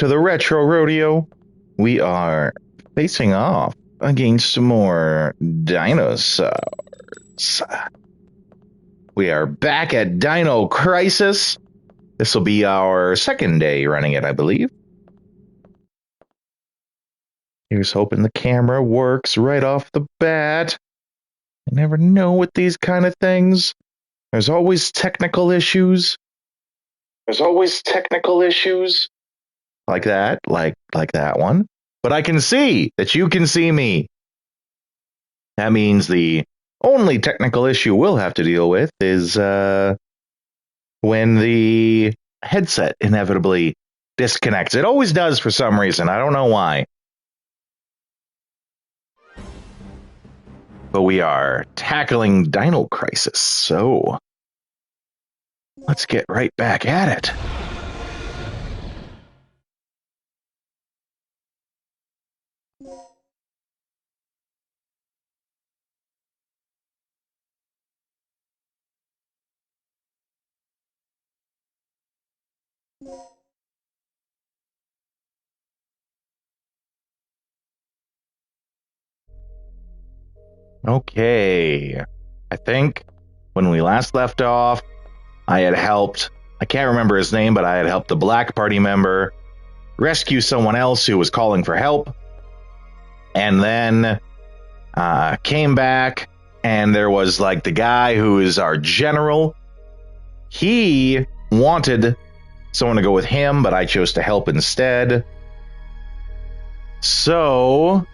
to the Retro Rodeo. We are facing off against some more dinosaurs. We are back at Dino Crisis. This will be our second day running it, I believe. Here's hoping the camera works right off the bat. I never know with these kind of things. There's always technical issues. Like that, like that one. But I can see that you can see me. That means the only technical issue we'll have to deal with is when the headset inevitably disconnects. It always does for some reason. I don't know why. But we are tackling Dino Crisis, so let's get right back at it. Okay, I think when we last left off, I had helped, I can't remember his name, but I had helped the Black Party member rescue someone else who was calling for help, and then came back, and there was like the guy who is our general. He wanted someone to go with him, but I chose to help instead. So,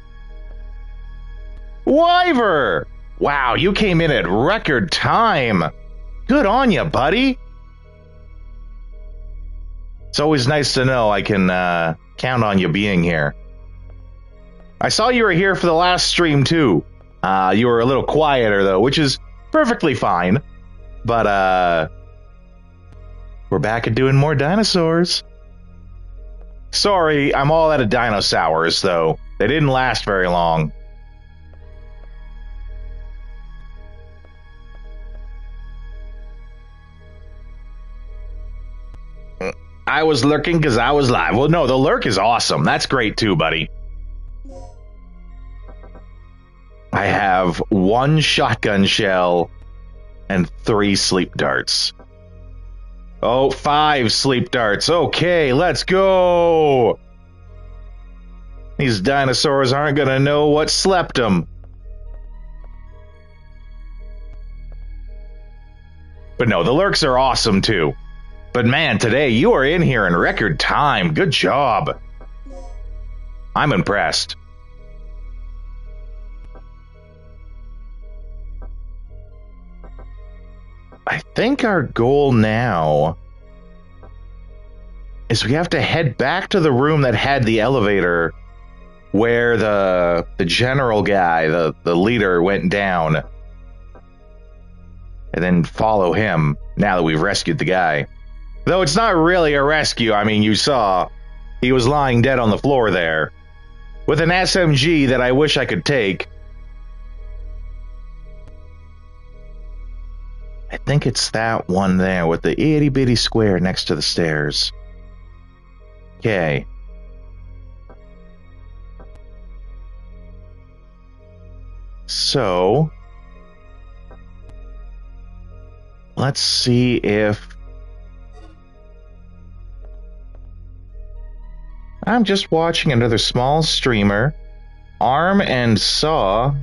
Wyver! Wow, you came in at record time. Good on you, buddy. It's always nice to know I can count on you being here. I saw you were here for the last stream, too. You were a little quieter, though, which is perfectly fine. But, we're back at doing more dinosaurs. Sorry, I'm all out of dino-sours, though. They didn't last very long. I was lurking because I was live. Well, no, the lurk is awesome. That's great, too, buddy. I have 1 shotgun shell and 3 sleep darts. Oh, 5 sleep darts. Okay, let's go. These dinosaurs aren't going to know what slept them. But no, the lurks are awesome, too. But man, today you are in here in record time. Good job. I'm impressed. I think our goal now is we have to head back to the room that had the elevator where the general guy, the leader, went down. And then follow him now that we've rescued the guy. Though it's not really a rescue. I mean, you saw he was lying dead on the floor there with an SMG that I wish I could take. I think it's that one there with the itty bitty square next to the stairs. Okay. So, let's see if I'm just watching another small streamer arm and saw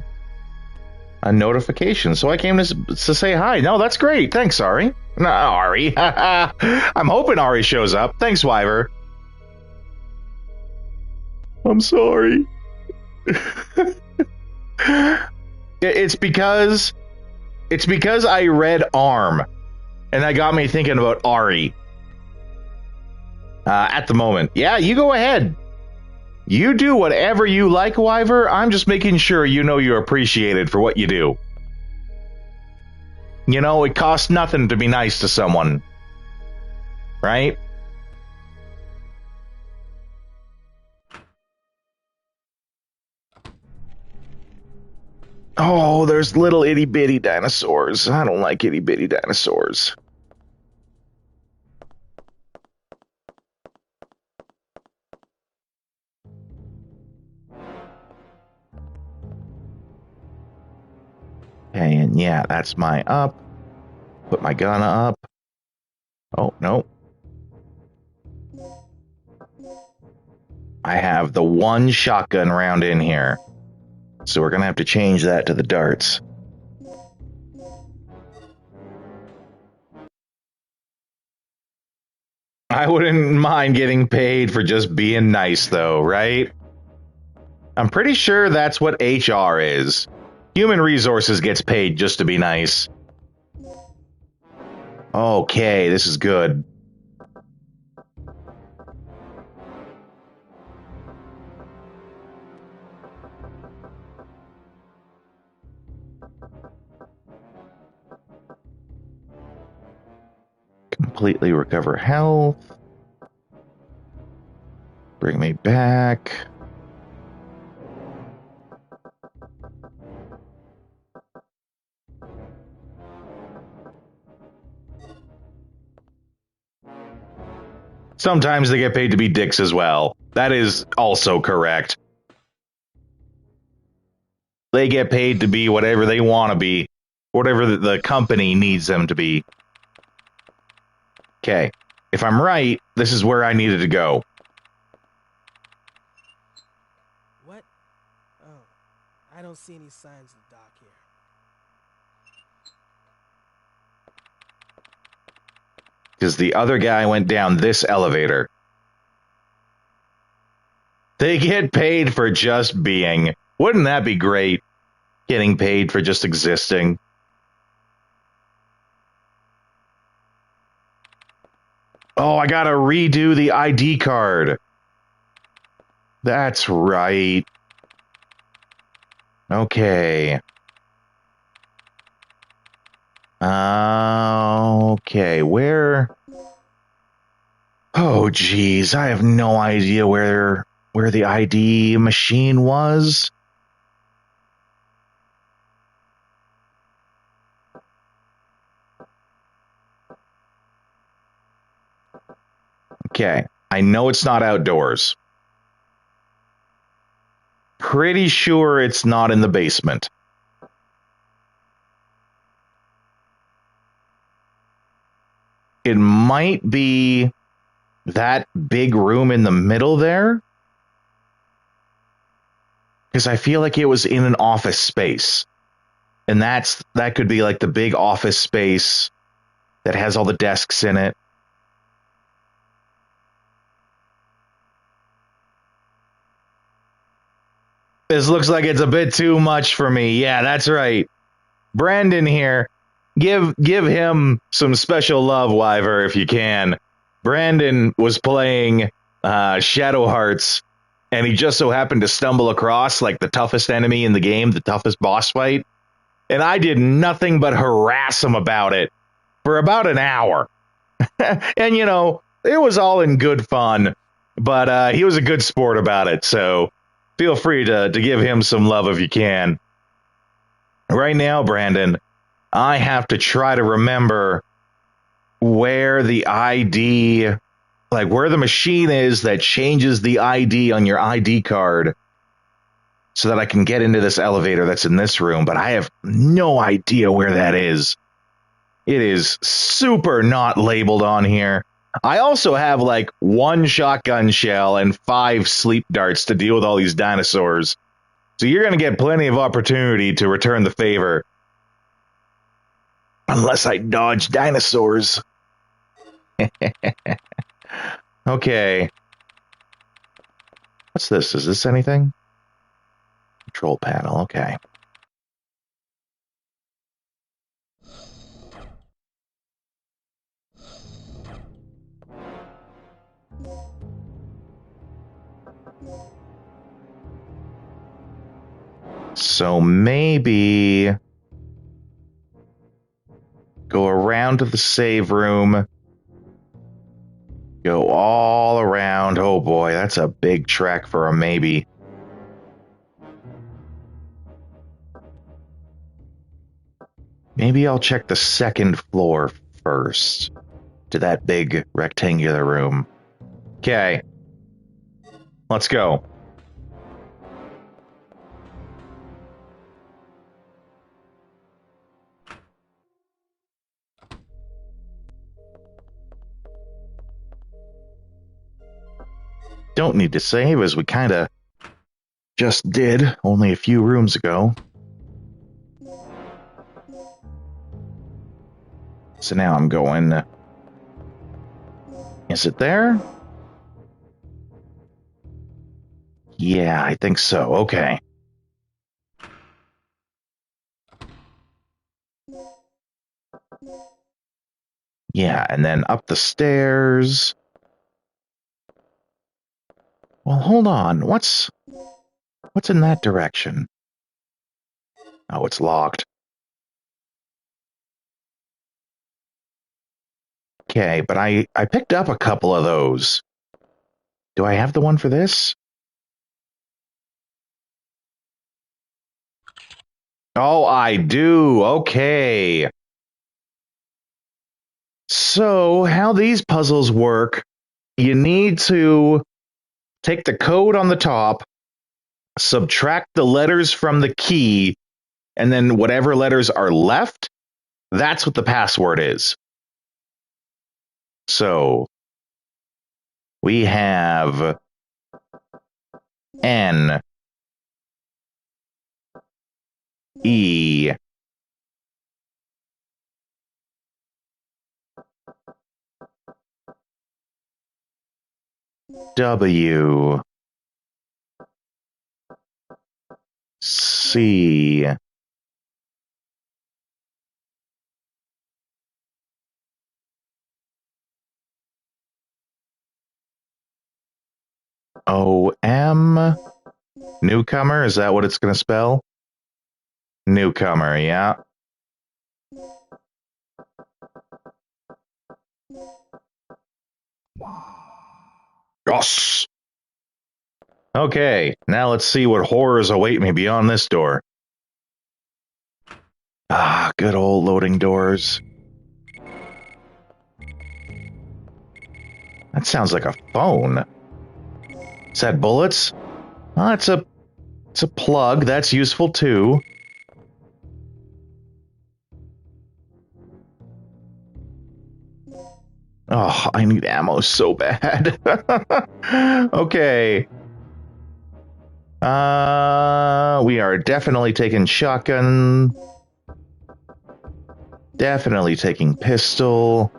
a notification. So I came to say hi. No, that's great. Thanks, Ari. No, Ari. I'm hoping Ari shows up. Thanks, Wyver. I'm sorry. It's because I read arm, and that got me thinking about Ari. At the moment. Yeah, you go ahead. You do whatever you like, Wyver. I'm just making sure you know you're appreciated for what you do. You know, it costs nothing to be nice to someone. Right? Oh, there's little itty-bitty dinosaurs. I don't like itty-bitty dinosaurs. Okay, and yeah, that's my up. Put my gun up. Oh, no. I have the one shotgun round in here. So we're going to have to change that to the darts. I wouldn't mind getting paid for just being nice, though, right? I'm pretty sure that's what HR is. Human Resources gets paid just to be nice. Okay, this is good. Completely recover health. Bring me back. Sometimes they get paid to be dicks as well. That is also correct. They get paid to be whatever they want to be, whatever the company needs them to be. Okay, if I'm right, this is where I needed to go. What? Oh, I don't see any signs of Doc here. Because the other guy went down this elevator. They get paid for just being. Wouldn't that be great? Getting paid for just existing. Oh, I gotta redo the ID card. That's right. Okay. Okay, where? Oh, geez, I have no idea where the ID machine was. Okay, I know it's not outdoors. Pretty sure it's not in the basement. It might be that big room in the middle there. Because I feel like it was in an office space. And that could be like the big office space that has all the desks in it. This looks like it's a bit too much for me. Yeah, that's right. Brandon here. Give him some special love, Wyver, if you can. Brandon was playing Shadow Hearts, and he just so happened to stumble across like the toughest enemy in the game, the toughest boss fight. And I did nothing but harass him about it for about an hour. And, you know, it was all in good fun, but he was a good sport about it. So feel free to give him some love if you can. Right now, Brandon, I have to try to remember where the ID, like where the machine is that changes the ID on your ID card so that I can get into this elevator that's in this room, but I have no idea where that is. It is super not labeled on here. I also have like one shotgun shell and 5 sleep darts to deal with all these dinosaurs. So you're going to get plenty of opportunity to return the favor. Unless I dodge dinosaurs. Okay. What's this? Is this anything? Control panel. Okay. So maybe go around to the save room. Go all around. Oh boy, that's a big trek for a maybe. Maybe I'll check the second floor first. To that big rectangular room. Okay. Let's go. don't need to save, as we kind of just did only a few rooms ago. So now I'm going... Is it there? Yeah, I think so. Okay. Yeah, and then up the stairs. Well, hold on. What's in that direction? Oh, it's locked. Okay, but I picked up a couple of those. Do I have the one for this? Oh, I do. Okay. So, how these puzzles work, you need to take the code on the top, subtract the letters from the key, and then whatever letters are left, that's what the password is. So, we have N, E, W, C, O, M. Newcomer, is that what it's going to spell? Newcomer, yeah. Yes! Okay, now let's see what horrors await me beyond this door. Ah, good old loading doors. That sounds like a phone. Is that bullets? Oh, it's a plug. That's useful too. Oh, I need ammo so bad. Okay. We are definitely taking shotgun. Definitely taking pistol.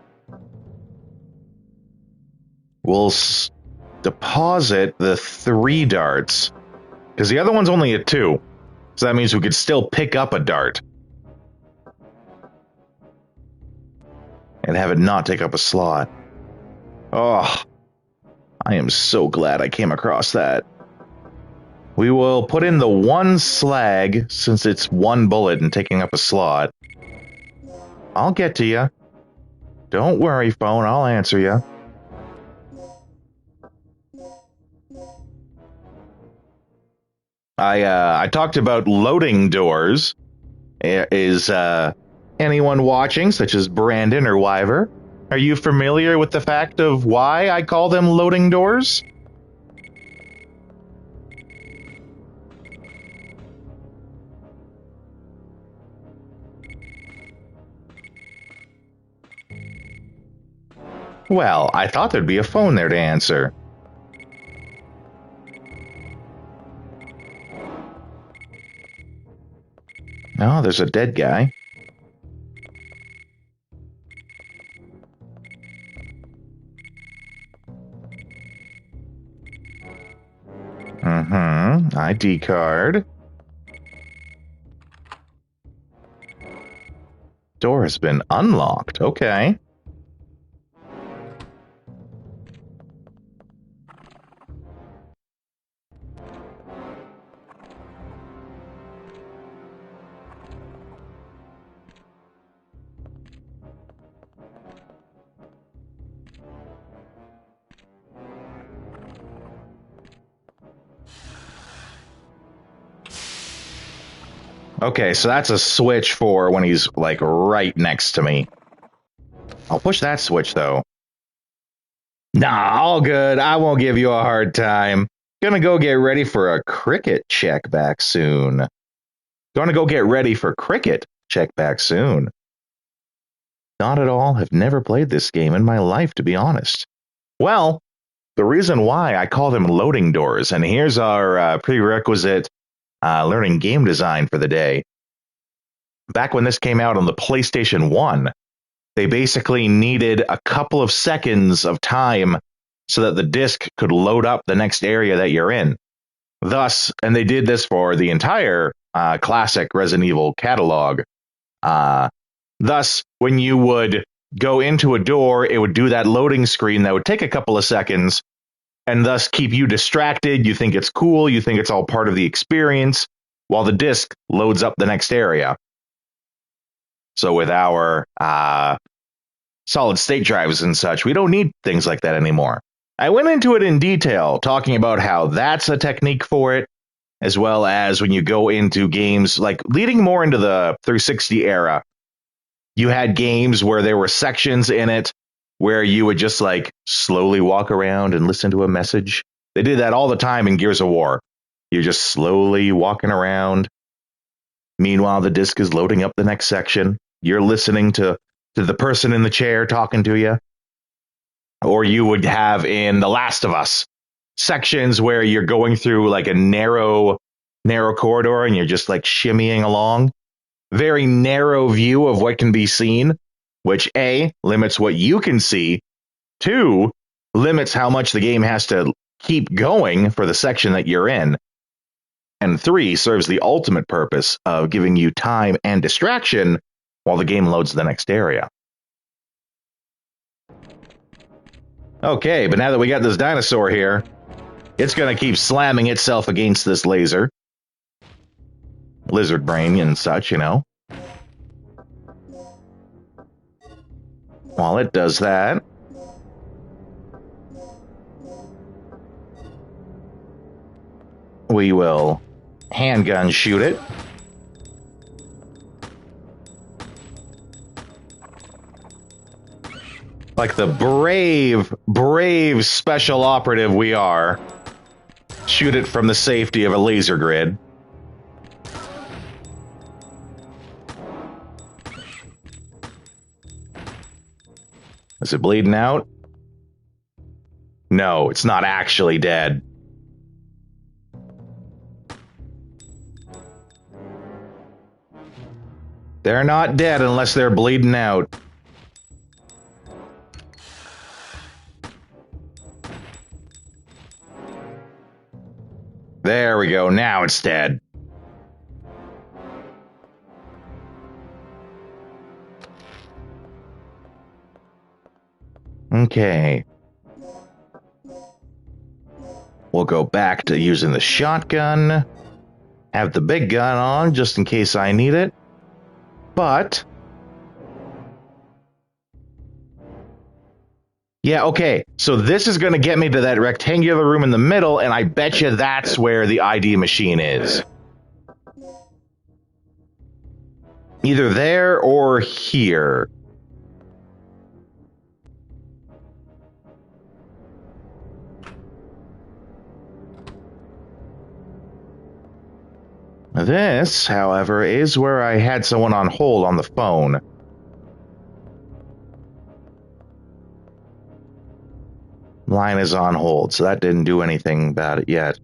We'll deposit the 3 darts, because the other one's only a 2. So that means we could still pick up a dart and have it not take up a slot. Oh, I am so glad I came across that. We will put in the 1 slag, since it's 1 bullet and taking up a slot. I'll get to you. Don't worry, phone, I'll answer you. I talked about loading doors. Is anyone watching, such as Brandon or Wyver, are you familiar with the fact of why I call them loading doors? Well, I thought there'd be a phone there to answer. Oh, there's a dead guy. ID card. Door has been unlocked. Okay. Okay, so that's a switch for when he's, like, right next to me. I'll push that switch, though. Nah, all good. I won't give you a hard time. Gonna go get ready for a cricket check back soon. Gonna go get ready for cricket check back soon. Not at all. Have never played this game in my life, to be honest. Well, the reason why I call them loading doors. And here's our prerequisite learning game design for the day. Back when this came out on the PlayStation 1, they basically needed a couple of seconds of time so that the disc could load up the next area that you're in. Thus, and they did this for the entire classic Resident Evil catalog. Thus, when you would go into a door, it would do that loading screen that would take a couple of seconds and thus keep you distracted. You think it's cool, you think it's all part of the experience, while the disc loads up the next area. So with our solid state drives and such, we don't need things like that anymore. I went into it in detail, talking about how that's a technique for it, as well as when you go into games like leading more into the 360 era, you had games where there were sections in it where you would just like slowly walk around and listen to a message. They did that all the time in Gears of War. You're just slowly walking around. Meanwhile, the disc is loading up the next section. You're listening to the person in the chair talking to you. Or you would have in The Last of Us sections where you're going through like a narrow corridor and you're just like shimmying along. Very narrow view of what can be seen, which A, limits what you can see, 2, limits how much the game has to keep going for the section that you're in, and 3, serves the ultimate purpose of giving you time and distraction while the game loads the next area. Okay, but now that we got this dinosaur here, it's going to keep slamming itself against this laser. Lizard brain and such, you know. While it does that, we will handgun shoot it. Like the brave special operative we are, shoot it from the safety of a laser grid. Is it bleeding out? No, it's not actually dead. They're not dead unless they're bleeding out. There we go, now it's dead. Okay. We'll go back to using the shotgun. Have the big gun on just in case I need it. But yeah, okay. So this is going to get me to that rectangular room in the middle, and I bet you that's where the ID machine is. Either there or here. This, however, is where I had someone on hold on the phone. Line is on hold, so that didn't do anything about it yet.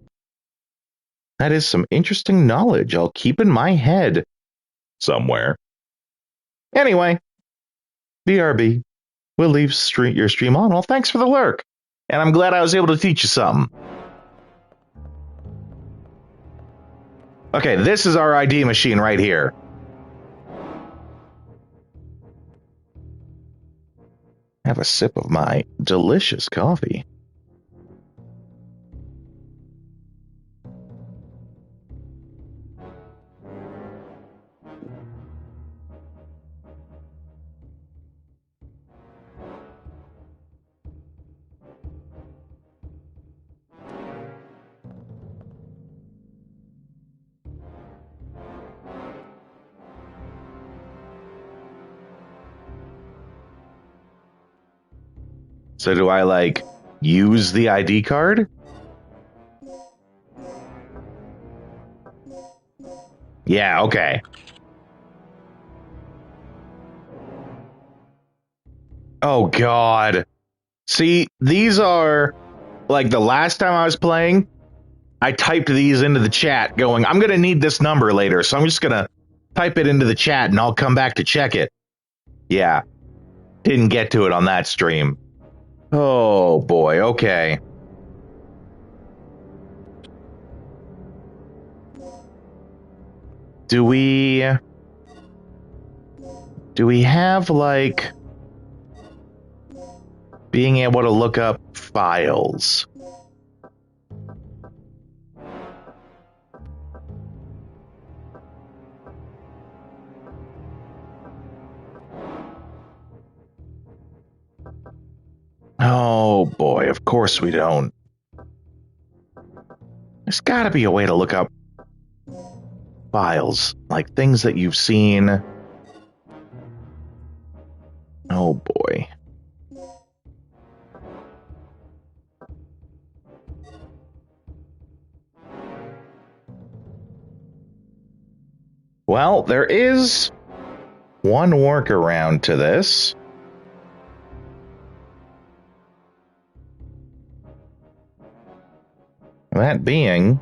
That is some interesting knowledge I'll keep in my head somewhere. Anyway, BRB, we'll leave your stream on. Well, thanks for the lurk, and I'm glad I was able to teach you something. Okay, this is our ID machine right here. Have a sip of my delicious coffee. So do I, like, use the ID card? Yeah, okay. Oh, God. See, these are, like the last time I was playing, I typed these into the chat going, I'm going to need this number later, so I'm just going to type it into the chat and I'll come back to check it. Yeah. Didn't get to it on that stream. Oh boy, okay. Do we have, like, being able to look up files? Oh boy, of course we don't. There's gotta be a way to look up files, like things that you've seen. Oh boy. Well, there is one workaround to this. That being,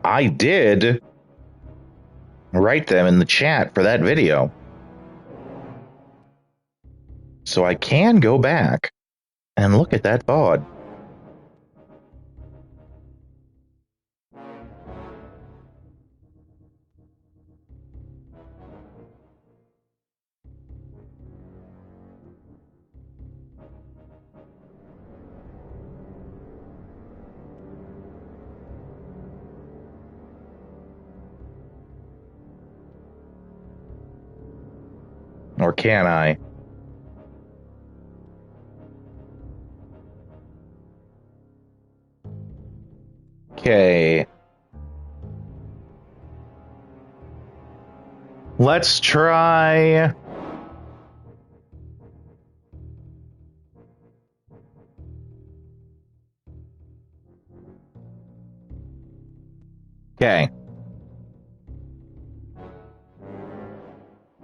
I did write them in the chat for that video. So I can go back and look at that VOD. Or can I? Okay. Let's try... Okay.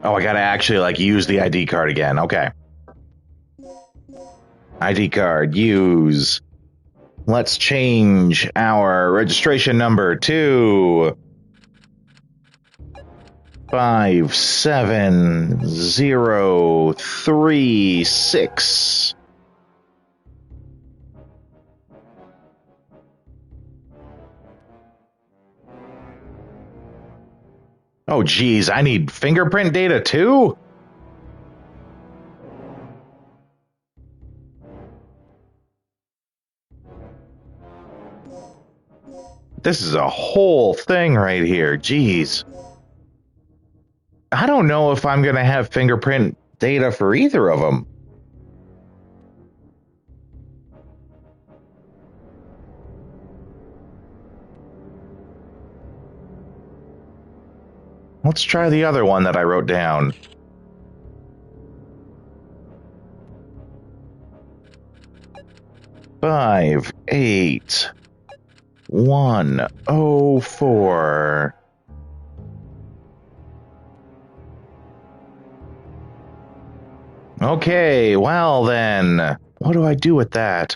Oh, I gotta actually, like, use the ID card again. Okay. ID card, use. Let's change our registration number to 57036. Oh, geez, I need fingerprint data too? This is a whole thing right here. Jeez. I don't know if I'm going to have fingerprint data for either of them. Let's try the other one that I wrote down. Five, 8, 1, 0, 4. Okay, well then, what do I do with that?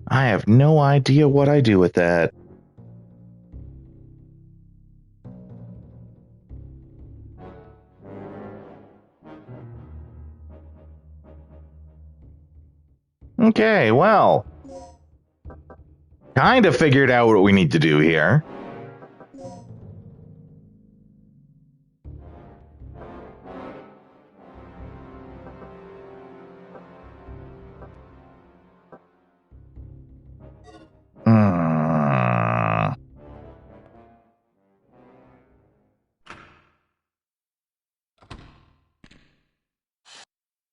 I have no idea what I do with that. Okay, well, kind of figured out what we need to do here.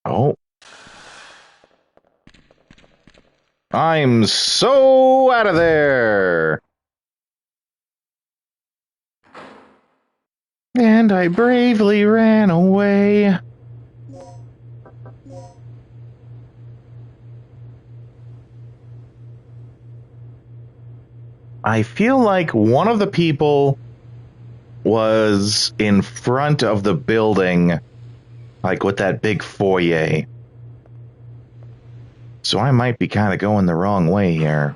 Oh. I'm so out of there. And I bravely ran away. I feel like one of the people was in front of the building, like with that big foyer. So I might be kind of going the wrong way here.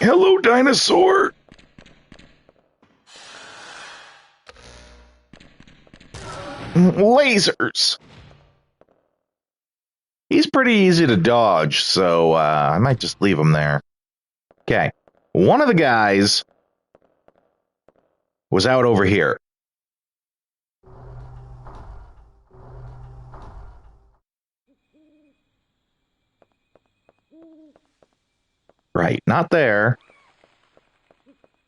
Hello, dinosaur! Lasers! He's pretty easy to dodge, so I might just leave him there. Okay. One of the guys was out over here. Right, not there.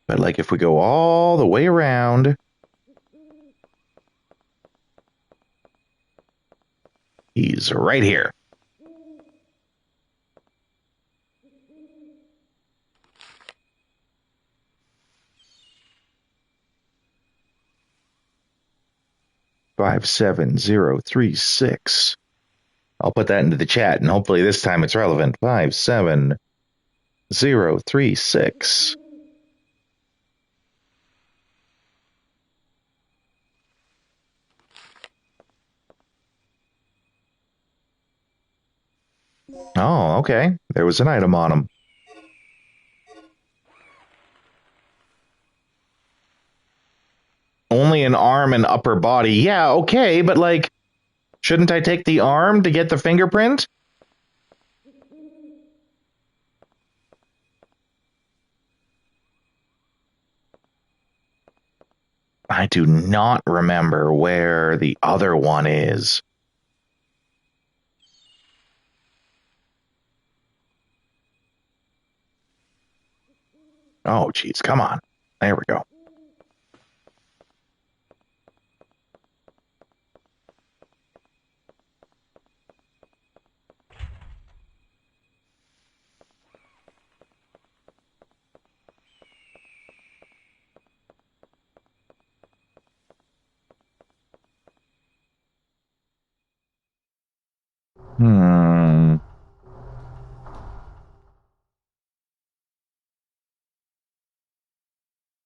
But, like, if we go all the way around... He's right here. $57036. I'll put that into the chat, and hopefully this time it's relevant. 57036. Oh, okay. There was an item on him. Only an arm and upper body. Yeah, okay, but like, shouldn't I take the arm to get the fingerprint? I do not remember where the other one is. Oh, geez, come on. There we go.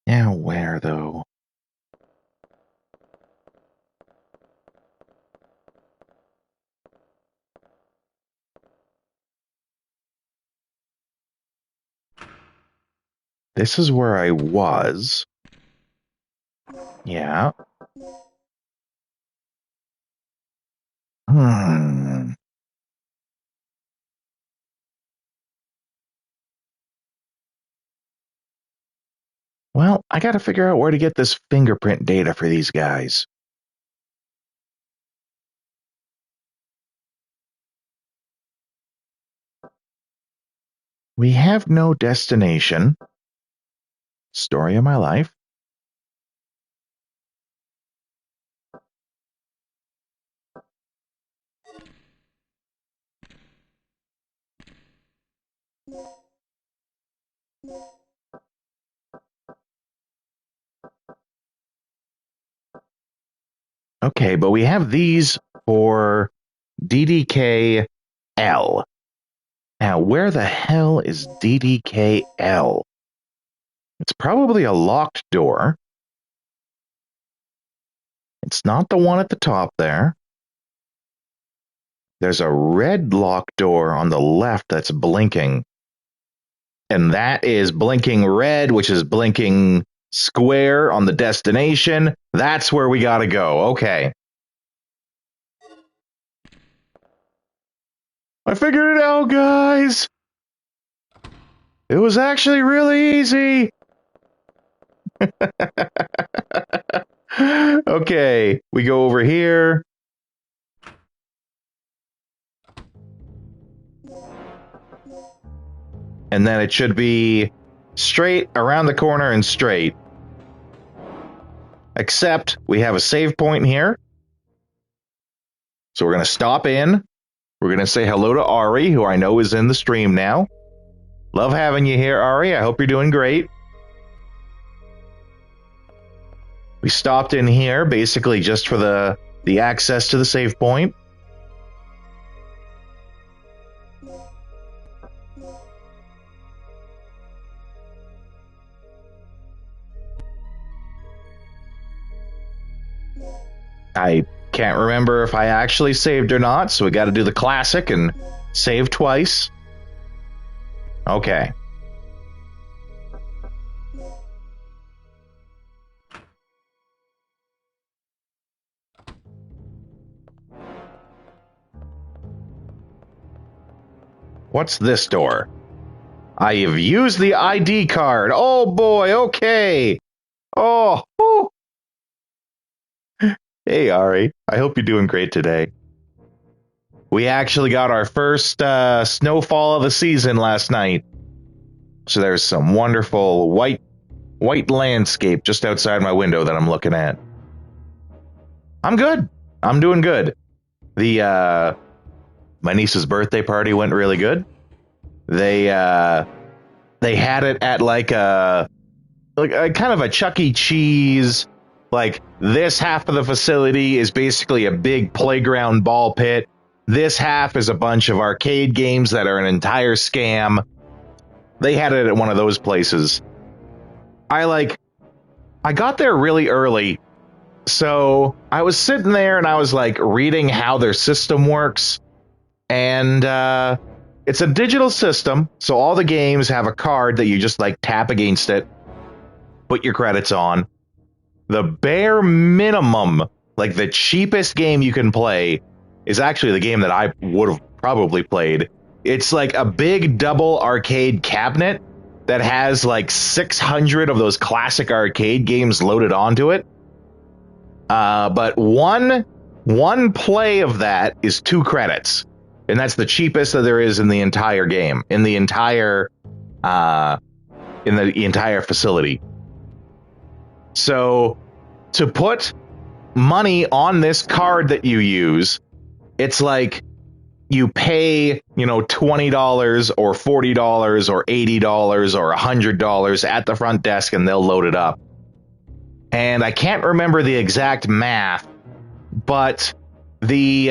Yeah, where though? This is where I was. Yeah. Well, I gotta figure out where to get this fingerprint data for these guys. We have no destination. Story of my life. Okay, but we have these for DDKL. Now, where the hell is DDKL? It's probably a locked door. It's not the one at the top there. There's a red locked door on the left that's blinking. And that is blinking red, which is blinking square on the destination. That's where we gotta go. Okay. I figured it out, guys. It was actually really easy. Okay, we go over here. And then it should be straight around the corner and straight. Except we have a save point here. So we're going to stop in. We're going to say hello to Ari, who I know is in the stream now. Love having you here, Ari. I hope you're doing great. We stopped in here basically just for the access to the save point. I can't remember if I actually saved or not, so we got to do the classic and save twice. Okay. What's this door? I have used the ID card. Oh boy, okay. Oh, whew. Hey Ari, I hope you're doing great today. We actually got our first snowfall of the season last night. So there's some wonderful white landscape just outside my window that I'm looking at. I'm good. I'm doing good. The my niece's birthday party went really good. They had it at like a kind of a Chuck E. Cheese. Like, this half of the facility is basically a big playground ball pit. This half is a bunch of arcade games that are an entire scam. They had it at one of those places. I got there really early. So I was sitting there and I was like reading how their system works. And it's a digital system. So all the games have a card that you just like tap against it, put your credits on. The bare minimum, like the cheapest game you can play, is actually the game that I would have probably played. It's like a big double arcade cabinet that has like 600 of those classic arcade games loaded onto it. But one play of that is 2 credits. And that's the cheapest that there is in the entire game, in the entire facility. So to put money on this card that you use, it's like you pay, $20 or $40 or $80 or $100 at the front desk and they'll load it up. And I can't remember the exact math, but the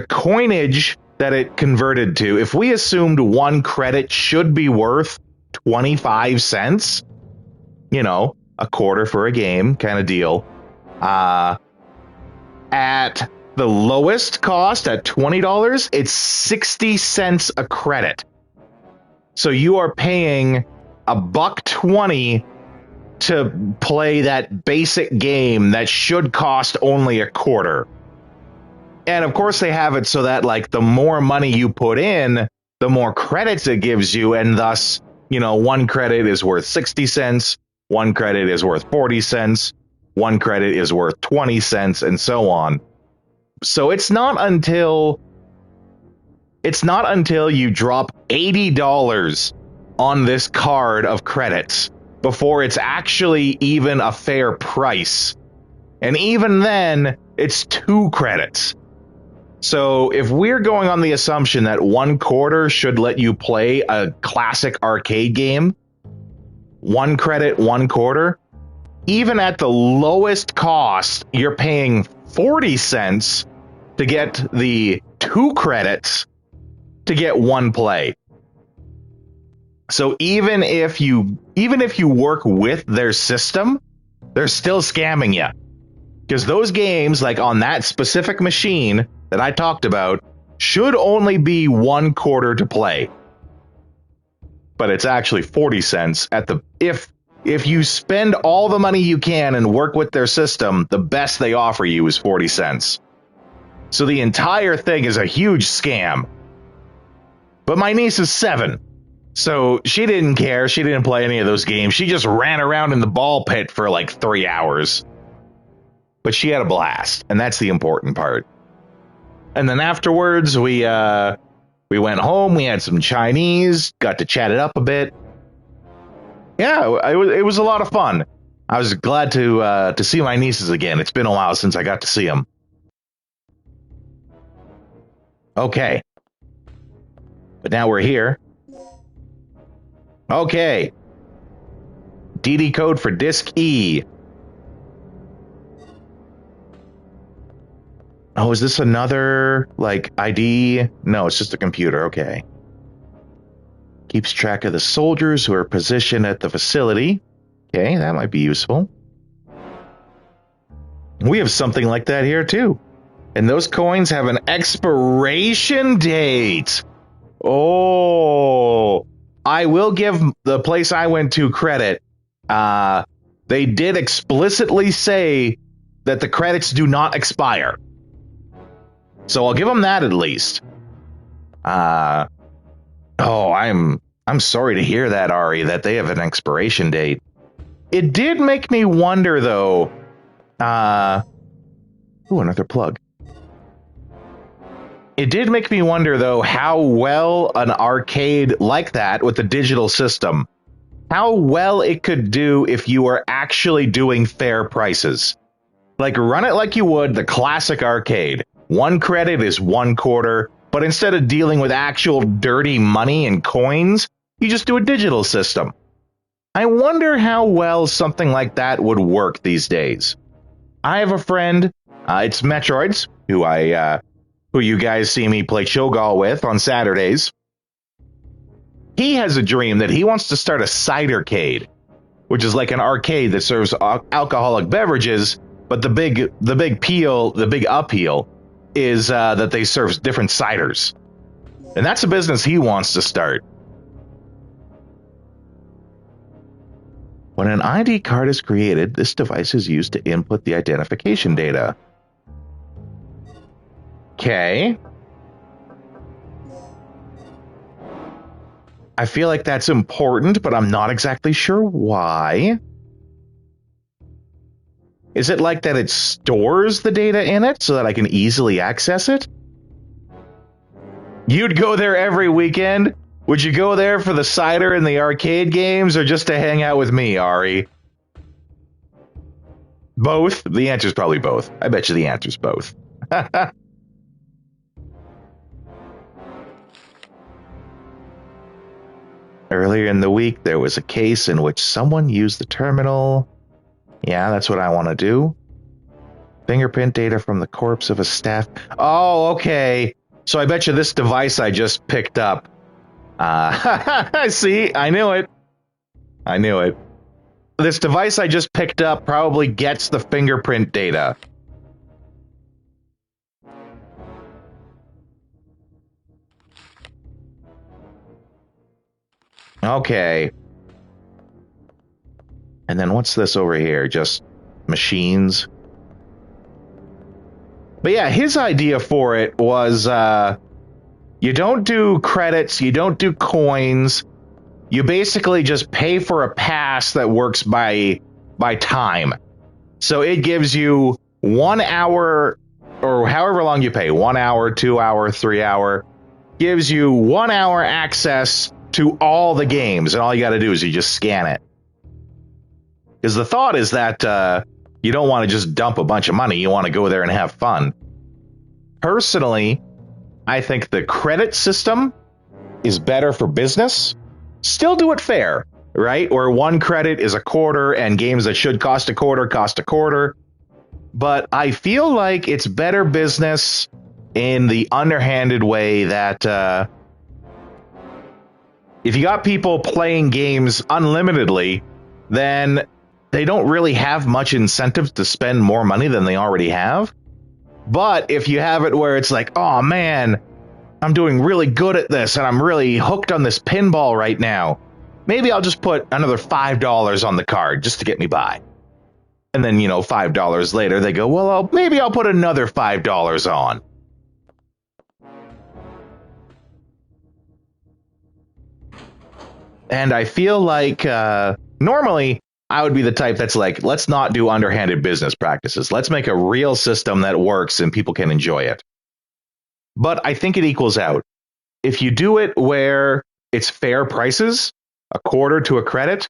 coinage that it converted to, if we assumed 1 credit should be worth 25 cents, a quarter for a game kind of deal, at the lowest cost at $20, it's 60 cents a credit. So you are paying $1.20 to play that basic game that should cost only a quarter. And of course they have it so that like the more money you put in, the more credits it gives you, and thus, 1 credit is worth 60 cents, 1 credit is worth 40 cents, 1 credit is worth 20 cents, and so on. So it's not until you drop $80 on this card of credits before it's actually even a fair price. And even then, it's 2 credits. So if we're going on the assumption that 1 quarter should let you play a classic arcade game, 1 credit, 1 quarter, even at the lowest cost, you're paying 40 cents to get the 2 credits to get 1 play. So even if you work with their system, they're still scamming you. Because those games, like on that specific machine that I talked about, should only be 1 quarter to play. But it's actually 40 cents at the if you spend all the money you can and work with their system, the best they offer you is 40 cents. So the entire thing is a huge scam. But my niece is 7. So she didn't care. She didn't play any of those games. She just ran around in the ball pit for like 3 hours. But she had a blast, and that's the important part. And then afterwards, we went home. We had some Chinese, got to chat it up a bit. Yeah, it was a lot of fun. I was glad to see my nieces again. It's been a while since I got to see them. Okay. But now we're here. Okay. DD code for disk E. Oh, is this another, like, ID? No, it's just a computer. Okay. Keeps track of the soldiers who are positioned at the facility. Okay, that might be useful. We have something like that here too. And those coins have an expiration date. Oh, I will give the place I went to credit. They did explicitly say that the credits do not expire. So I'll give them that at least. I'm sorry to hear that, Ari, that they have an expiration date. It did make me wonder, though. Another plug. It did make me wonder, though, how well an arcade like that with a digital system, how well it could do if you were actually doing fair prices. Like, run it like you would the classic arcade. 1 credit is 1 quarter, but instead of dealing with actual dirty money and coins, you just do a digital system. I wonder how well something like that would work these days. I have a friend, it's Metroids, who you guys see me play Cho'Gall with on Saturdays. He has a dream that he wants to start a cidercade, which is like an arcade that serves alcoholic beverages, but the big appeal is that they serve different ciders. And that's a business he wants to start. When an ID card is created, this device is used to input the identification data. Okay. I feel like that's important, but I'm not exactly sure why. Is it like that it stores the data in it so that I can easily access it? You'd go there every weekend? Would you go there for the cider and the arcade games, or just to hang out with me, Ari? Both? The answer's probably both. I bet you the answer's both. Earlier in the week, there was a case in which someone used the terminal. Yeah, that's what I want to do. Fingerprint data from the corpse of a staff. Oh, okay. So I bet you this device I just picked up. See, I knew it. This device I just picked up probably gets the fingerprint data. Okay. And then what's this over here? Just machines? But yeah, his idea for it was you don't do credits, you don't do coins. You basically just pay for a pass that works by time. So it gives you 1 hour, or however long you pay, 1 hour, 2 hour, 3 hour, gives you 1 hour access to all the games, and all you got to do is you just scan it. Because the thought is that you don't want to just dump a bunch of money, you want to go there and have fun. Personally, I think the credit system is better for business. Still do it fair, right? Where 1 credit is a quarter and games that should cost a quarter cost a quarter. But I feel like it's better business in the underhanded way that if you got people playing games unlimitedly, then they don't really have much incentive to spend more money than they already have. But if you have it where it's like, oh man, I'm doing really good at this and I'm really hooked on this pinball right now, maybe I'll just put another $5 on the card just to get me by. And then, $5 later, they go, well, maybe I'll put another $5 on. And I feel like normally I would be the type that's like, let's not do underhanded business practices. Let's make a real system that works and people can enjoy it. But I think it equals out. If you do it where it's fair prices, a quarter to a credit,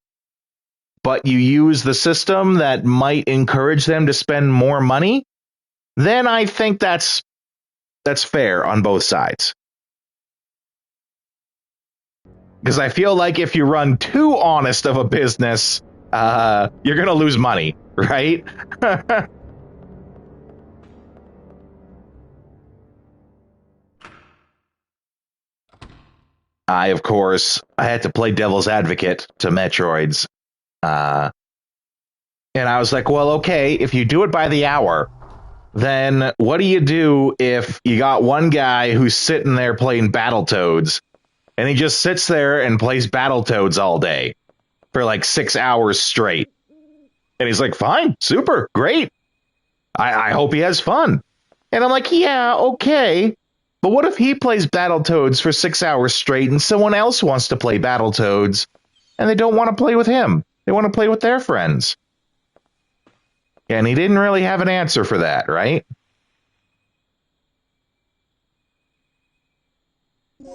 but you use the system that might encourage them to spend more money, then I think that's fair on both sides. Because I feel like if you run too honest of a business, you're going to lose money, right? Of course, I had to play devil's advocate to Metroids. And I was like, well, okay, if you do it by the hour, then what do you do if you got one guy who's sitting there playing Battletoads, and he just sits there and plays Battletoads all day for like 6 hours straight? And he's like, fine, super, great. I hope he has fun. And I'm like, yeah, okay. But what if he plays Battletoads for 6 hours straight and someone else wants to play Battletoads and they don't want to play with him? They want to play with their friends. And he didn't really have an answer for that, right?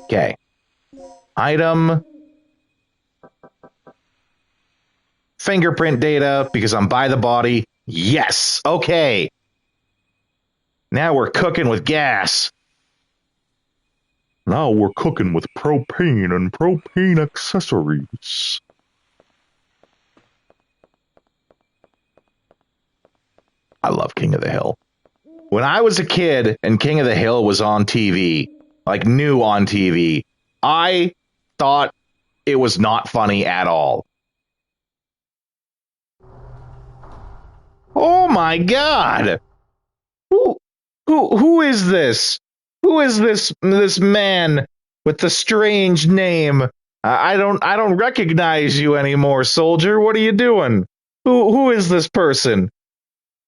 Okay. Item. Fingerprint data, because I'm by the body. Yes. Okay. Now we're cooking with gas. Now we're cooking with propane and propane accessories. I love King of the Hill. When I was a kid and King of the Hill was on TV, like new on TV, I thought it was not funny at all. Oh my God! Who is this? Who is this man with the strange name? I don't recognize you anymore, soldier. What are you doing? Who is this person?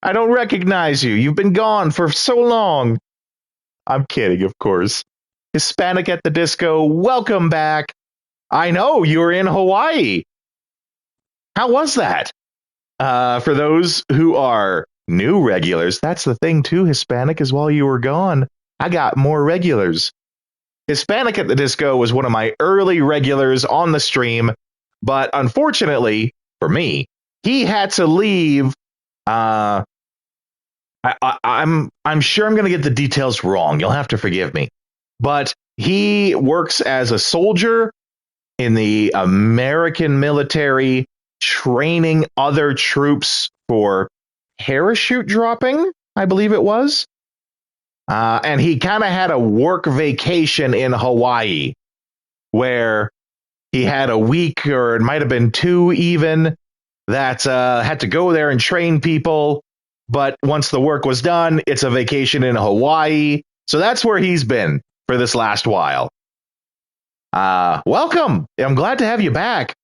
I don't recognize you. You've been gone for so long. I'm kidding, of course. Hispanic at the Disco, welcome back. I know, you were in Hawaii. How was that? For those who are new regulars, that's the thing too, Hispanic, is while you were gone, I got more regulars. Hispanic at the Disco was one of my early regulars on the stream, but unfortunately, for me, he had to leave. I'm sure I'm going to get the details wrong. You'll have to forgive me. But he works as a soldier in the American military, training other troops for parachute dropping, I believe it was. And he kind of had a work vacation in Hawaii where he had a week, or it might have been 2 even, that had to go there and train people. But once the work was done, it's a vacation in Hawaii. So that's where he's been for this last while. Welcome. I'm glad to have you back.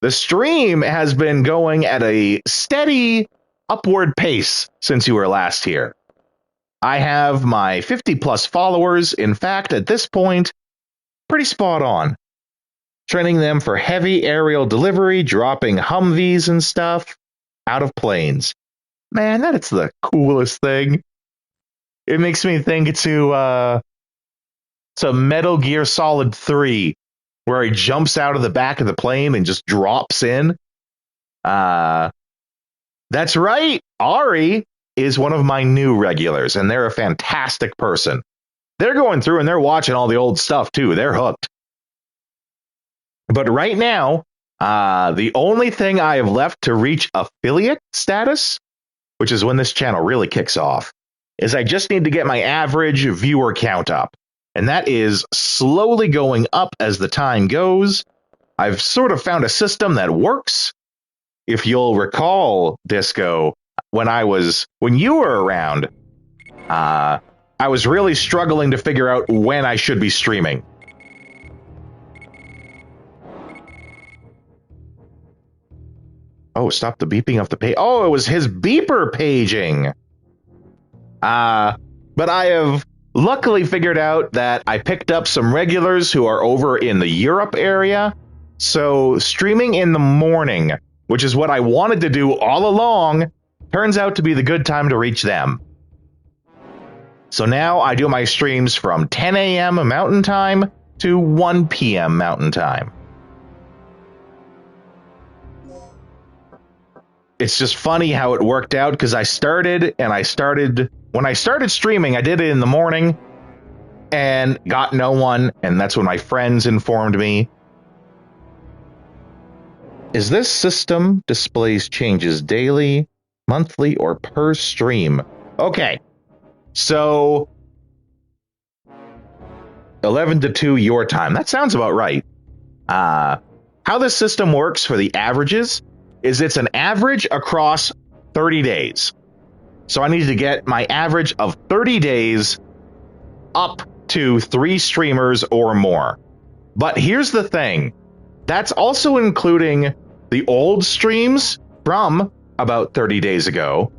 The stream has been going at a steady upward pace since you were last here. I have my 50 plus followers. In fact, at this point, pretty spot on. Training them for heavy aerial delivery, dropping Humvees and stuff out of planes. Man, that is the coolest thing. It makes me think to Metal Gear Solid 3, where he jumps out of the back of the plane and just drops in. That's right. Ari is one of my new regulars, and they're a fantastic person. They're going through and they're watching all the old stuff, too. They're hooked. But right now, the only thing I have left to reach affiliate status, which is when this channel really kicks off, is I just need to get my average viewer count up. And that is slowly going up as the time goes. I've sort of found a system that works. If you'll recall, Disco, when you were around, I was really struggling to figure out when I should be streaming. Oh, stop the beeping of the page. Oh, it was his beeper paging. But I have luckily figured out that I picked up some regulars who are over in the Europe area. So streaming in the morning, which is what I wanted to do all along, turns out to be the good time to reach them. So now I do my streams from 10 a.m. Mountain Time to 1 p.m. Mountain Time. It's just funny how it worked out, because when I started streaming, I did it in the morning and got no one, and that's when my friends informed me. Is this system displays changes daily, monthly, or per stream? Okay, so 11 to 2 your time. That sounds about right. How this system works for the averages is it's an average across 30 days. So I need to get my average of 30 days up to 3 streamers or more. But here's the thing. That's also including the old streams from about 30 days ago,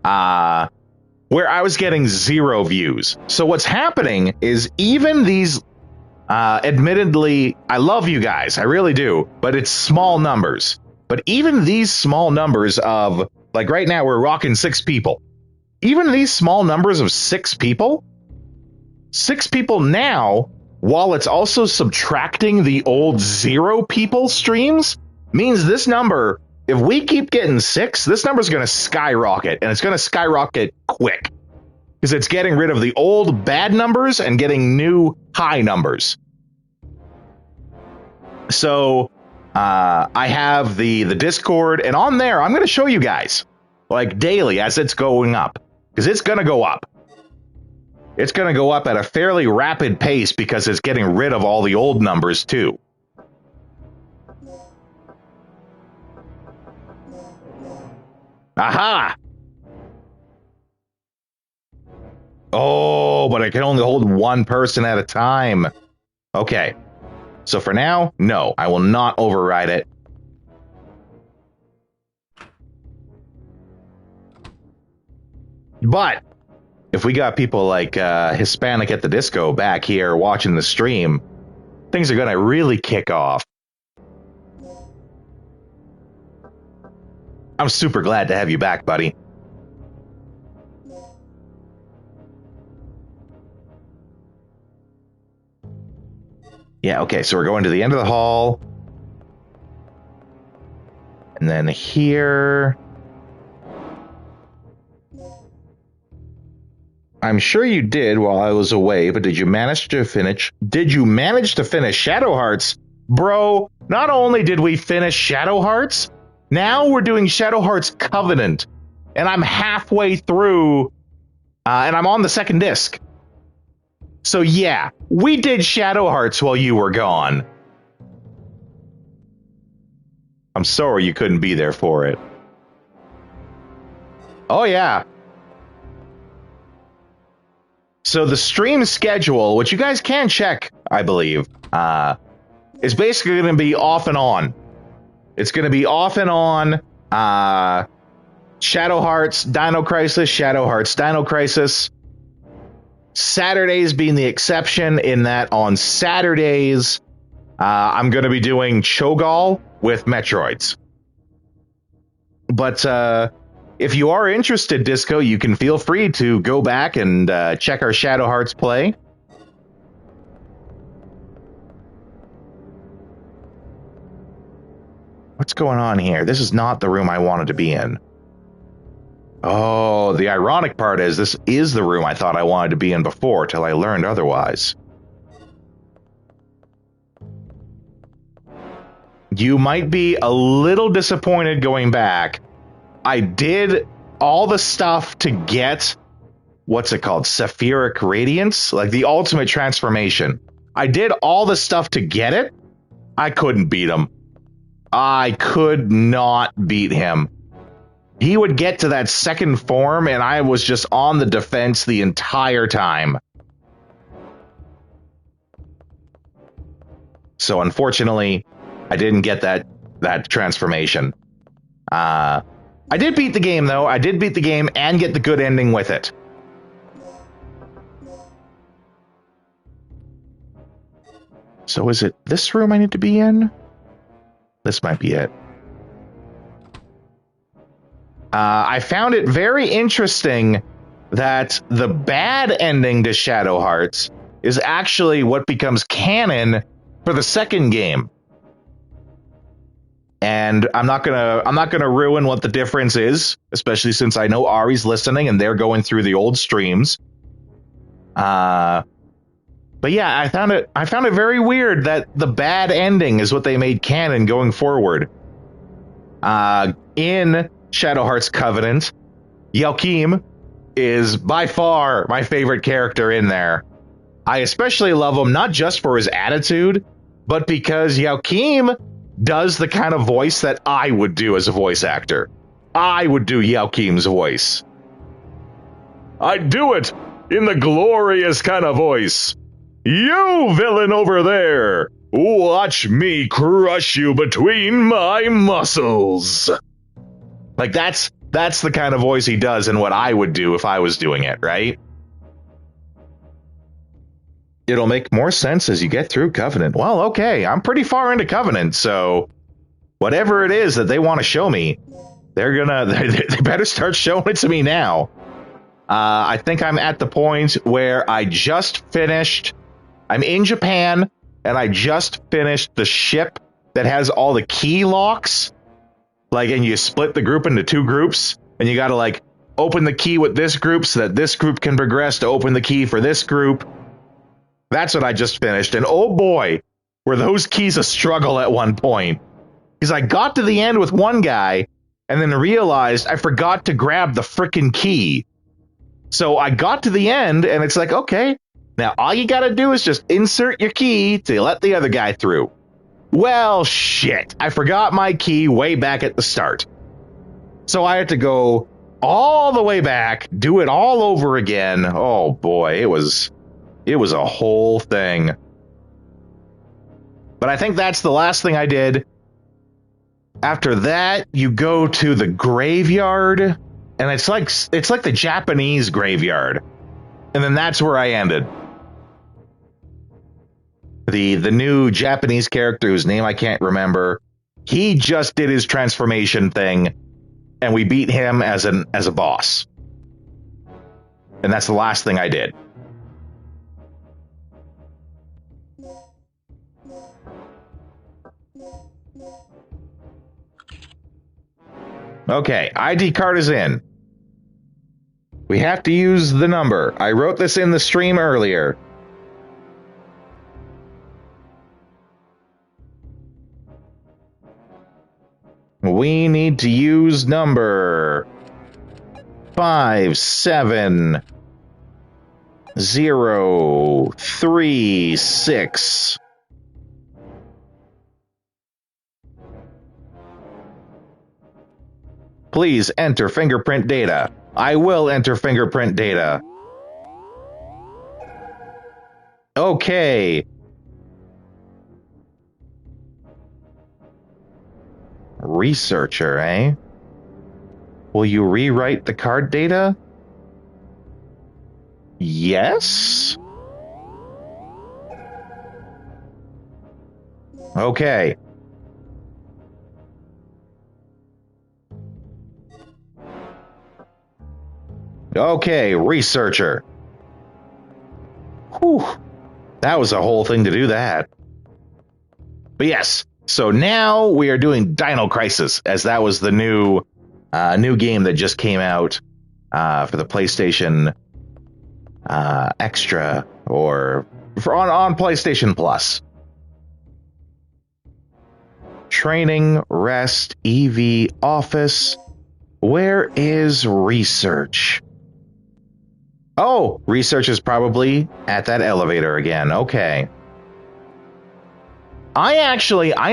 where I was getting 0 views. So what's happening is even these, admittedly, I love you guys, I really do, but it's small numbers. But even these small numbers of, like right now we're rocking 6 people. Even these small numbers of 6 people now, while it's also subtracting the old 0 people streams, means this number, if we keep getting 6, this number is going to skyrocket, and it's going to skyrocket quick because it's getting rid of the old bad numbers and getting new high numbers. So I have the Discord, and on there, I'm going to show you guys like daily as it's going up, because it's going to go up. It's going to go up at a fairly rapid pace because it's getting rid of all the old numbers too. Aha! Oh, but I can only hold 1 person at a time. Okay. So for now, no, I will not override it. But if we got people like Hispanic at the Disco back here watching the stream, things are going to really kick off. I'm super glad to have you back, buddy. Yeah, okay, so we're going to the end of the hall. And then here. I'm sure you did while I was away, but did you manage to finish Shadow Hearts? Bro, not only did we finish Shadow Hearts, now we're doing Shadow Hearts Covenant. And I'm halfway through, and I'm on the 2nd disc. So yeah, we did Shadow Hearts while you were gone. I'm sorry you couldn't be there for it. Oh yeah. So the stream schedule, which you guys can check, I believe, is basically going to be off and on. It's going to be off and on. Shadow Hearts, Dino Crisis, Shadow Hearts, Dino Crisis. Saturdays being the exception in that on Saturdays, I'm going to be doing Cho'Gall with Metroids. But if you are interested, Disco, you can feel free to go back and check our Shadow Hearts play. What's going on here? This is not the room I wanted to be in. Oh, the ironic part is this is the room I thought I wanted to be in before till I learned otherwise. You might be a little disappointed going back. I did all the stuff to get, what's it called? Sephiric Radiance? Like the ultimate transformation. I did all the stuff to get it. I couldn't beat him. I could not beat him. He would get to that 2nd form, and I was just on the defense the entire time. So unfortunately, I didn't get that transformation. I did beat the game, though. I did beat the game and get the good ending with it. So is it this room I need to be in? This might be it. I found it very interesting that the bad ending to Shadow Hearts is actually what becomes canon for the 2nd game. And I'm not gonna ruin what the difference is, especially since I know Ari's listening and they're going through the old streams. But yeah, I found it very weird that the bad ending is what they made canon going forward. In Shadow Hearts Covenant, Joachim is by far my favorite character in there. I especially love him not just for his attitude, but because Joachim does the kind of voice that I would do as a voice actor. I would do Joachim's voice. I'd do it in the glorious kind of voice. You villain over there, watch me crush you between my muscles. Like, that's the kind of voice he does and what I would do if I was doing it, right? It'll make more sense as you get through Covenant. Well, okay, I'm pretty far into Covenant, so whatever it is that they want to show me, they better start showing it to me now. I think I'm at the point where I'm in Japan, and I just finished the ship that has all the key locks. Like, and you split the group into 2 groups, and you gotta, like, open the key with this group so that this group can progress to open the key for this group. That's what I just finished, and oh boy, were those keys a struggle at one point. Because I got to the end with one guy, and then realized I forgot to grab the frickin' key. So I got to the end, and it's like, okay, now all you gotta do is just insert your key to let the other guy through. Well, shit, I forgot my key way back at the start. So I had to go all the way back, do it all over again. Oh boy, it was a whole thing. But I think that's the last thing I did. After that, you go to the graveyard, and it's like the Japanese graveyard. And then that's where I ended. The new Japanese character whose name I can't remember, he just did his transformation thing, and we beat him as a boss. And that's the last thing I did. Okay, ID card is in. We have to use the number. I wrote this in the stream earlier. We need to use number 57036. Please enter fingerprint data. I will enter fingerprint data. Okay. Researcher, eh? Will you rewrite the card data? Yes? Okay. Okay, researcher. Whew. That was a whole thing to do that. But yes, so now we are doing Dino Crisis, as that was the new game that just came out for the PlayStation Extra, or on PlayStation Plus. Training, rest, EV, office. Where is research? Oh, research is probably at that elevator again. Okay. I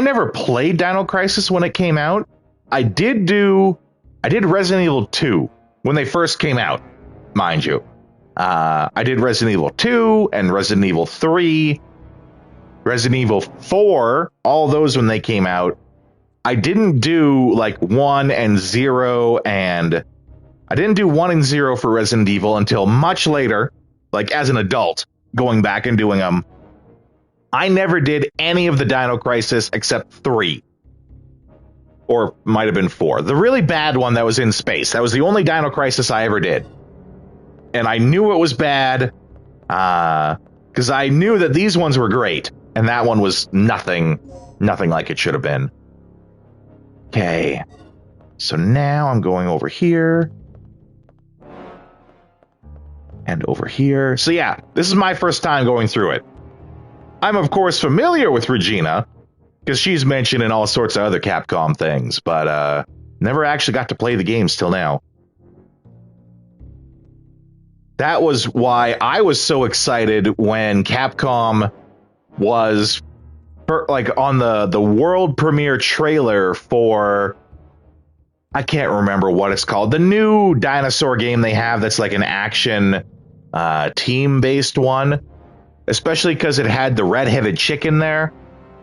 never played Dino Crisis when it came out. I did Resident Evil 2 when they first came out, mind you. I did Resident Evil 2 and Resident Evil 3, Resident Evil 4, all those when they came out. I didn't do like 1 and 0, and I didn't do 1 and 0 for Resident Evil until much later, like as an adult, going back and doing them. I never did any of the Dino Crisis except 3. Or might have been 4. The really bad one that was in space. That was the only Dino Crisis I ever did. And I knew it was bad, because I knew that these ones were great, and that one was nothing like it should have been. Okay, so now I'm going over here. And over here. So yeah, this is my first time going through it. I'm of course familiar with Regina, because she's mentioned in all sorts of other Capcom things, but never actually got to play the games till now. That was why I was so excited when Capcom was like on the world premiere trailer for I can't remember what it's called. The new dinosaur game they have that's like an action team-based one, especially because it had the red-headed chicken there.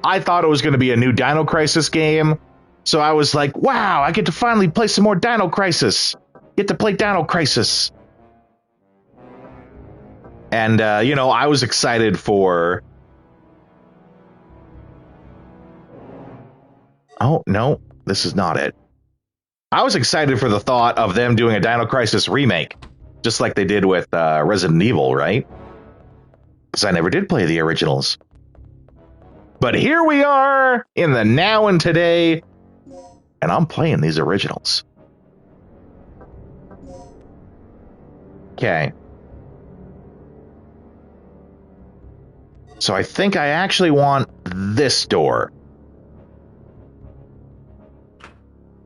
I thought it was going to be a new Dino Crisis game, so I was like, wow, I get to finally play some more Dino Crisis. Get to play Dino Crisis. And, you know, I was excited for... Oh, no, this is not it. I was excited for the thought of them doing a Dino Crisis remake, just like they did with Resident Evil, right? Because I never did play the originals. But here we are in the now and today, and I'm playing these originals. Okay. So I think I actually want this door.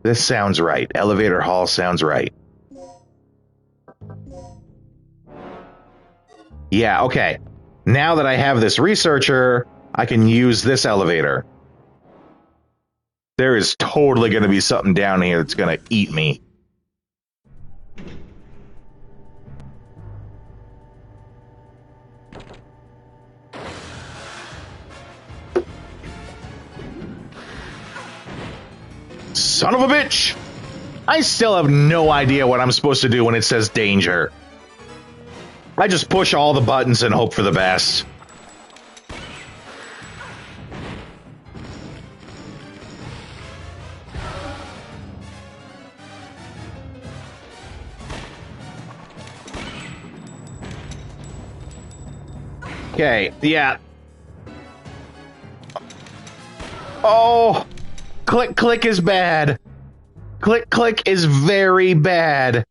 This sounds right. Elevator hall sounds right. Yeah, okay. Now that I have this researcher, I can use this elevator. There is totally going to be something down here that's going to eat me. Son of a bitch! I still have no idea what I'm supposed to do when it says danger. I just push all the buttons and hope for the best. Okay, yeah. Oh! Click, click is bad. Click, click is very bad.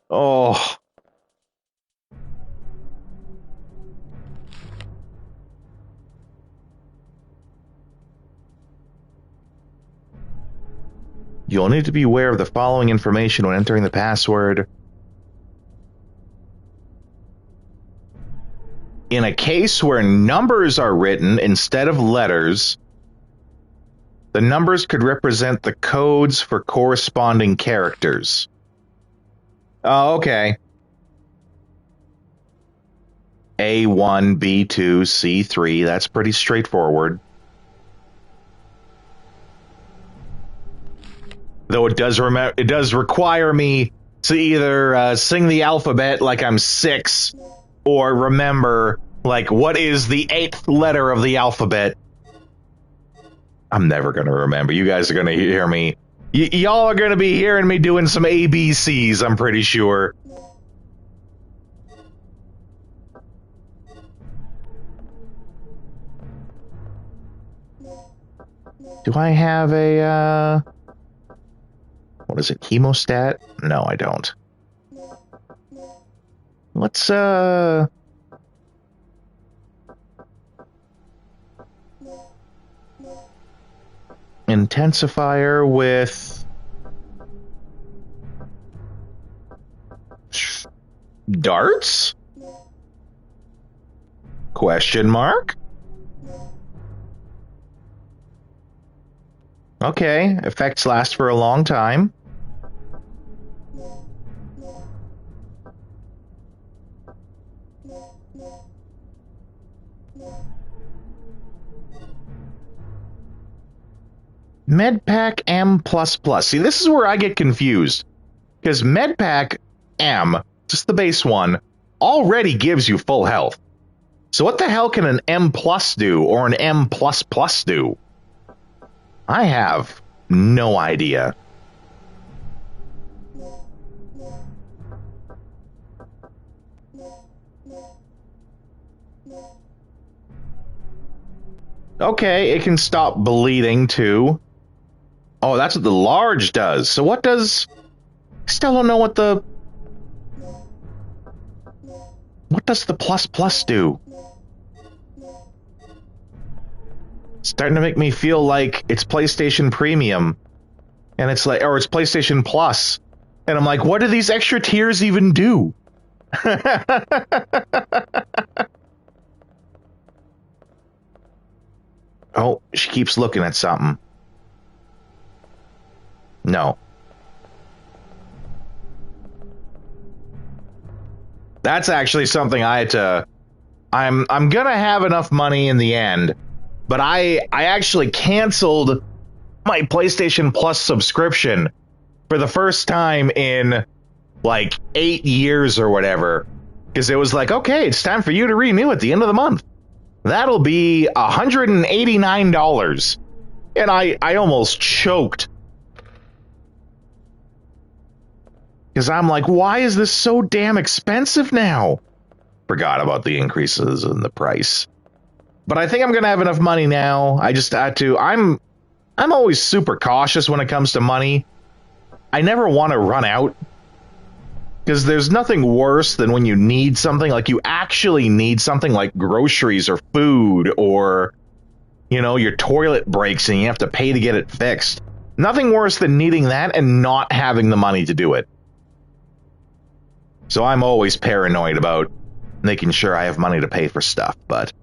Oh. You'll need to be aware of the following information when entering the password. In a case where numbers are written instead of letters, the numbers could represent the codes for corresponding characters. Oh, okay. A1, B2, C3, that's pretty straightforward. Though it does require me to either sing the alphabet like I'm 6, or remember, like, what is the 8th letter of the alphabet? I'm never going to remember. You guys are going to hear me. Y'all are going to be hearing me doing some ABCs, I'm pretty sure. Do I have a, what is it, hemostat? No, I don't. Let's, intensifier with darts? Question mark? Okay, effects last for a long time. Medpack M++. See, this is where I get confused. Because Medpack M, just the base one, already gives you full health. So what the hell can an M+ do, or an M++ do? I have no idea. Okay, it can stop bleeding too. Oh, that's what the large does. So what does... Still don't know what the... What does the plus do? It's starting to make me feel like it's PlayStation Premium. And it's like... Or it's PlayStation Plus. And I'm like, what do these extra tiers even do? Oh, she keeps looking at something. No. That's actually something I had to. I'm gonna have enough money in the end, but I actually canceled my PlayStation Plus subscription for the first time in like 8 years or whatever, because it was like, okay, it's time for you to renew at the end of the month. That'll be $189. And I almost choked. Because I'm like, why is this so damn expensive now? Forgot about the increases in the price. But I think I'm going to have enough money now. I just had to. I'm always super cautious when it comes to money. I never want to run out. Because there's nothing worse than when you need something, like you actually need something like groceries or food, or, you know, your toilet breaks and you have to pay to get it fixed. Nothing worse than needing that and not having the money to do it. So I'm always paranoid about making sure I have money to pay for stuff, but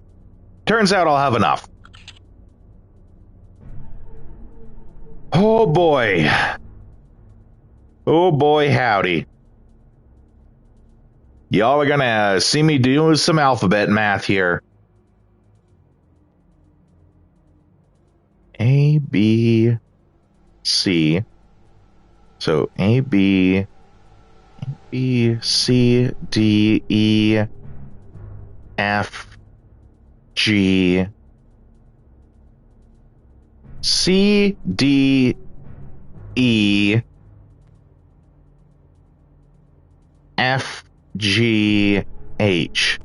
turns out I'll have enough. Oh boy. Oh boy, howdy. Y'all are gonna see me do some alphabet math here. A, B, C. So A, B, C, D, E, F, G, C, D, E, F, G, H.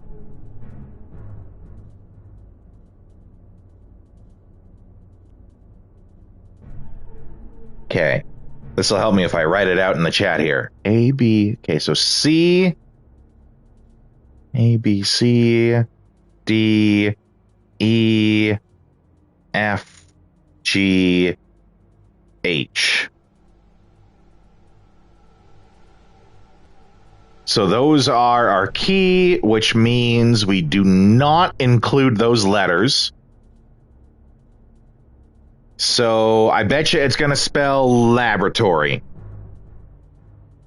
Okay. This will help me if I write it out in the chat here. A, B. Okay, so C, A, B, C, D, E, F, G, H. So those are our key, which means we do not include those letters. So I bet you it's going to spell laboratory.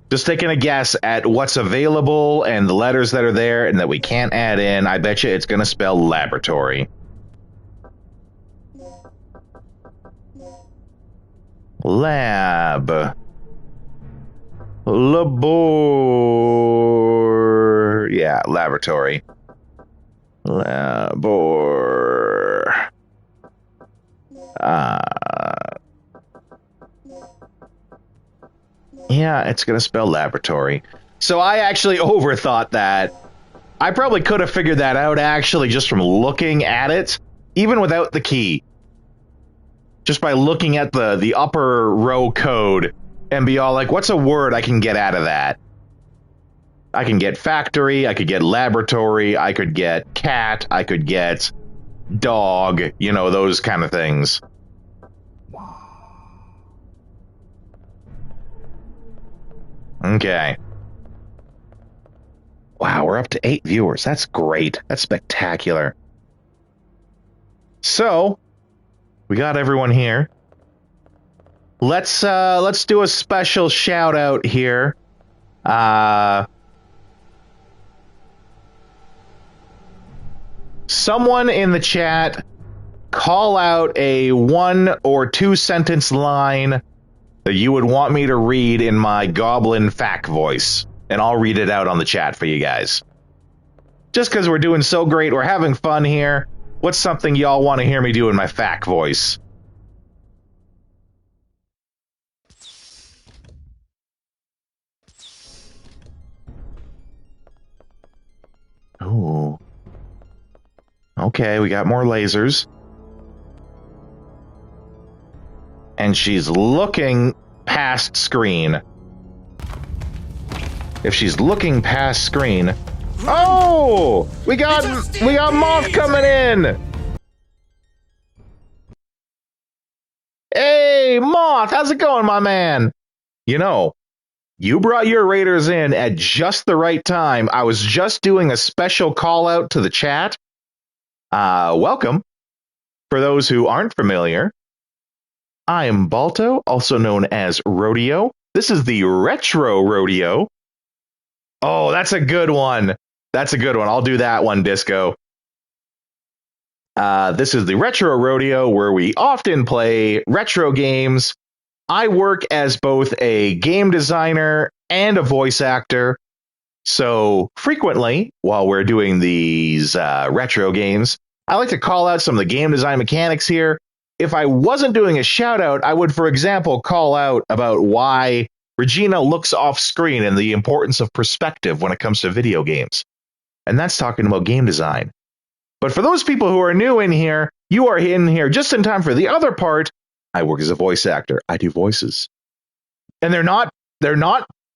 Just taking a guess at what's available and the letters that are there and that we can't add in, I bet you it's going to spell laboratory. Lab. Labor. Yeah, laboratory. Labor. Yeah, it's going to spell laboratory. So I actually overthought that. I probably could have figured that out actually just from looking at it, even without the key. Just by looking at the upper row code and be all like, what's a word I can get out of that? I can get factory, I could get laboratory, I could get cat, I could get dog, you know, those kind of things. Okay. Wow, we're up to 8 viewers. That's great. That's spectacular. So, we got everyone here. Let's do a special shout out here. Someone in the chat call out a 1 or 2 sentence line that you would want me to read in my goblin fact voice, and I'll read it out on the chat for you guys. Just because we're doing so great, we're having fun here. What's something y'all want to hear me do in my fact voice? Ooh. Okay, we got more lasers. And she's looking past screen. If she's looking past screen... Oh! We got Moth coming in! Hey, Moth! How's it going, my man? You know, you brought your raiders in at just the right time. I was just doing a special call out to the chat. Welcome. For those who aren't familiar, I am Balto, also known as Rodeo. This is the Retro Rodeo. Oh, that's a good one. That's a good one. I'll do that one, Disco. This is the Retro Rodeo, where we often play retro games. I work as both a game designer and a voice actor. So frequently, while we're doing these retro games, I like to call out some of the game design mechanics here. If I wasn't doing a shout out, I would, for example, call out about why Regina looks off screen and the importance of perspective when it comes to video games. And that's talking about game design. But for those people who are new in here, you are in here just in time for the other part. I work as a voice actor. I do voices. And they're not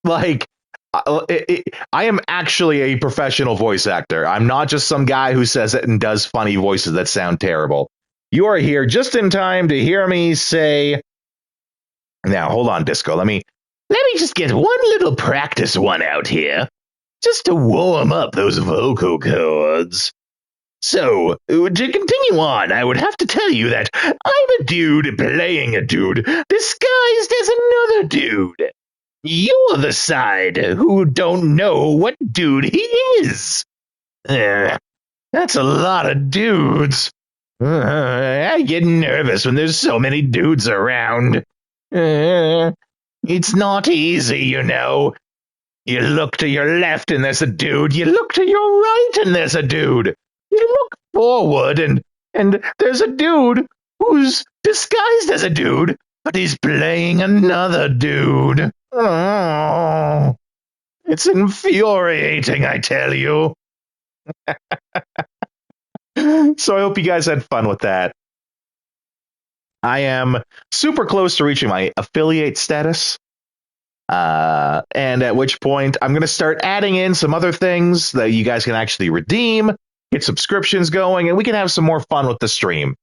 like, I am actually a professional voice actor. I'm not just some guy who says it and does funny voices that sound terrible. You are here just in time to hear me say, now hold on, Disco. Let me just get one little practice one out here, just to warm up those vocal cords. So, to continue on, I would have to tell you that I'm a dude playing a dude disguised as another dude. You're the side who don't know what dude he is. That's a lot of dudes. I get nervous when there's so many dudes around. It's not easy, you know. You look to your left and there's a dude. You look to your right and there's a dude. You look forward and there's a dude who's disguised as a dude, but he's playing another dude. Oh, it's infuriating, I tell you. So I hope you guys had fun with that. I am super close to reaching my affiliate status. And at which point I'm going to start adding in some other things that you guys can actually redeem, get subscriptions going, and we can have some more fun with the stream.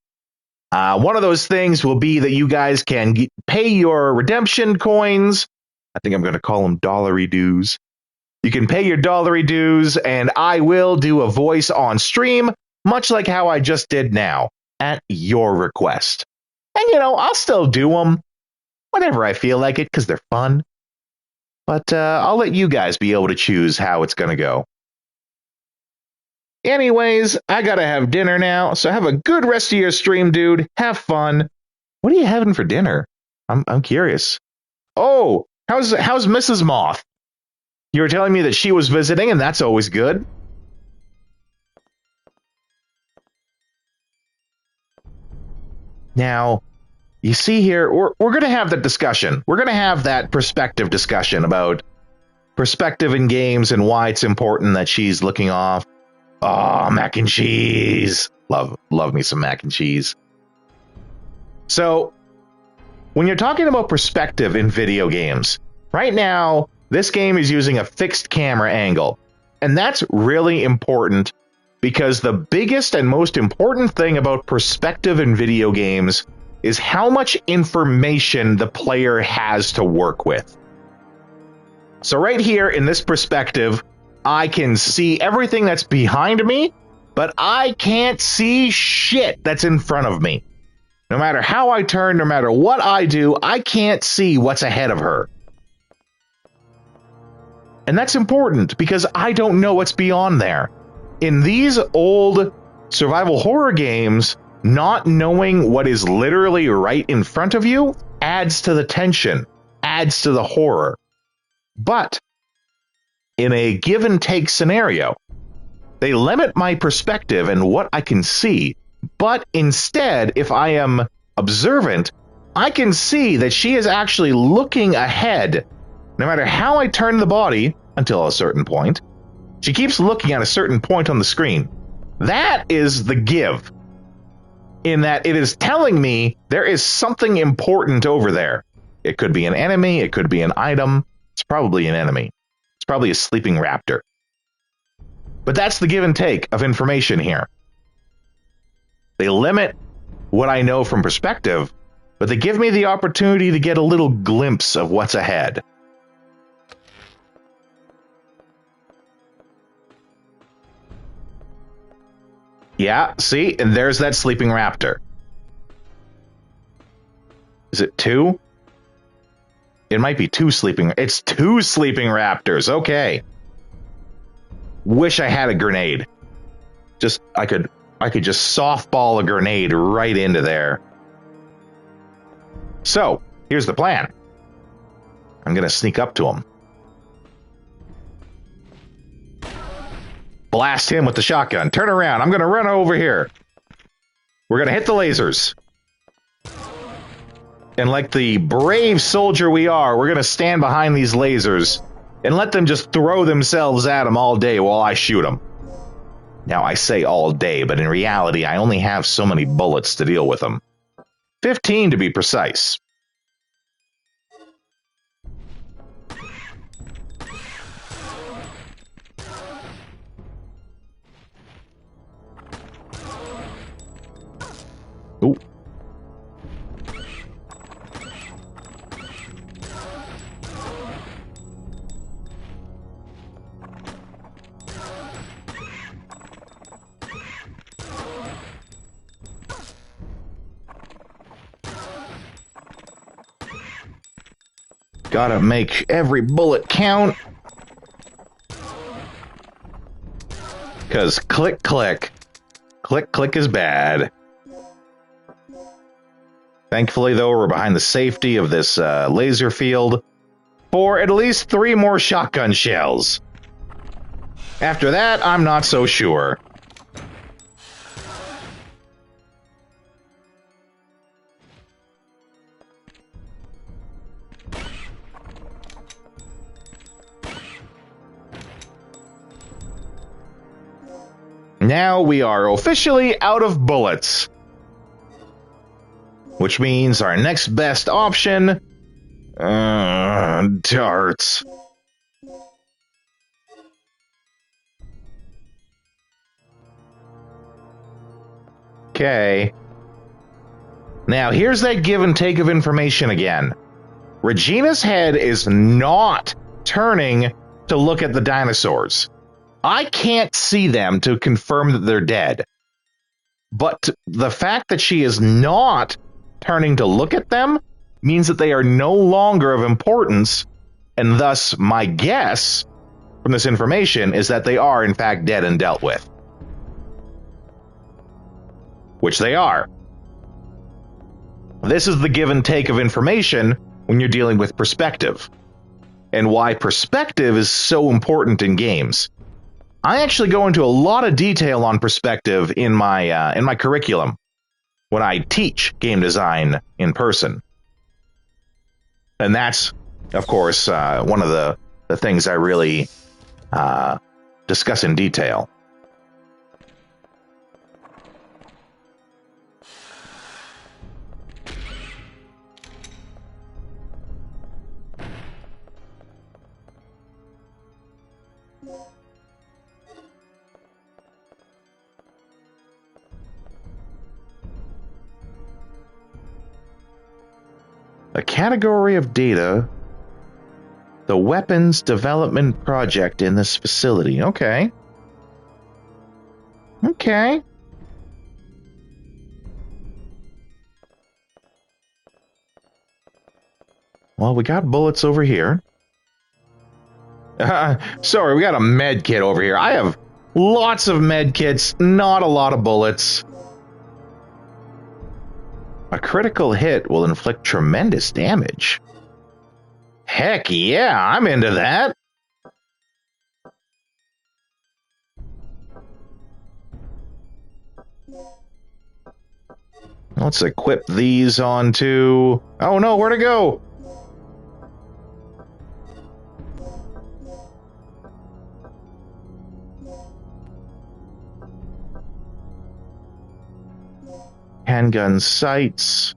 One of those things will be that you guys can pay your redemption coins. I think I'm going to call them dollary dues. You can pay your dollary dues, and I will do a voice on stream, much like how I just did now, at your request. And, you know, I'll still do them whenever I feel like it, because they're fun. But I'll let you guys be able to choose how it's going to go. Anyways, I got to have dinner now, so have a good rest of your stream, dude. Have fun. What are you having for dinner? I'm curious. Oh, how's Mrs. Moth? You were telling me that she was visiting, and that's always good. Now, you see here, we're going to have that discussion. We're going to have that perspective discussion about perspective in games and why it's important that she's looking off. Oh, mac and cheese. Love me some mac and cheese. So, when you're talking about perspective in video games, right now, this game is using a fixed camera angle. And that's really important because the biggest and most important thing about perspective in video games is how much information the player has to work with. So right here in this perspective, I can see everything that's behind me, but I can't see shit that's in front of me. No matter how I turn, no matter what I do, I can't see what's ahead of her. And that's important because I don't know what's beyond there. In these old survival horror games, not knowing what is literally right in front of you adds to the tension, adds to the horror. But in a give and take scenario, they limit my perspective and what I can see. But instead, if I am observant, I can see that she is actually looking ahead. No matter how I turn the body until a certain point, she keeps looking at a certain point on the screen. That is the give. In that it is telling me there is something important over there. It could be an enemy, it could be an item. It's probably an enemy. It's probably a sleeping raptor. But that's the give and take of information here. They limit what I know from perspective, but they give me the opportunity to get a little glimpse of what's ahead. Yeah, see? And there's that sleeping raptor. Is it two? It might be two sleeping... It's two sleeping raptors. Okay. wish I had a grenade. I could just softball a grenade right into there. So, here's the plan. I'm going to sneak up to him. Blast him with the shotgun. Turn around. I'm going to run over here. We're going to hit the lasers. And like the brave soldier we are, we're going to stand behind these lasers and let them just throw themselves at them all day while I shoot them. Now, I say all day, but in reality, I only have so many bullets to deal with them. 15 to be precise. Ooh. Gotta make every bullet count. Because click, click. Click, click is bad. Thankfully, though, we're behind the safety of this laser field for at least 3 more shotgun shells. After that, I'm not so sure. Now we are officially out of bullets. Which means our next best option... darts. Okay. Now, here's that give and take of information again. Regina's head is not turning to look at the dinosaurs. I can't see them to confirm that they're dead. But the fact that she is not turning to look at them means that they are no longer of importance, and thus my guess from this information is that they are in fact dead and dealt with. Which they are. This is the give and take of information when you're dealing with perspective, and why perspective is so important in games. I actually go into a lot of detail on perspective in my curriculum when I teach game design in person. And that's, of course, one of the things I really discuss in detail. A category of data, the weapons development project in this facility. Okay. Okay. Well, we got bullets over here. Sorry, we got a med kit over here. I have lots of med kits, not a lot of bullets. A critical hit will inflict tremendous damage. Heck yeah, I'm into that. Let's equip these onto... Oh no, where'd it go? Handgun sights.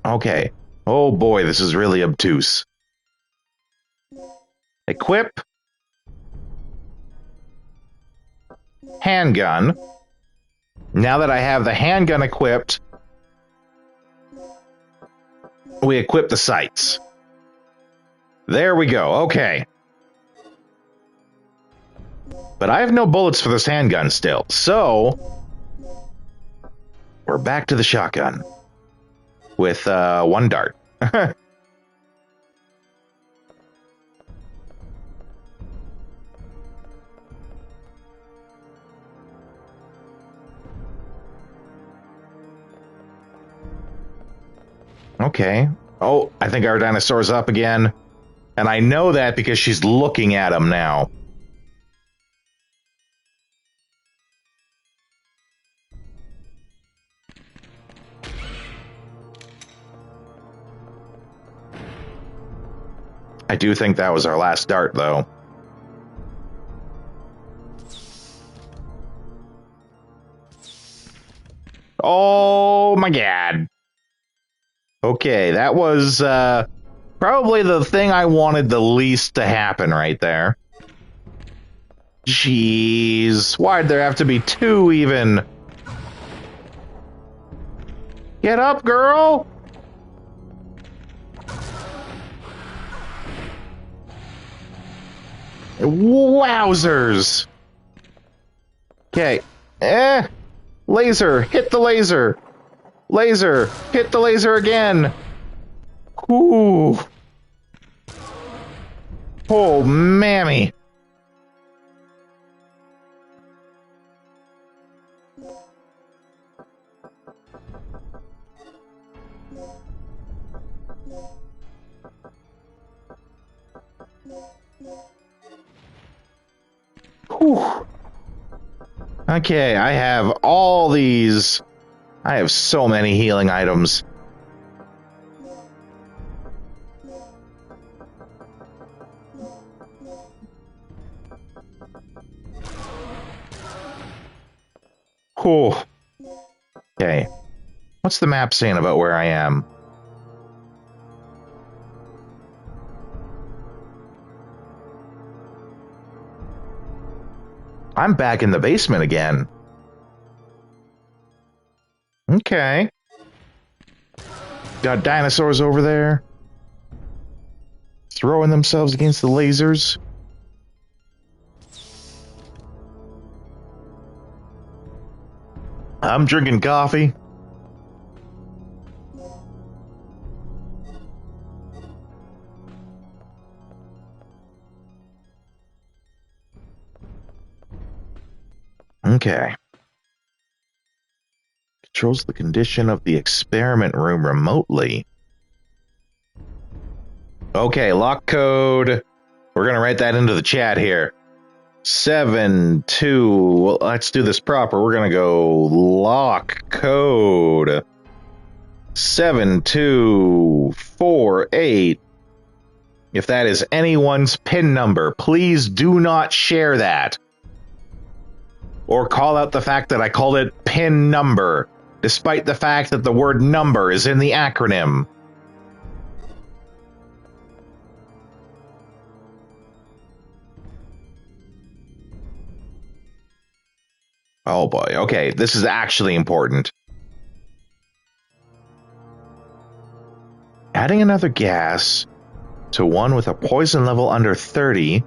Okay. Oh boy, this is really obtuse. Equip. Handgun. Now that I have the handgun equipped, we equip the sights. There we go. Okay. But I have no bullets for this handgun still, so... We're back to the shotgun with 1 dart. Okay. Oh, I think our dinosaur's up again. And I know that because she's looking at him now. I do think that was our last dart, though. Oh my god. Okay, that was probably the thing I wanted the least to happen right there. Jeez, why'd there have to be two even? Get up, girl! Wowzers! Okay. Laser! Hit the laser! Laser! Hit the laser again! Ooh! Oh, mammy! Whew. Okay, I have all these. I have so many healing items. Whew. Okay. What's the map saying about where I am? I'm back in the basement again. Okay. Got dinosaurs over there. Throwing themselves against the lasers. I'm drinking coffee. Okay. Controls the condition of the experiment room remotely. Okay, lock code. We're going to write that into the chat here. 7-2. Well, let's do this proper. We're going to go lock code 7248. If that is anyone's PIN number, please do not share that. Or call out the fact that I called it PIN number, despite the fact that the word number is in the acronym. Oh boy, okay, this is actually important. Adding another gas to one with a poison level under 30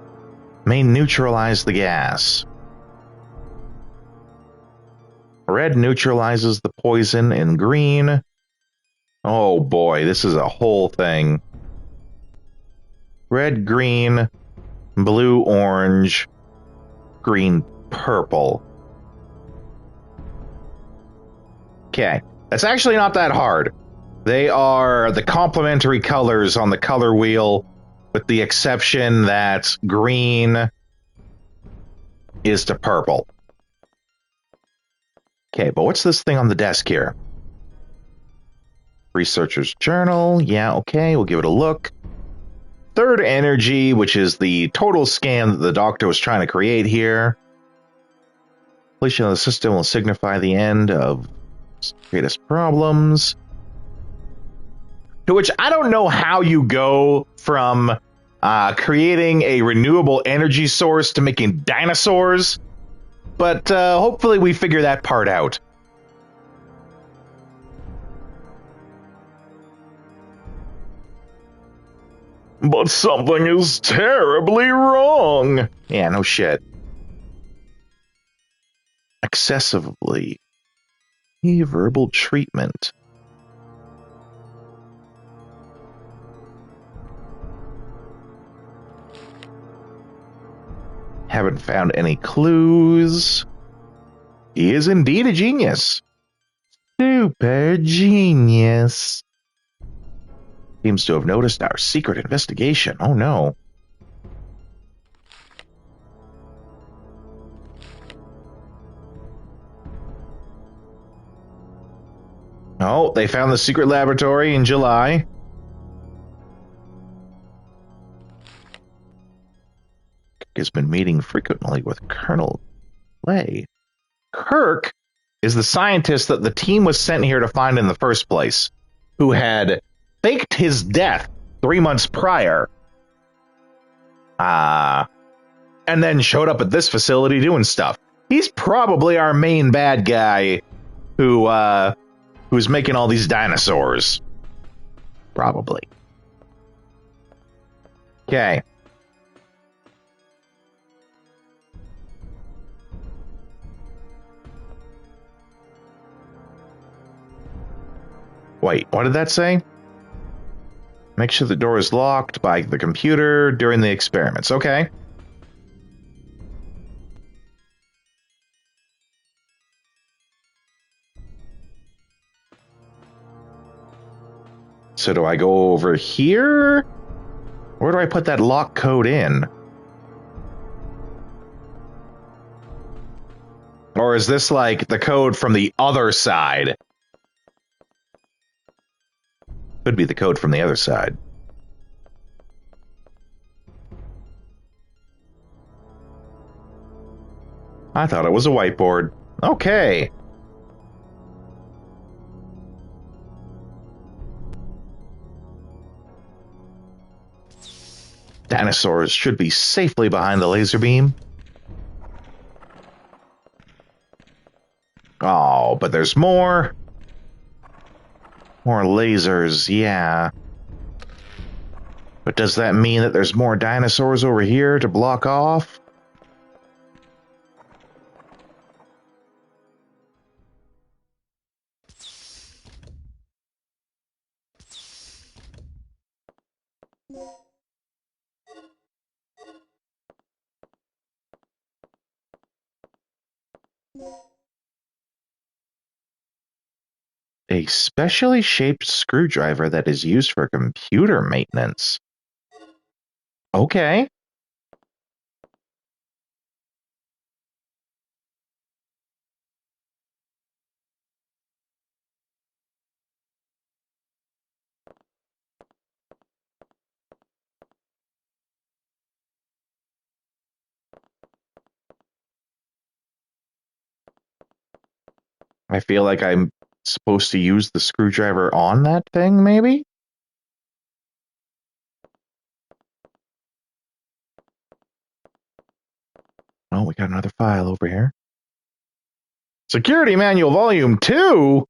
may neutralize the gas. Red neutralizes the poison in green. Oh boy, this is a whole thing. Red, green, blue, orange, green, purple. Okay, that's actually not that hard. They are the complementary colors on the color wheel, with the exception that green is to purple. Okay, but what's this thing on the desk here? Researcher's journal. Yeah, okay, we'll give it a look. Third energy, which is the total scan that the doctor was trying to create here. Completion of the system will signify the end of greatest problems. To which I don't know how you go from creating a renewable energy source to making dinosaurs, but hopefully we figure that part out. But something is terribly wrong. Yeah, no shit. Excessively. Verbal treatment. Haven't found any clues. He is indeed a genius. Super genius. Seems to have noticed our secret investigation. Oh no. Oh, they found the secret laboratory in July. Has been meeting frequently with Colonel Lay. Kirk is the scientist that the team was sent here to find in the first place, who had faked his death 3 months prior. And then showed up at this facility doing stuff. He's probably our main bad guy who's making all these dinosaurs. Probably. Okay. Wait, what did that say? Make sure the door is locked by the computer during the experiments. Okay. So do I go over here? Where do I put that lock code in? Or is this like the code from the other side? Could be the code from the other side. I thought it was a whiteboard. Okay. Dinosaurs should be safely behind the laser beam. Oh, but there's more. More lasers, yeah. But does that mean that there's more dinosaurs over here to block off? A specially shaped screwdriver that is used for computer maintenance. Okay. I feel like I'm supposed to use the screwdriver on that thing, maybe? Oh, we got another file over here. Security Manual Volume 2?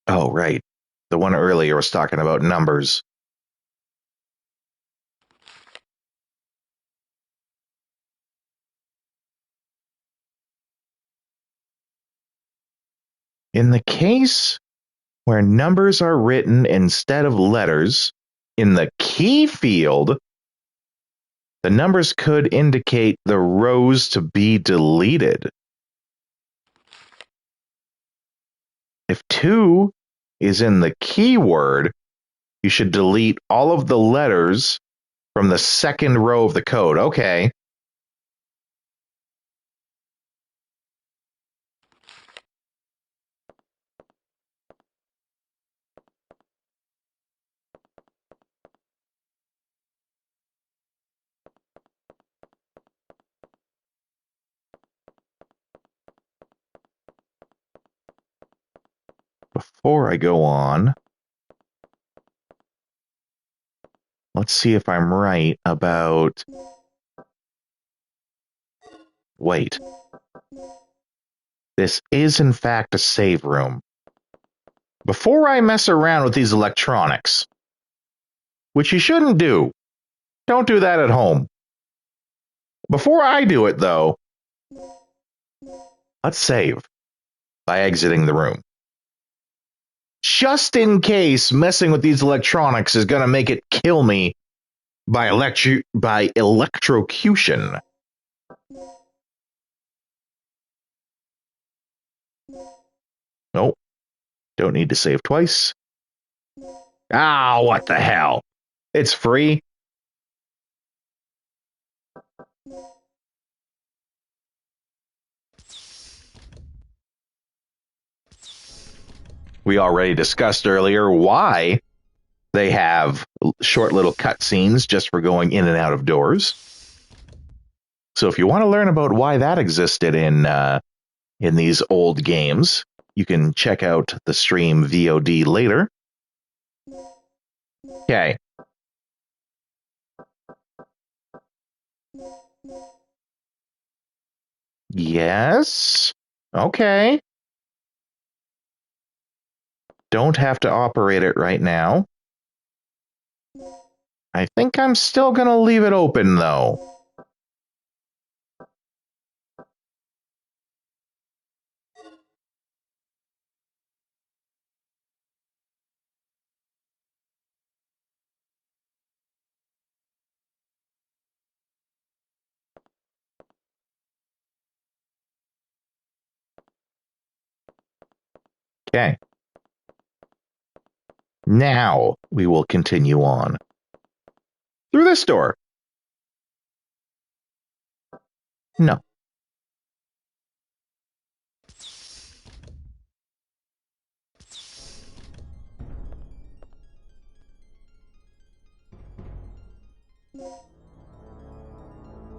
Oh, right. The one earlier was talking about numbers. In the case where numbers are written instead of letters in the key field, the numbers could indicate the rows to be deleted. If 2 is in the keyword, you should delete all of the letters from the second row of the code. Okay. Before I go on, let's see if I'm right about... Wait. This is in fact a save room. Before I mess around with these electronics, which you shouldn't do, don't do that at home. Before I do it, though, let's save by exiting the room. Just in case messing with these electronics is going to make it kill me by electrocution. Nope. Don't need to save twice. Ah, what the hell? It's free. We already discussed earlier why they have short little cutscenes just for going in and out of doors. So if you want to learn about why that existed in these old games, you can check out the stream VOD later. Okay. Yes. Okay. Don't have to operate it right now. I think I'm still going to leave it open, though. Okay. Now we will continue on. Through this door. No.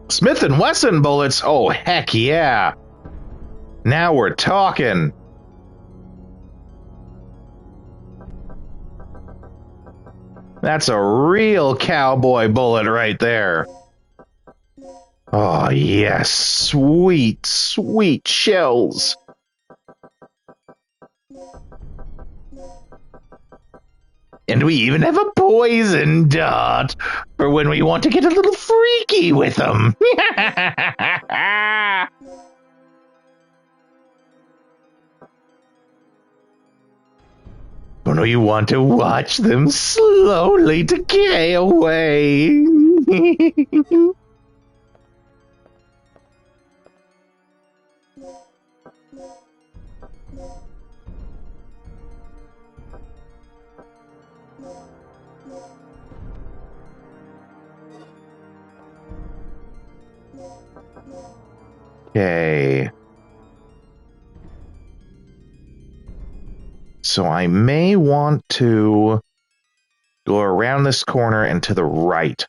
Smith & Wesson bullets? Oh, heck yeah. Now we're talking. That's a real cowboy bullet right there. Oh, yes. Sweet, sweet shells. And we even have a poison dart for when we want to get a little freaky with them. When we want to watch them slowly decay away. Okay. So I may want to go around this corner and to the right.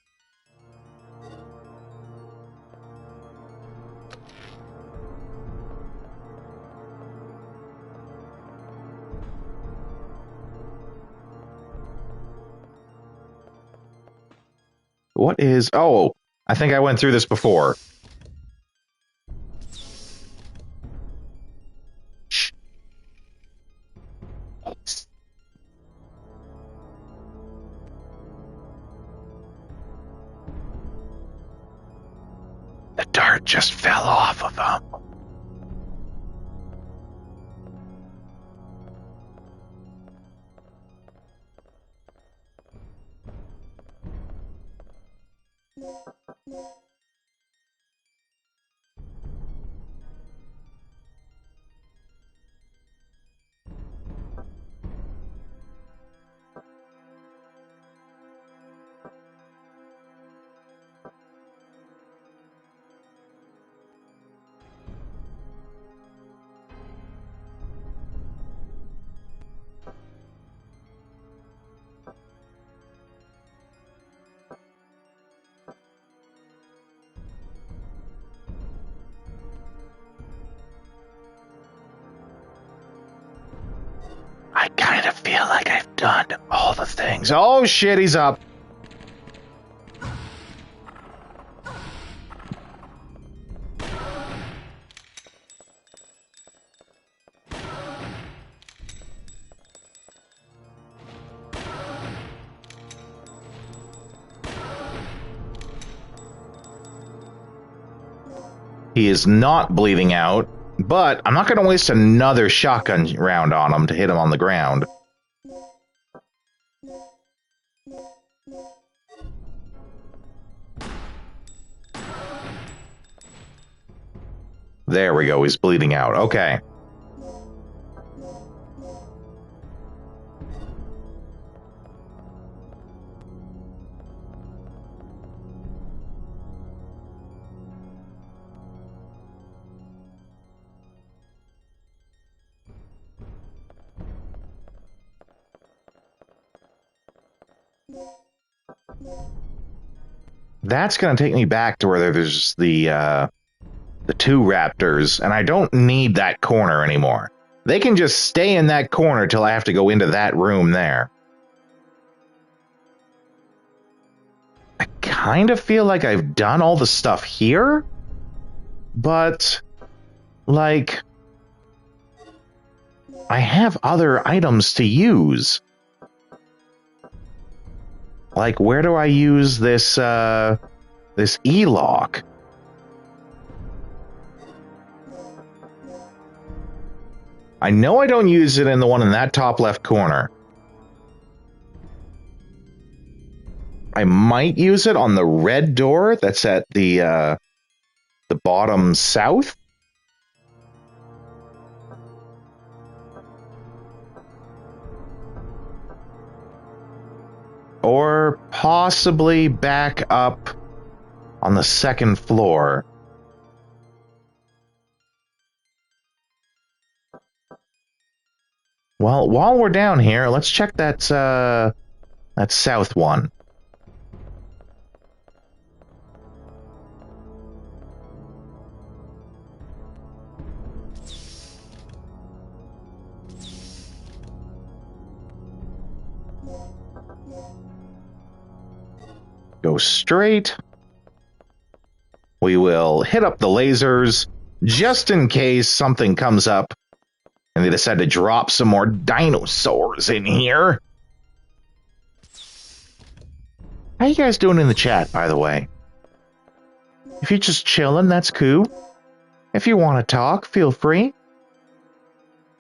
What is... Oh, I think I went through this before. Shh. The dart just fell off of him. I kind of feel like I've done all the things. Oh shit, he's up. He is not bleeding out, but I'm not going to waste another shotgun round on him to hit him on the ground. There we go, he's bleeding out. Okay. That's going to take me back to where there's the two raptors, and I don't need that corner anymore. They can just stay in that corner till I have to go into that room there. I kind of feel like I've done all the stuff here, but, like, I have other items to use. Like, where do I use this E-lock? I know I don't use it in the one in that top left corner. I might use it on the red door that's at the bottom south. Or possibly back up on the second floor. Well, while we're down here, let's check that south one. Go straight. We will hit up the lasers just in case something comes up and they decide to drop some more dinosaurs in here. How you guys doing in the chat, by the way? If you're just chilling, that's cool. If you want to talk, feel free.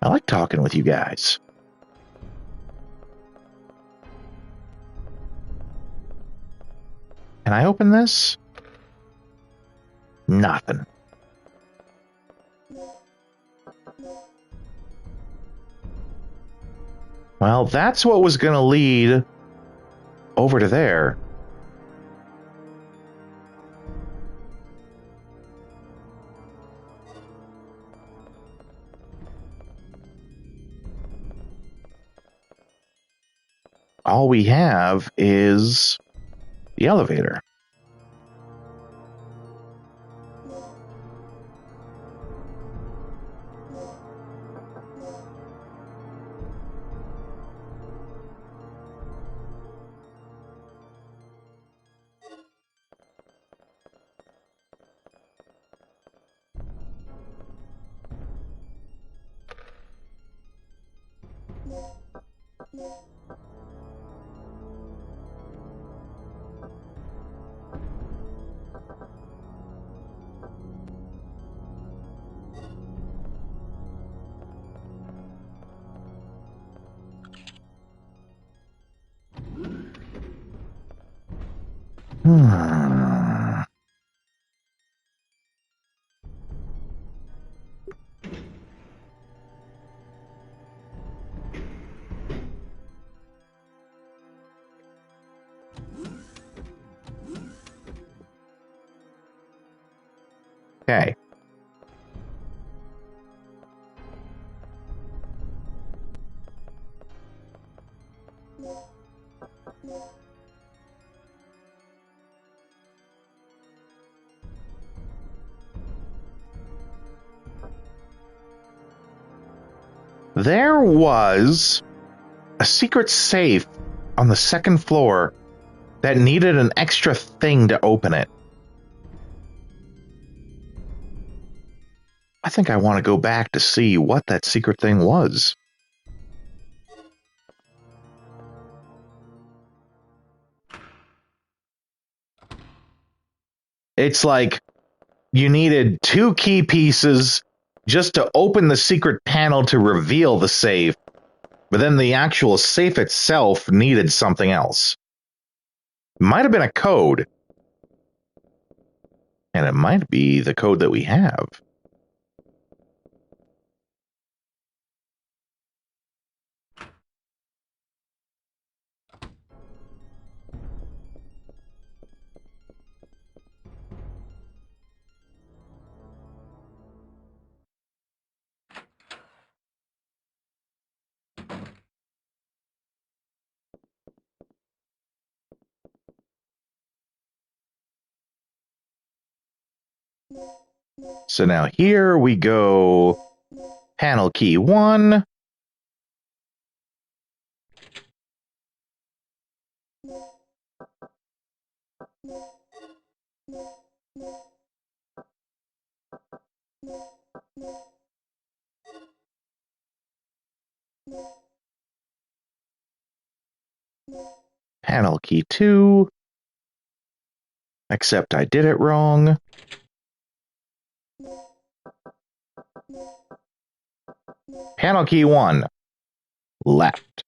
I like talking with you guys. Can I open this? Nothing. Well, that's what was going to lead over to there. All we have is the elevator. Okay. There was a secret safe on the second floor that needed an extra thing to open it. I think I want to go back to see what that secret thing was. It's like you needed 2 key pieces just to open the secret panel to reveal the safe, but then the actual safe itself needed something else. Might have been a code. And it might be the code that we have. So now here we go. Panel key 1. Panel key 2. Except I did it wrong. Panel key 1. Left.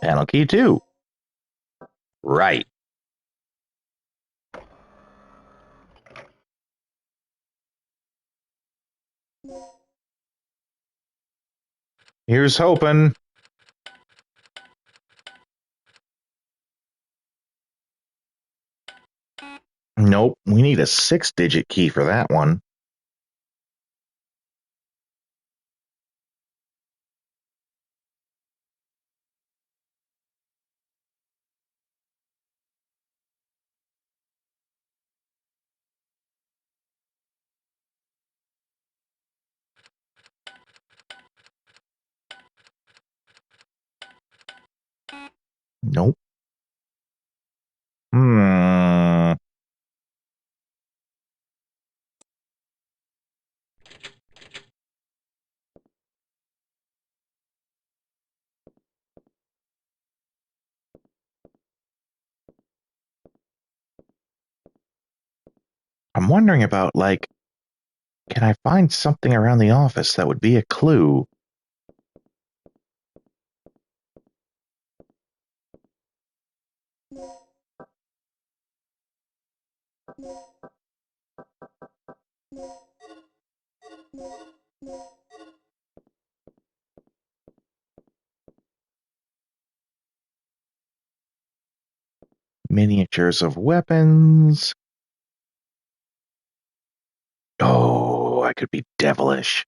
Panel key 2. Right. Here's hoping. Nope, we need a 6-digit key for that one. Nope. I'm wondering about, like, can I find something around the office that would be a clue? Miniatures of weapons. Oh, I could be devilish.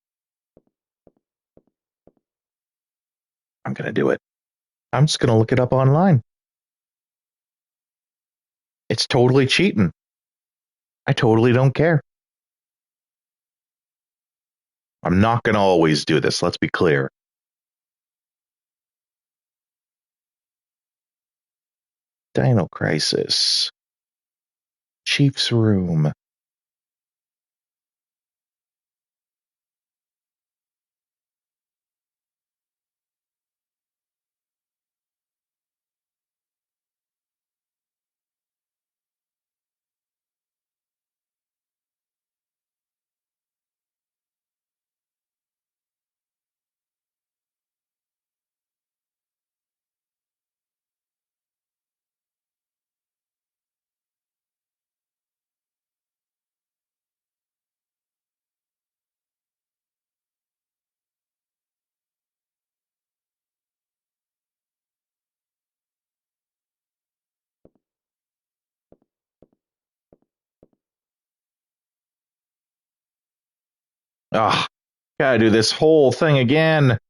I'm gonna do it. I'm just gonna look it up online. It's totally cheating. I totally don't care. I'm not gonna always do this, let's be clear. Dino Crisis. Chief's room. Ugh, gotta do this whole thing again.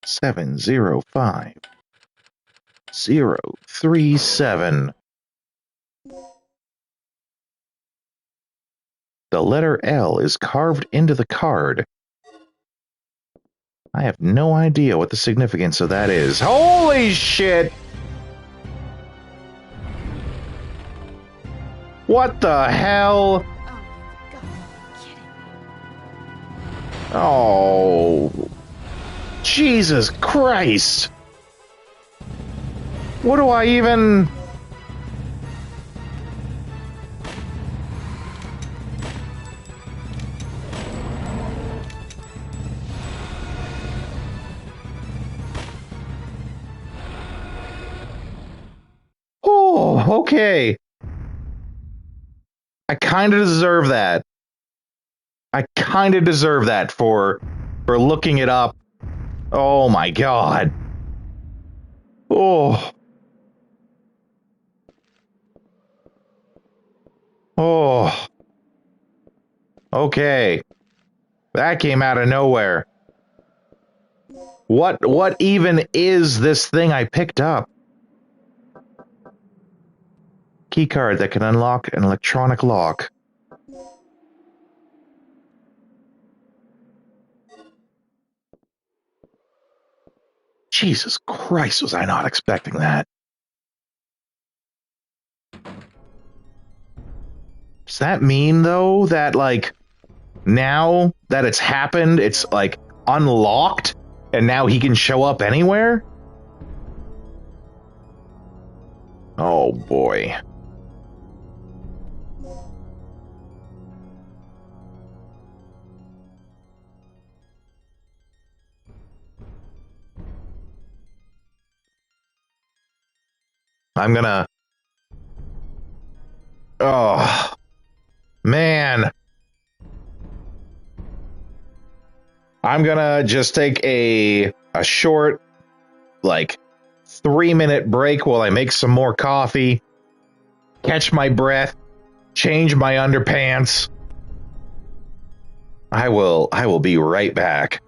Seven zero 037. The letter L is carved into the card. I have no idea what the significance of that is. Holy shit! What the hell? Oh, Jesus Christ! What do I even... Oh, okay. I kind of deserve that. I kind of deserve that for looking it up. Oh my god. Oh. Oh. Okay. That came out of nowhere. What even is this thing I picked up? Keycard that can unlock an electronic lock. Jesus Christ, was I not expecting that? Does that mean, though, that, like, now that it's happened, it's, like, unlocked, and now he can show up anywhere? Oh, boy. I'm gonna... Oh, man. I'm gonna just take a short, like, 3-minute break while I make some more coffee, catch my breath, change my underpants. I will be right back.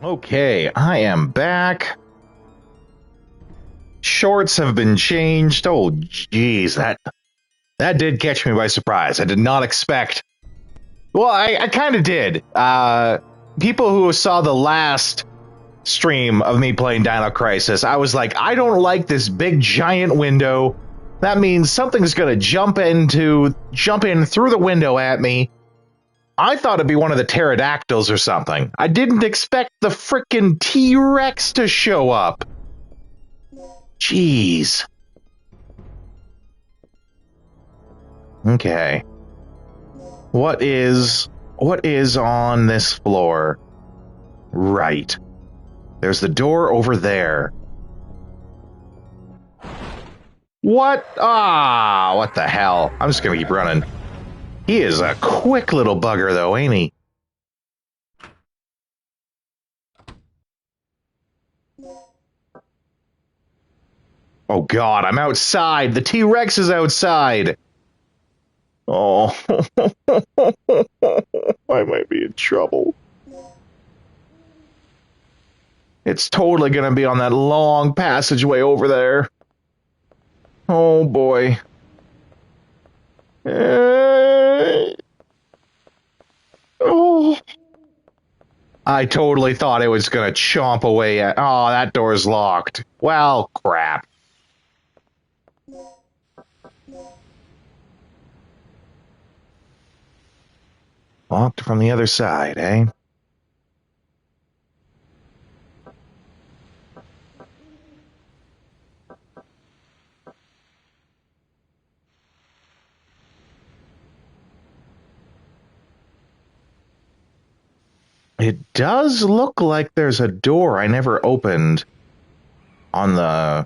Okay, I am back. Shorts have been changed. Oh, jeez, that did catch me by surprise. I did not expect. Well, I kind of did. People who saw the last stream of me playing Dino Crisis, I was like, I don't like this big giant window. That means something's gonna jump in through the window at me. I thought it'd be one of the pterodactyls or something. I didn't expect the frickin' T-Rex to show up. Jeez. Okay. What is on this floor? Right. There's the door over there. What? Ah, what the hell? I'm just gonna keep running. He is a quick little bugger, though, ain't he? Oh god, I'm outside! The T-Rex is outside! Oh, I might be in trouble. It's totally gonna be on that long passageway over there. Oh boy. Oh. I totally thought it was gonna chomp away at. Oh, that door's locked. Well, crap. Locked from the other side, eh? It does look like there's a door I never opened on the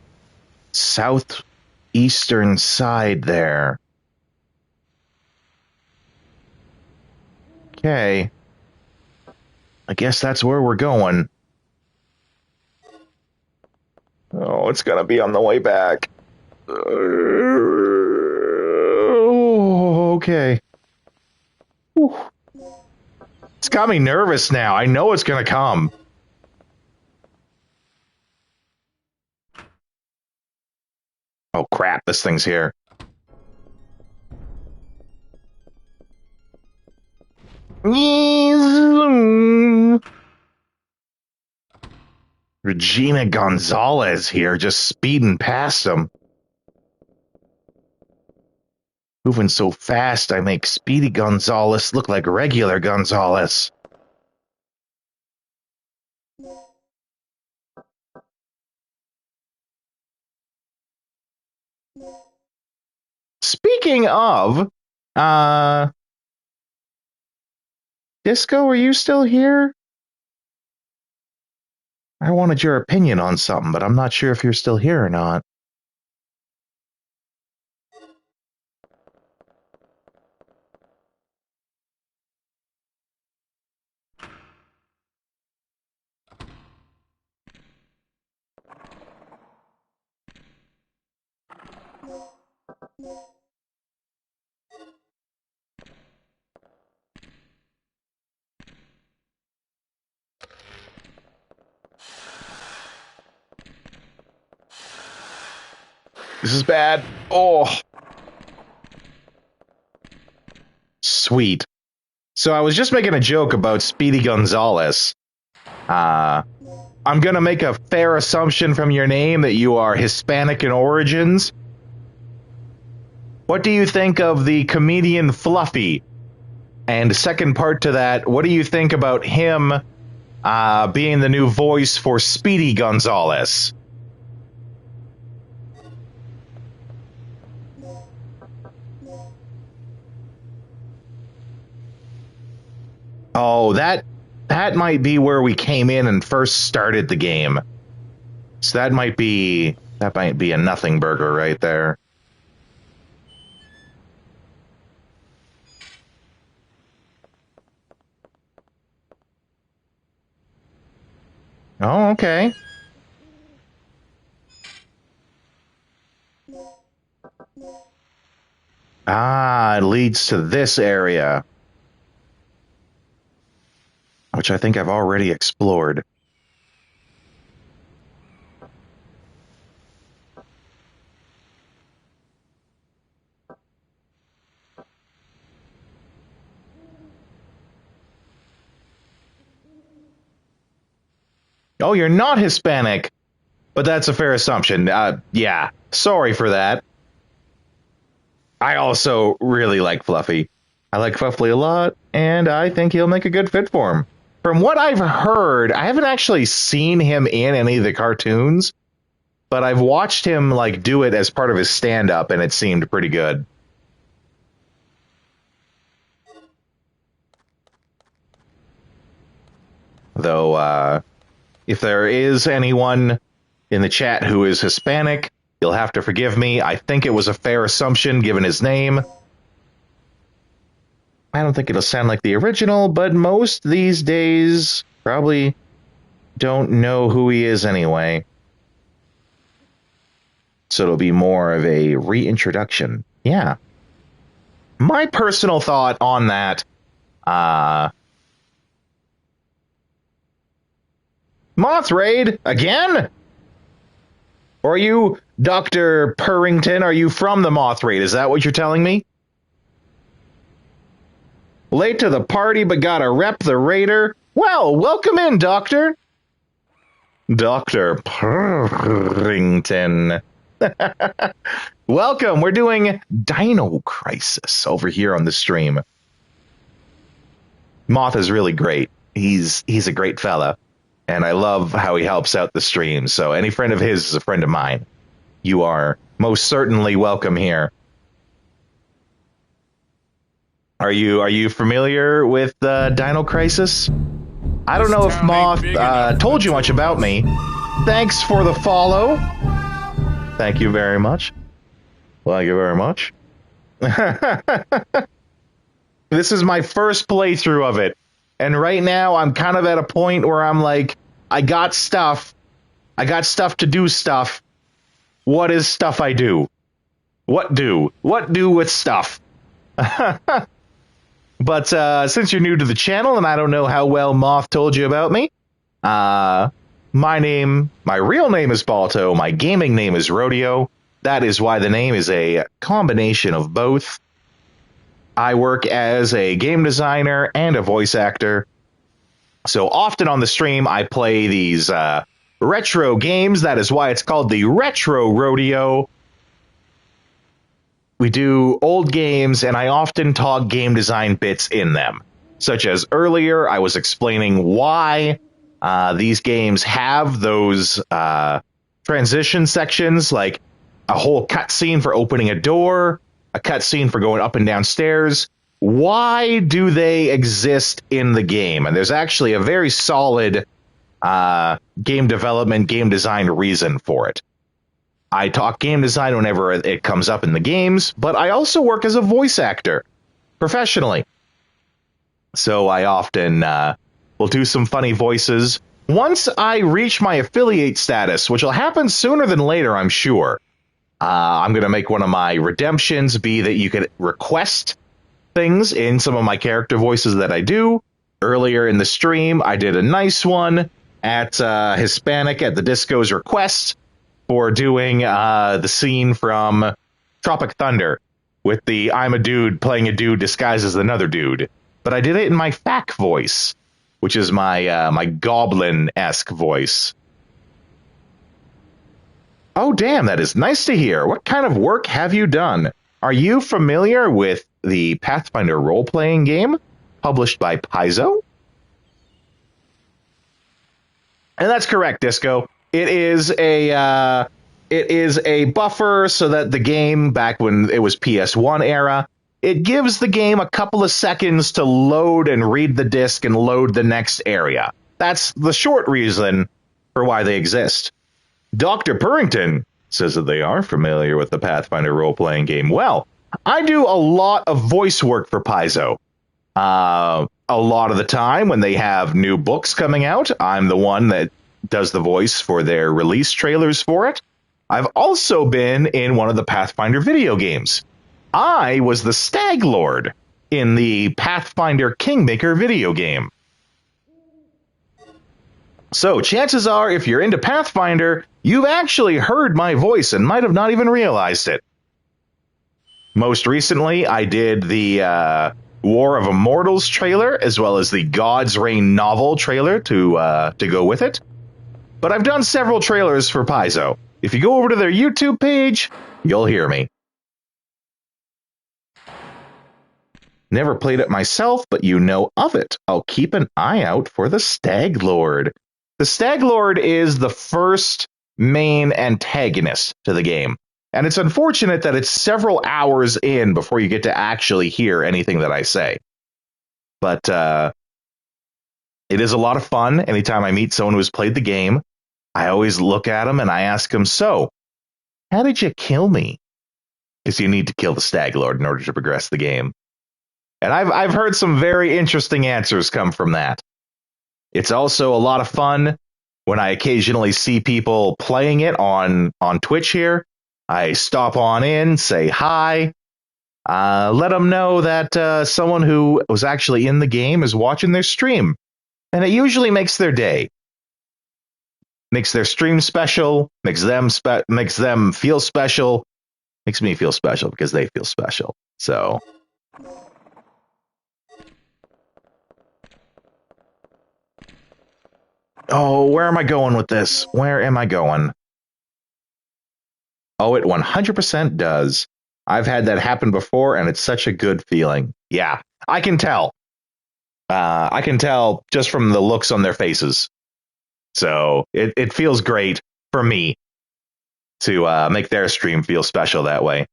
southeastern side there. Okay. I guess that's where we're going. Oh, it's gonna be on the way back. Oh, okay. Whew. It's got me nervous now. I know it's gonna come. Oh crap, this thing's here. Regina Gonzalez here, just speeding past him. Moving so fast, I make Speedy Gonzalez look like regular Gonzalez. Speaking of, Disco, are you still here? I wanted your opinion on something, but I'm not sure if you're still here or not. This is bad. Oh. Sweet. So I was just making a joke about Speedy Gonzalez. I'm gonna make a fair assumption from your name that you are Hispanic in origins. What do you think of the comedian Fluffy? And second part to that, what do you think about him being the new voice for Speedy Gonzalez? Oh, that might be where we came in and first started the game. So that might be a nothing burger right there. Oh, okay. Ah, it leads to this area, which I think I've already explored. Oh, you're not Hispanic, but that's a fair assumption. Yeah, sorry for that. I also really like Fluffy. I like Fluffy a lot, and I think he'll make a good fit for him. From what I've heard, I haven't actually seen him in any of the cartoons, but I've watched him like do it as part of his stand-up, and it seemed pretty good. Though, if there is anyone in the chat who is Hispanic, you'll have to forgive me. I think it was a fair assumption given his name. I don't think it'll sound like the original, but most these days probably don't know who he is anyway. So it'll be more of a reintroduction. Yeah. My personal thought on that, Moth Raid, again? Or are you Dr. Purrington? Are you from the Moth Raid? Is that what you're telling me? Late to the party, but gotta rep the Raider. Well, welcome in, Doctor. Dr. Purrington. Welcome. We're doing Dino Crisis over here on the stream. Moth is really great. He's a great fella, and I love how he helps out the stream. So any friend of his is a friend of mine. You are most certainly welcome here. Are you familiar with Dino Crisis? I don't know if Moth told you much about me. Thanks for the follow. Thank you very much. Thank you very much. This is my first playthrough of it. And right now I'm kind of at a point where I'm like, I got stuff. I got stuff to do stuff. What is stuff I do? What do? What do with stuff? But since you're new to the channel and I don't know how well Moth told you about me, my real name is Balto, my gaming name is Rodeo. That is why the name is a combination of both. I work as a game designer and a voice actor. So often on the stream I play these retro games. That is why it's called the Retro Rodeo. We do old games, and I often talk game design bits in them. Such as earlier, I was explaining why these games have those transition sections, like a whole cutscene for opening a door, a cutscene for going up and down stairs. Why do they exist in the game? And there's actually a very solid game development, game design reason for it. I talk game design whenever it comes up in the games, but I also work as a voice actor professionally. So I often will do some funny voices. Once I reach my affiliate status, which will happen sooner than later, I'm sure, I'm going to make one of my redemptions be that you could request things in some of my character voices that I do. Earlier in the stream, I did a nice one at Hispanic at the Disco's request for doing the scene from Tropic Thunder with the I'm a dude playing a dude disguised as another dude. But I did it in my Fack voice, which is my my goblin-esque voice. Oh, damn, that is nice to hear. What kind of work have you done? Are you familiar with the Pathfinder role-playing game published by Paizo? And that's correct, Disco. It is a buffer so that the game, back when it was PS1 era, it gives the game a couple of seconds to load and read the disc and load the next area. That's the short reason for why they exist. Dr. Purrington says that they are familiar with the Pathfinder role-playing game. Well, I do a lot of voice work for Paizo. A lot of the time when they have new books coming out, I'm the one that does the voice for their release trailers for it. I've also been in one of the Pathfinder video games. I was the Stag Lord in the Pathfinder Kingmaker video game. So chances are, if you're into Pathfinder, you've actually heard my voice and might have not even realized it. Most recently, I did the War of Immortals trailer, as well as the God's Reign novel trailer to go with it. but I've done several trailers for Paizo. If you go over to their YouTube page, you'll hear me. Never played it myself, but you know of it. I'll keep an eye out for the Stag Lord. The Stag Lord is the first main antagonist to the game. And it's unfortunate that it's several hours in before you get to actually hear anything that I say. But it is a lot of fun. Anytime I meet someone who's played the game, I always look at them and I ask them, so, how did you kill me? Because you need to kill the Stag Lord in order to progress the game. And I've heard some very interesting answers come from that. It's also a lot of fun when I occasionally see people playing it on Twitch here. I stop on in, say hi, let them know that someone who was actually in the game is watching their stream. And it usually makes their day. Makes their stream special, makes them feel special, makes me feel special because they feel special. So... oh, where am I going with this? Where am I going? Oh, it 100% does. I've had that happen before, and it's such a good feeling. Yeah, I can tell. I can tell just from the looks on their faces. So it feels great for me to make their stream feel special that way.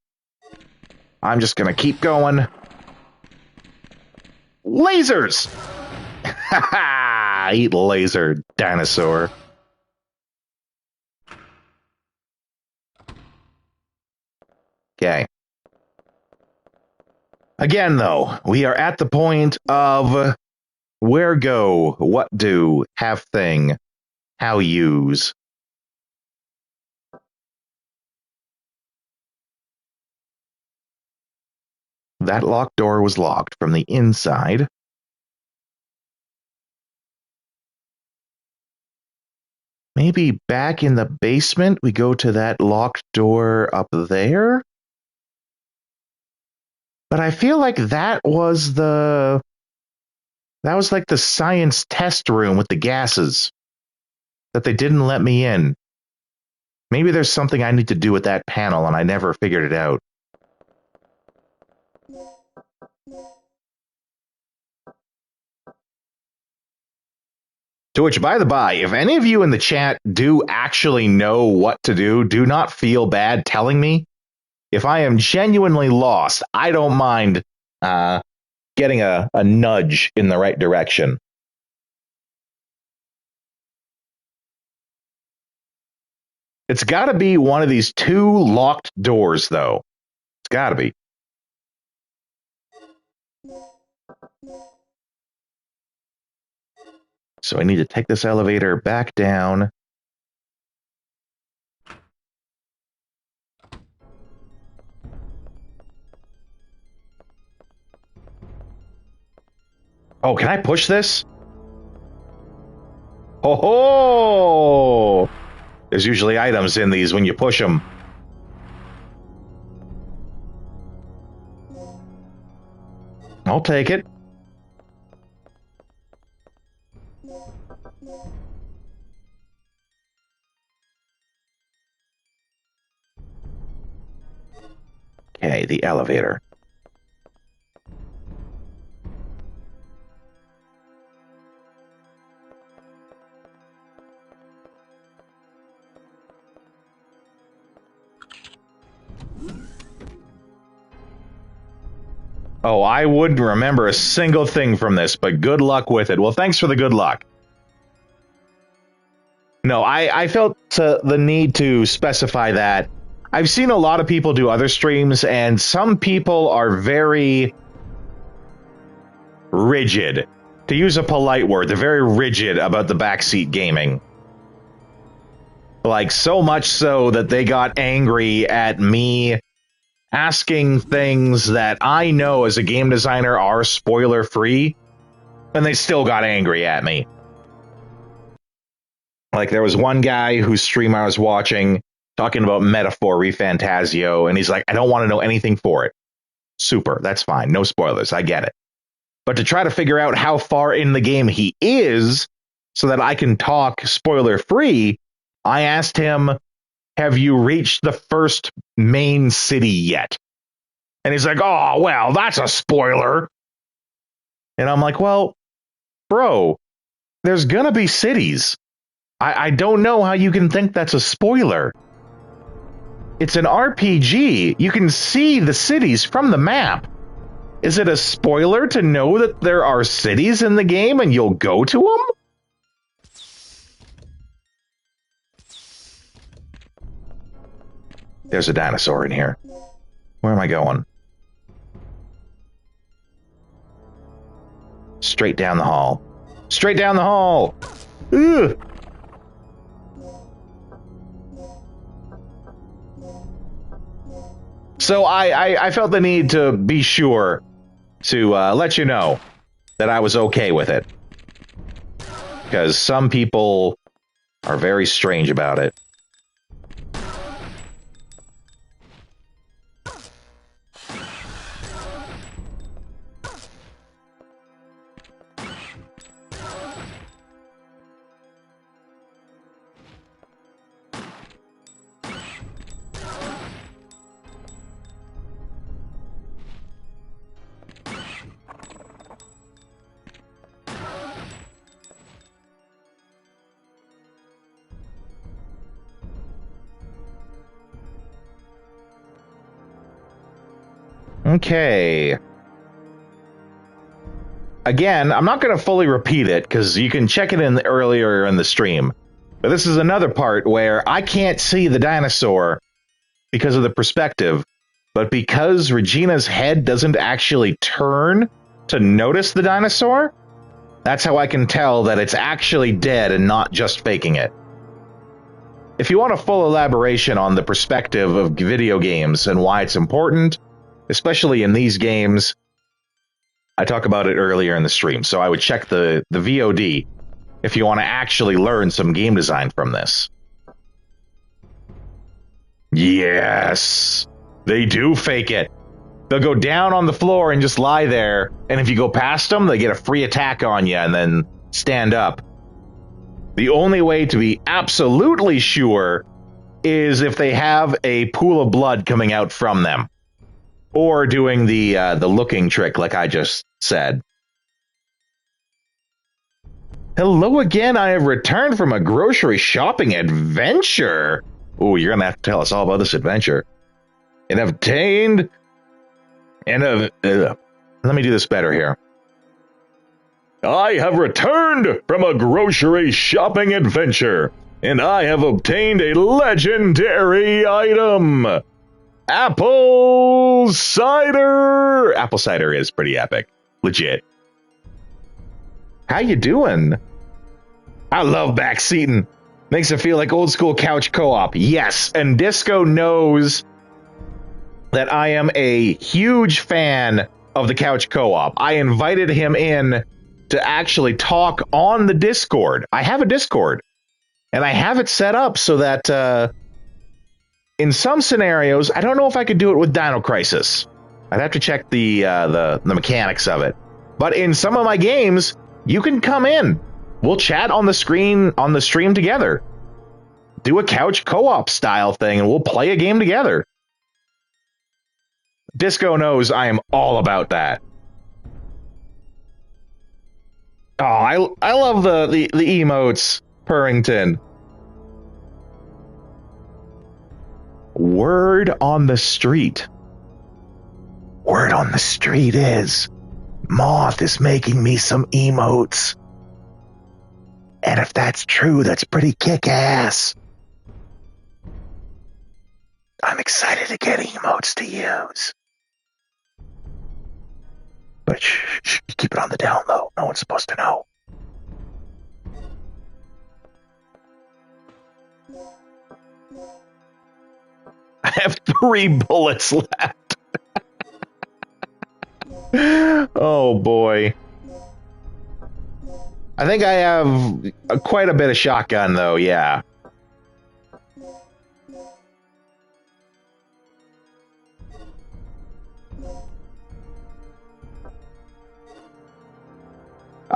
I'm just going to keep going. Lasers! Ha ha! Eat laser, dinosaur. Okay. Again, though, we are at the point of where go, what do, have thing, how use. That locked door was locked from the inside. Maybe back in the basement, we go to that locked door up there? But I feel like that was like the science test room with the gases that they didn't let me in. Maybe there's something I need to do with that panel and I never figured it out. To which, by the by, if any of you in the chat do actually know what to do, do not feel bad telling me. If I am genuinely lost, I don't mind getting a nudge in the right direction. It's got to be one of these two locked doors, though. It's got to be. So I need to take this elevator back down. Oh, can I push this? Oh! There's usually items in these when you push them. I'll take it. Okay, the elevator. Oh, I wouldn't remember a single thing from this, but good luck with it. Well, thanks for the good luck. No, I felt the need to specify that. I've seen a lot of people do other streams, and some people are very rigid. To use a polite word, they're very rigid about the backseat gaming. Like, so much so that they got angry at me asking things that I know as a game designer are spoiler-free, and they still got angry at me. Like, there was one guy whose stream I was watching talking about Metaphor ReFantasio, and he's like, I don't want to know anything for it. Super, that's fine, no spoilers, I get it. But to try to figure out how far in the game he is so that I can talk spoiler free, I asked him, have you reached the first main city yet? And he's like, oh, well, that's a spoiler. And I'm like, well, bro, there's gonna be cities. I don't know how you can think that's a spoiler. It's an RPG. You can see the cities from the map. Is it a spoiler to know that there are cities in the game and you'll go to them? There's a dinosaur in here. Where am I going? Straight down the hall. Straight down the hall! Ugh! So I felt the need to be sure to let you know that I was okay with it. Because some people are very strange about it. Okay. Again, I'm not going to fully repeat it because you can check it in earlier in the stream. But this is another part where I can't see the dinosaur because of the perspective. But because Regina's head doesn't actually turn to notice the dinosaur, that's how I can tell that it's actually dead and not just faking it. If you want a full elaboration on the perspective of video games and why it's important, especially in these games, I talk about it earlier in the stream, so I would check the VOD if you want to actually learn some game design from this. Yes, they do fake it. They'll go down on the floor and just lie there, and if you go past them, they get a free attack on you and then stand up. The only way to be absolutely sure is if they have a pool of blood coming out from them. Or doing the looking trick like I just said. Hello again, I have returned from a grocery shopping adventure. Ooh, you're going to have to tell us all about this adventure. And obtained... let me do this better here. I have returned from a grocery shopping adventure, and I have obtained a legendary item. Apple cider! Apple cider is pretty epic. Legit. How you doing? I love backseating. Makes it feel like old school couch co-op. Yes, and Disco knows that I am a huge fan of the couch co-op. I invited him in to actually talk on the Discord. I have a Discord, and I have it set up so that in some scenarios, I don't know if I could do it with Dino Crisis. I'd have to check the mechanics of it. But in some of my games, you can come in. We'll chat on the stream together. Do a couch co-op style thing, and we'll play a game together. Disco knows I am all about that. Oh, I love the emotes, Purrington. Word on the street. Word on the street is Moth is making me some emotes. And if that's true, that's pretty kick-ass. I'm excited to get emotes to use. But shh, keep it on the down low. No one's supposed to know. I have 3 bullets left. Oh, boy. I think I have quite a bit of shotgun, though, yeah.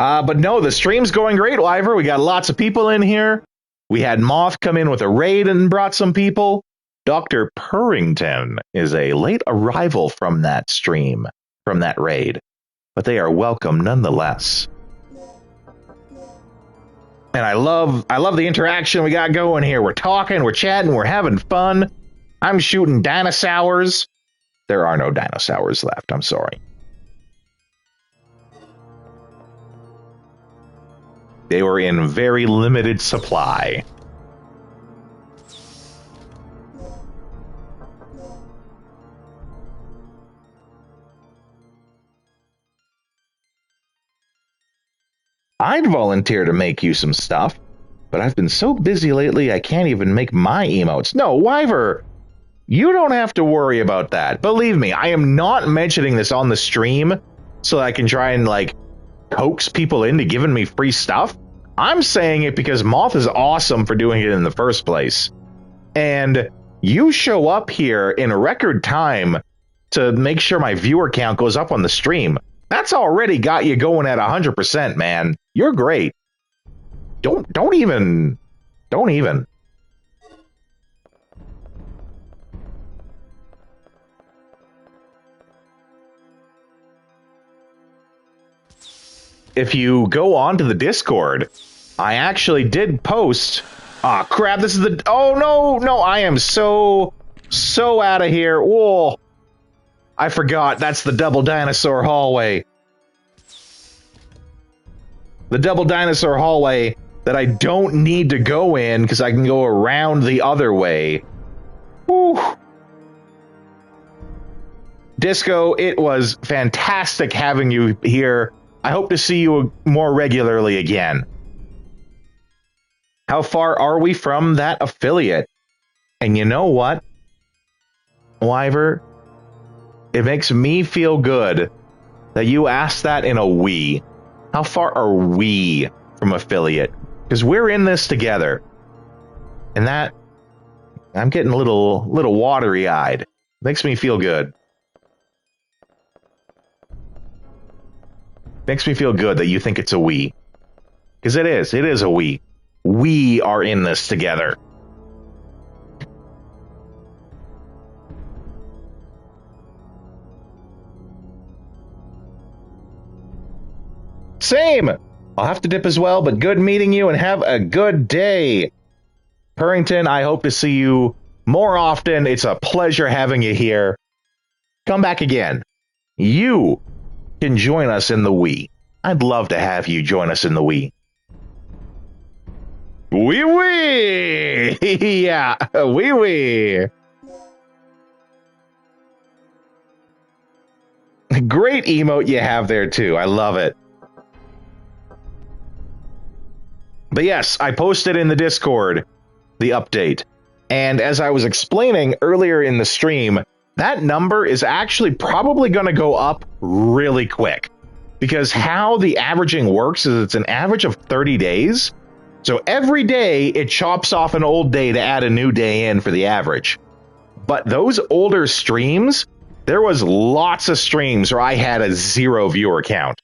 But no, the stream's going great, Wyver. We got lots of people in here. We had Moth come in with a raid and brought some people. Dr. Purrington is a late arrival from that stream, from that raid. But they are welcome nonetheless. And I love the interaction we got going here. We're talking, we're chatting, we're having fun. I'm shooting dino-sours. There are no dino-sours left, I'm sorry. They were in very limited supply. I'd volunteer to make you some stuff, but I've been so busy lately I can't even make my emotes. No, Wyver, you don't have to worry about that. Believe me, I am not mentioning this on the stream so I can try and, like, coax people into giving me free stuff. I'm saying it because Moth is awesome for doing it in the first place. And you show up here in record time to make sure my viewer count goes up on the stream. That's already got you going at 100%, man. You're great. Don't even. If you go on to the Discord, I actually did post. Ah, crap, this is the. Oh, no, I am so out of here. Whoa. I forgot, that's the double dinosaur hallway. The double dinosaur hallway that I don't need to go in because I can go around the other way. Whew. Disco, it was fantastic having you here. I hope to see you more regularly again. How far are we from that affiliate? And you know what, Wyver? It makes me feel good that you asked that in a we. How far are we from affiliate? Because we're in this together. And that, I'm getting a little watery-eyed. Makes me feel good. Makes me feel good that you think it's a we. Because it is a we. We are in this together. Same! I'll have to dip as well, but good meeting you and have a good day. Purrington, I hope to see you more often. It's a pleasure having you here. Come back again. You can join us in the Wii. I'd love to have you join us in the Wii. Wee! Yeah, wee! Great emote you have there, too. I love it. But yes, I posted in the Discord the update. And as I was explaining earlier in the stream, that number is actually probably going to go up really quick. Because how the averaging works is it's an average of 30 days. So every day it chops off an old day to add a new day in for the average. But those older streams, there was lots of streams where I had a 0 viewer count.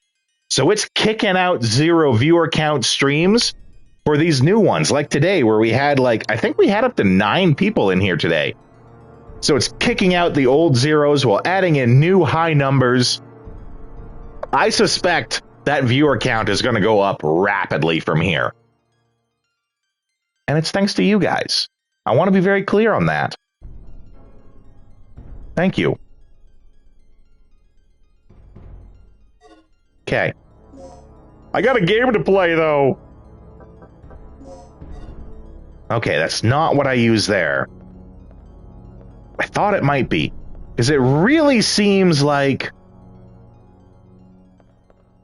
So it's kicking out 0 viewer count streams for these new ones, like today, where we had I think we had up to 9 people in here today. So it's kicking out the old zeros while adding in new high numbers. I suspect that viewer count is going to go up rapidly from here. And it's thanks to you guys. I want to be very clear on that. Thank you. Okay. I got a game to play, though. Okay, that's not what I use there. I thought it might be, because it really seems like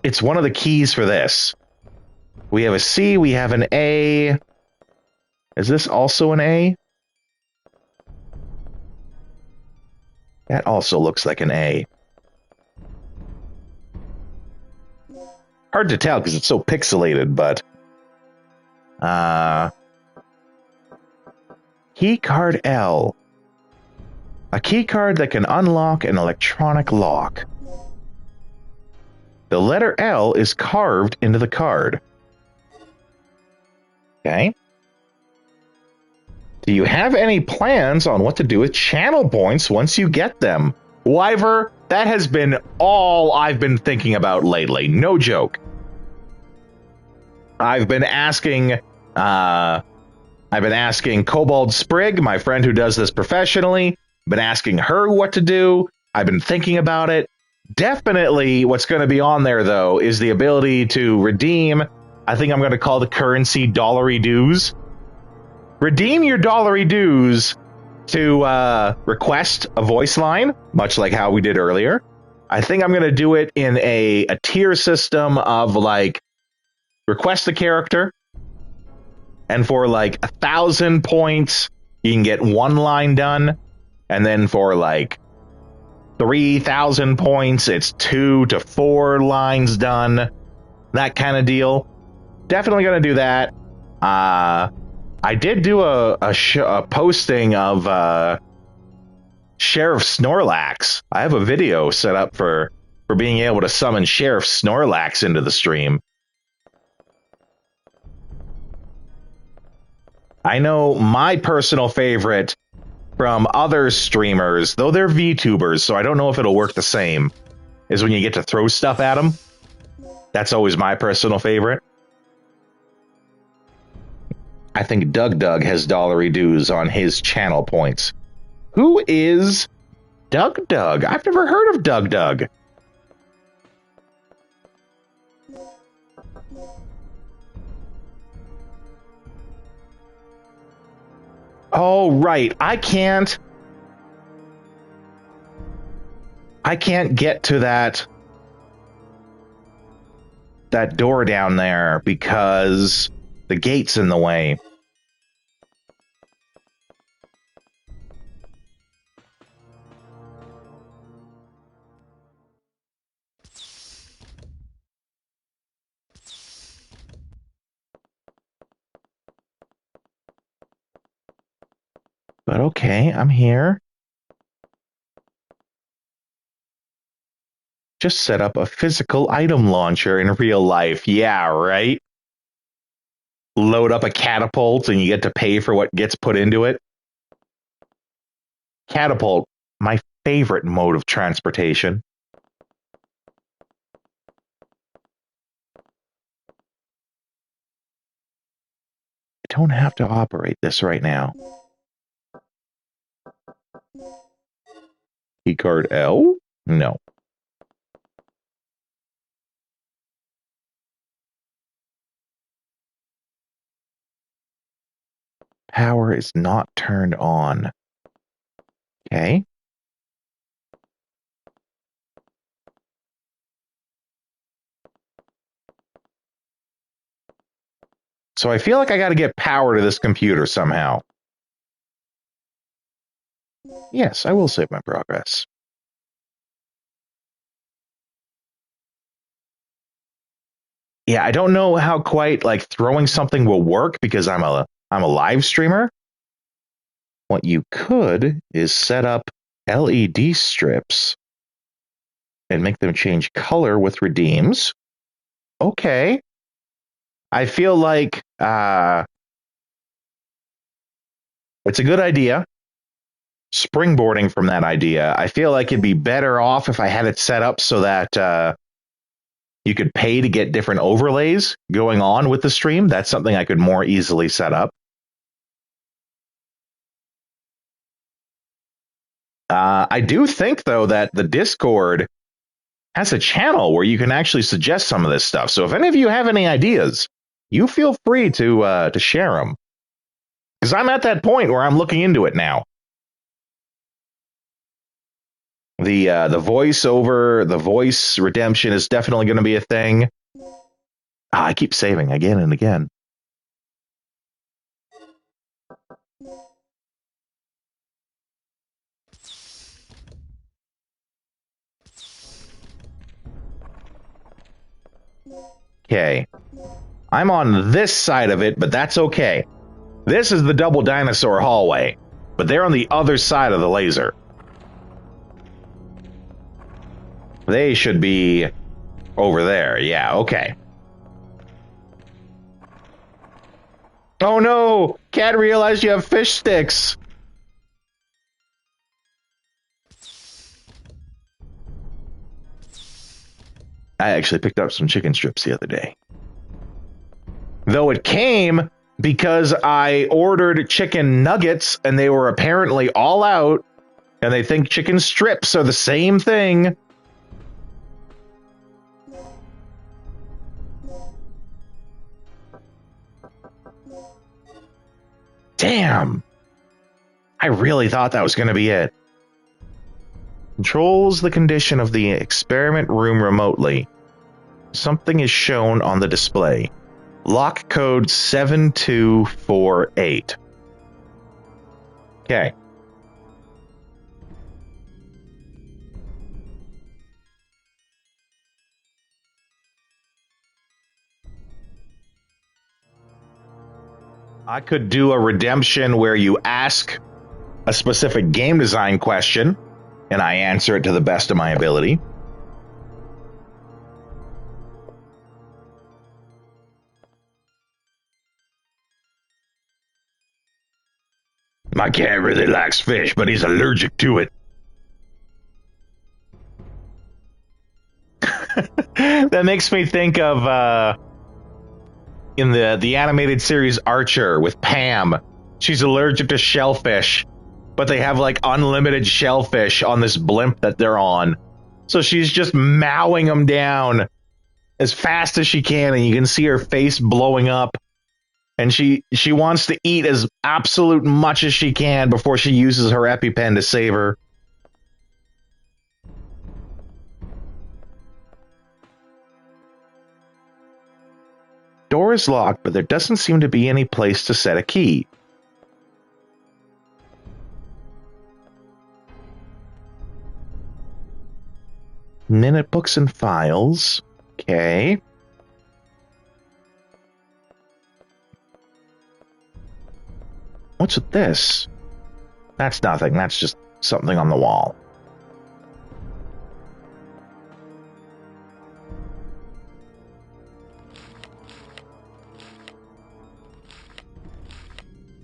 it's one of the keys for this. We have a C, we have an A. Is this also an A? That also looks like an A. Hard to tell because it's so pixelated, but... Keycard L. A keycard that can unlock an electronic lock. The letter L is carved into the card. Okay. Do you have any plans on what to do with channel points once you get them? Wyver, that has been all I've been thinking about lately. No joke. I've been asking Cobalt Sprig, my friend who does this professionally, been asking her what to do. I've been thinking about it. Definitely what's going to be on there, though, is the ability to redeem. I think I'm going to call the currency dollary dues. Redeem your dollary dues to request a voice line, much like how we did earlier. I think I'm going to do it in a tier system of, like, request a character, and for, like, 1,000 points, you can get one line done, and then for, like, 3,000 points, it's 2 to 4 lines done, that kind of deal. Definitely going to do that. I did do a posting of Sheriff Snorlax. I have a video set up for being able to summon Sheriff Snorlax into the stream. I know my personal favorite from other streamers, though they're VTubers, so I don't know if it'll work the same, is when you get to throw stuff at them. That's always my personal favorite. I think Doug has dollary dues on his channel points. Who is Doug? I've never heard of Doug. Oh, right. I can't get to that door down there because the gate's in the way. But okay, I'm here. Just set up a physical item launcher in real life. Yeah, right? Load up a catapult and you get to pay for what gets put into it. Catapult, my favorite mode of transportation. I don't have to operate this right now. Keycard L? No. Power is not turned on. Okay. So I feel like I got to get power to this computer somehow. Yes, I will save my progress. Yeah, I don't know how quite like throwing something will work because I'm a live streamer. What you could is set up LED strips and make them change color with redeems. Okay. I feel like it's a good idea. Springboarding from that idea, I feel like it'd be better off if I had it set up so that you could pay to get different overlays going on with the stream. That's something I could more easily set up. I do think, though, that the Discord has a channel where you can actually suggest some of this stuff. So if any of you have any ideas, you feel free to share them. Because I'm at that point where I'm looking into it now. The voice redemption is definitely going to be a thing. I keep saving again and again. Okay. I'm on this side of it, but that's okay. This is the double dinosaur hallway, but they're on the other side of the laser. They should be Over there, yeah, okay. Oh no! Can't realize you have fish sticks! I actually picked up some chicken strips the other day. Though it came because I ordered chicken nuggets and they were apparently all out, and they think chicken strips are the same thing. Damn! I really thought that was going to be it. Controls the condition of the experiment room remotely. Something is shown on the display. Lock code 7248. Okay. I could do a redemption where you ask a specific game design question and I answer it to the best of my ability. My cat really likes fish, but he's allergic to it. That makes me think of in the animated series Archer with Pam. She's allergic to shellfish, but they have like unlimited shellfish on this blimp that they're on. So she's just mowing them down as fast as she can, and you can see her face blowing up. And she wants to eat as absolute much as she can before she uses her EpiPen to save her. Door is locked, but there doesn't seem to be any place to set a key. Minute books and files. Okay. What's with this? That's nothing. That's just something on the wall.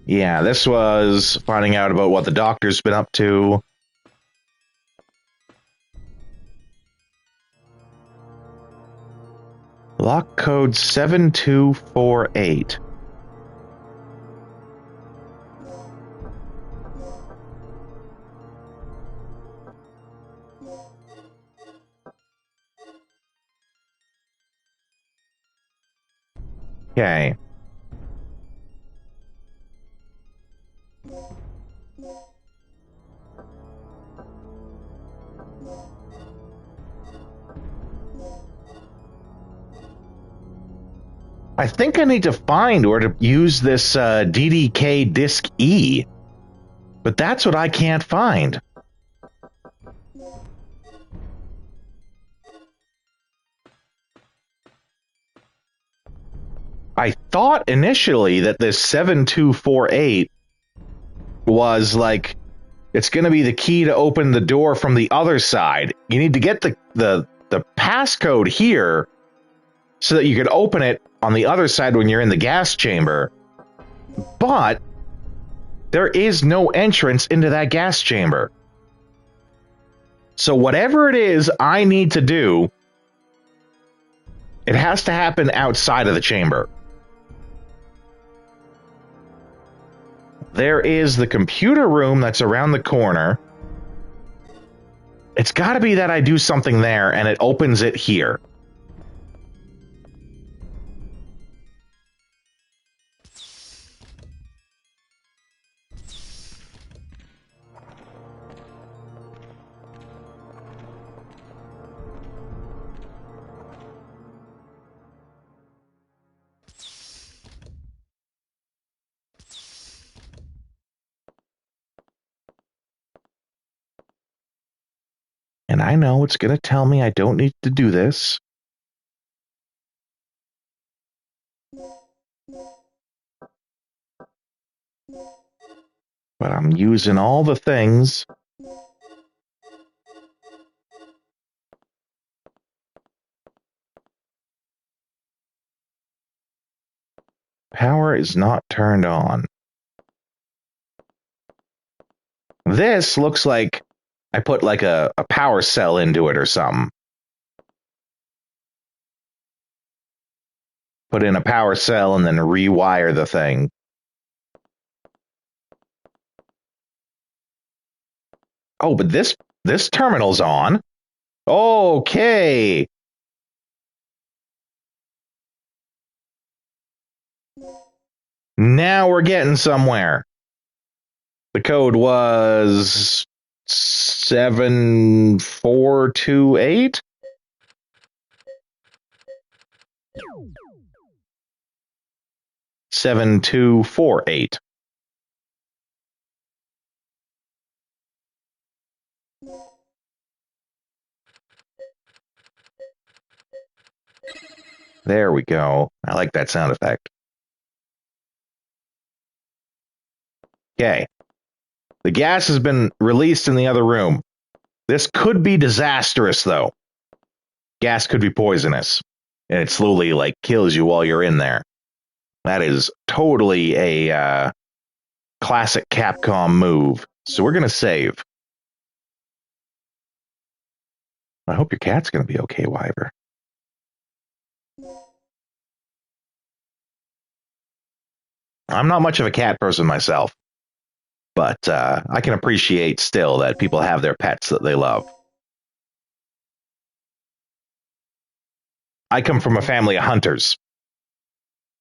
Yeah, this was finding out about what the doctor's been up to. Lock code 7248. Okay. I think I need to find where to use this DDK Disc E, but that's what I can't find. I thought initially that this 7248 was like, it's going to be the key to open the door from the other side. You need to get the passcode here so that you could open it on the other side when you're in the gas chamber. But there is no entrance into that gas chamber. So whatever it is I need to do, it has to happen outside of the chamber. There is the computer room that's around the corner. It's got to be that I do something there and it opens it here. And I know it's going to tell me I don't need to do this. But I'm using all the things. Power is not turned on. This looks like I put like a power cell into it or something. Put in a power cell and then rewire the thing. Oh, but this terminal's on. Okay. Now we're getting somewhere. The code was 7428. Seven two four eight. There we go. I like that sound effect. Okay. The gas has been released in the other room. This could be disastrous, though. Gas could be poisonous, and it slowly, like, kills you while you're in there. That is totally a classic Capcom move. So we're going to save. I hope your cat's going to be okay, Wyver. I'm not much of a cat person myself, but I can appreciate still that people have their pets that they love. I come from a family of hunters,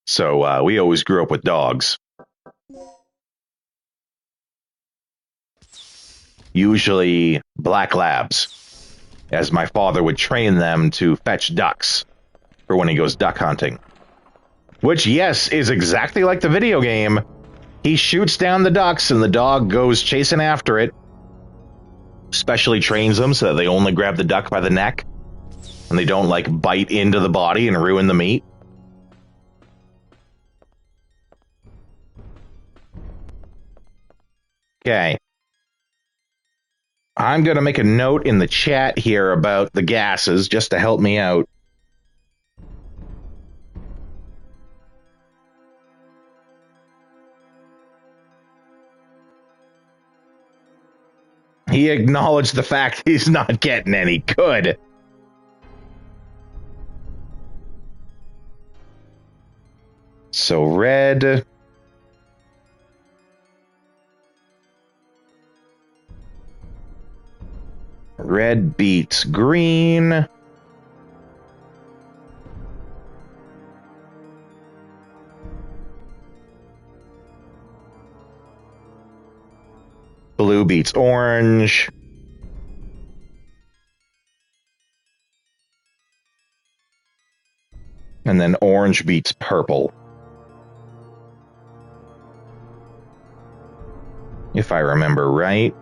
so we always grew up with dogs. Usually black labs, as my father would train them to fetch ducks for when he goes duck hunting. Which, yes, is exactly like the video game. He shoots down the ducks and the dog goes chasing after it. Specially trains them so that they only grab the duck by the neck and they don't, like, bite into the body and ruin the meat. Okay. I'm going to make a note in the chat here about the gases just to help me out. He acknowledged the fact he's not getting any. Good. So red. Red beats green. Blue beats orange. And then orange beats purple. If I remember right.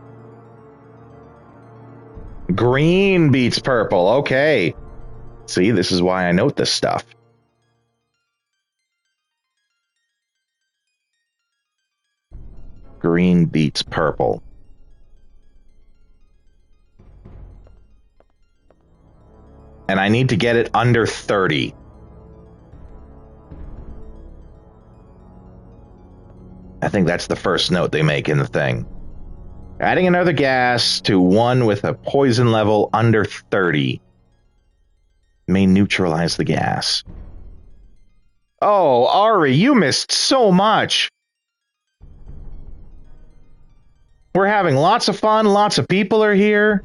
Green beats purple. Okay. See, this is why I note this stuff. Green beats purple. And I need to get it under 30. I think that's the first note they make in the thing. Adding another gas to one with a poison level under 30 may neutralize the gas. Oh, Ari, you missed so much. We're having lots of fun. Lots of people are here.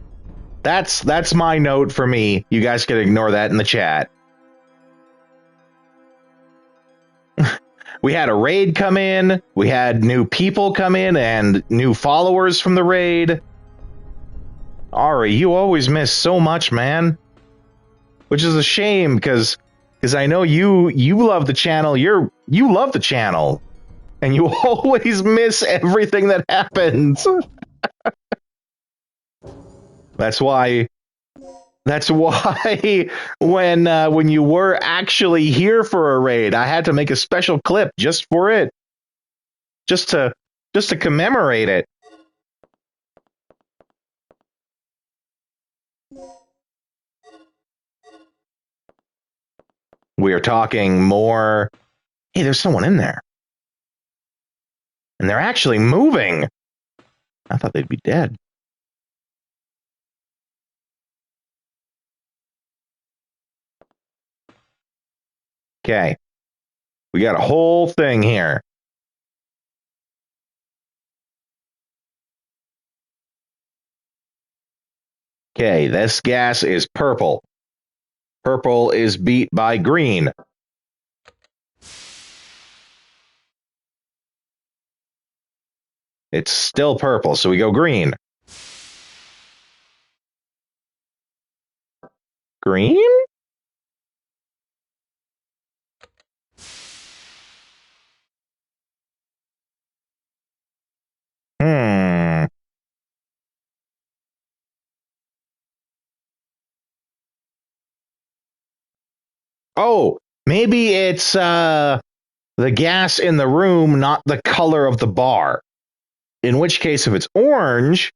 That's my note for me. You guys can ignore that in the chat. We had a raid come in. We had new people come in and new followers from the raid. Ari, you always miss so much, man. Which is a shame because I know you love the channel. You love the channel. And you always miss everything that happens. That's why when you were actually here for a raid, I had to make a special clip just for it. Just to commemorate it. We are talking more Hey, there's someone in there. And they're actually moving. I thought they'd be dead. Okay. We got a whole thing here. Okay, this gas is purple. Purple is beat by green. It's still purple, so we go green. Green? Hmm. Oh, maybe it's the gas in the room, not the color of the bar. In which case, if it's orange,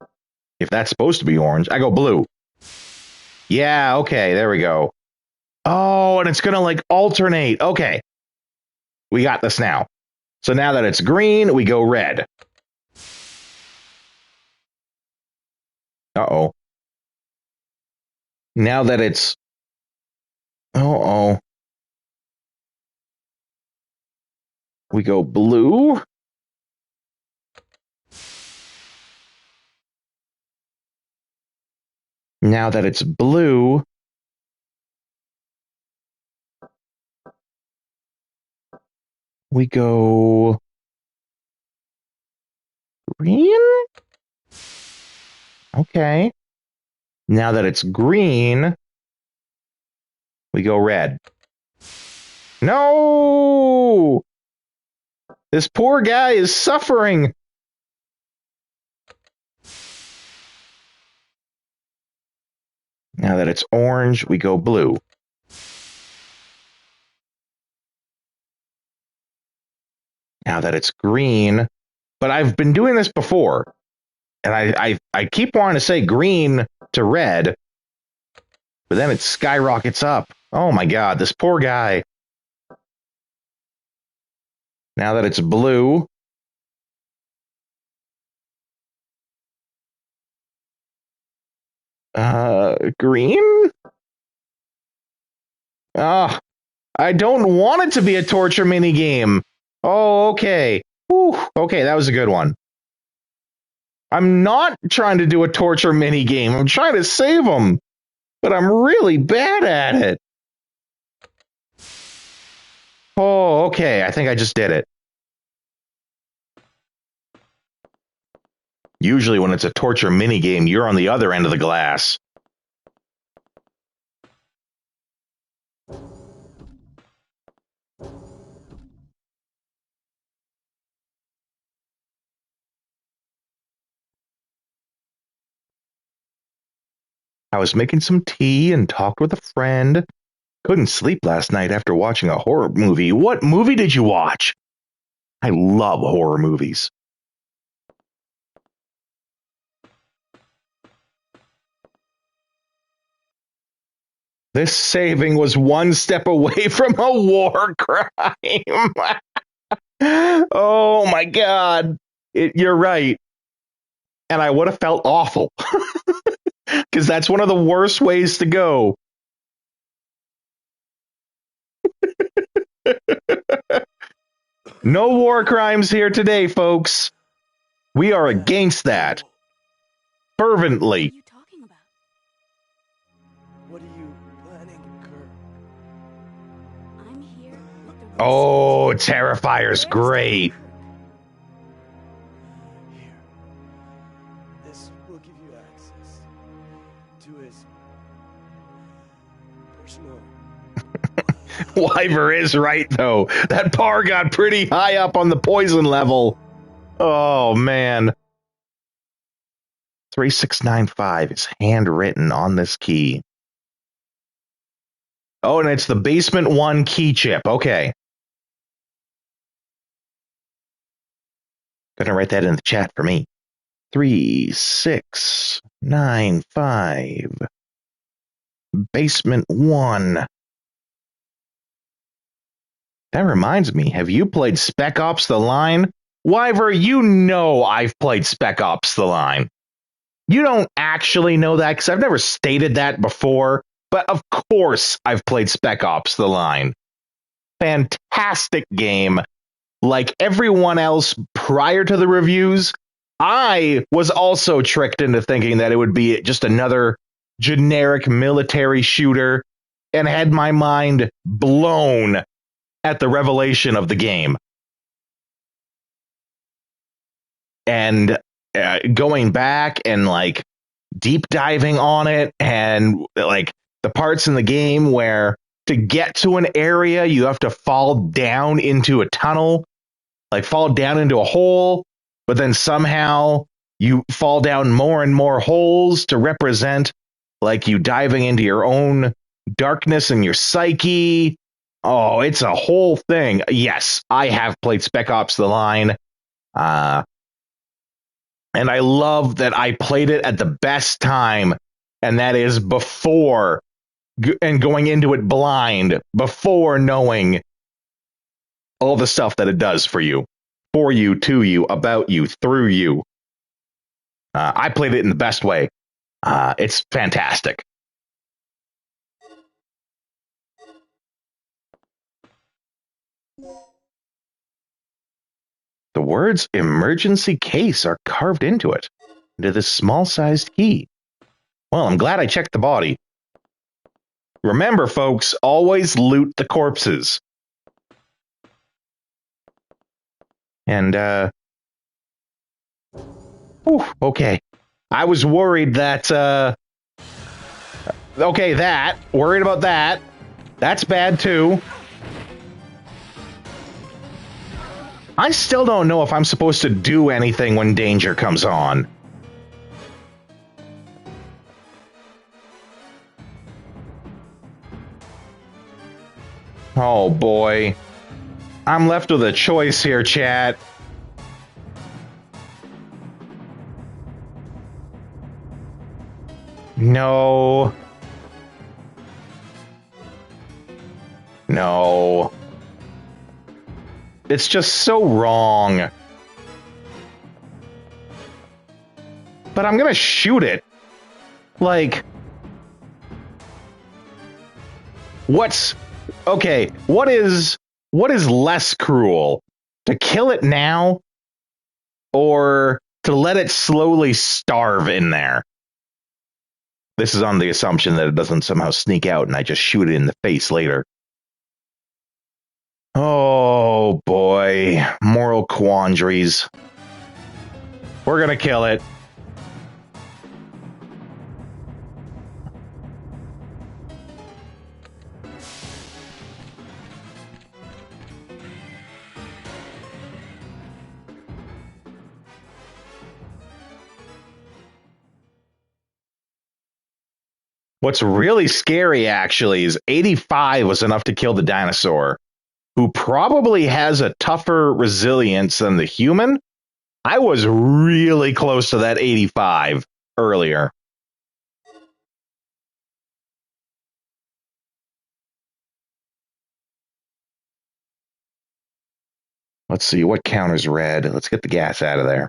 if that's supposed to be orange, I go blue. Yeah, okay, there we go. Oh, and it's going to like alternate. Okay. We got this now. So now that it's green, we go red. Uh-oh. Now that it's... Uh-oh. We go blue. Now that it's blue, we go green? Okay. Now that it's green, we go red. No! This poor guy is suffering. Now that it's orange, we go blue. Now that it's green, but I've been doing this before, and I keep wanting to say green to red, but then it skyrockets up. Oh my god, this poor guy. Now that it's blue, green? Ah, I don't want it to be a torture mini game. Oh, okay. Whew, okay, that was a good one. I'm not trying to do a torture mini game. I'm trying to save them, but I'm really bad at it. Oh, okay. I think I just did it. Usually when it's a torture mini game, you're on the other end of the glass. I was making some tea and talked with a friend. Couldn't sleep last night after watching a horror movie. What movie did you watch? I love horror movies. This saving was one step away from a war crime. Oh my god. You're right. And I would have felt awful. Because that's one of the worst ways to go. No war crimes here today, folks. We are against that. Fervently. What are you talking about? What are you planning, Kirk? I'm here with the Oh, Terrifier's great. Here. This will give you access to his personal. Wyver is right, though. That bar got pretty high up on the poison level. Oh, man. 3695 is handwritten on this key. Oh, and it's the basement 1 key chip. Okay. Gonna write that in the chat for me. 3695. Basement 1. That reminds me, have you played Spec Ops The Line? Wyver, you know I've played Spec Ops The Line. You don't actually know that because I've never stated that before, but of course I've played Spec Ops The Line. Fantastic game. Like everyone else prior to the reviews, I was also tricked into thinking that it would be just another generic military shooter and had my mind blown at the revelation of the game. And going back and like deep diving on it, and like the parts in the game where to get to an area you have to fall down into a tunnel, like fall down into a hole, but then somehow you fall down more and more holes to represent like you diving into your own darkness and your psyche. Oh, it's a whole thing. Yes, I have played Spec Ops The Line. And I love that I played it at the best time, and that is before and going into it blind, before knowing all the stuff that it does for you, to you, about you, through you. I played it in the best way. It's fantastic. The words emergency case are carved into it, into this small-sized key. Well, I'm glad I checked the body. Remember, folks, always loot the corpses. And, okay. I was worried that, worried about that. That's bad, too. I still don't know if I'm supposed to do anything when danger comes on. Oh, boy. I'm left with a choice here, chat. No. No. It's just so wrong. But I'm gonna shoot it. Like... Okay, what is less cruel? To kill it now? Or to let it slowly starve in there? This is on the assumption that it doesn't somehow sneak out and I just shoot it in the face later. Oh, boy. Moral quandaries. We're gonna kill it. What's really scary, actually, is 85 was enough to kill the dinosaur, who probably has a tougher resilience than the human. I was really close to that 85 earlier. Let's see, what counters red? Let's get the gas out of there.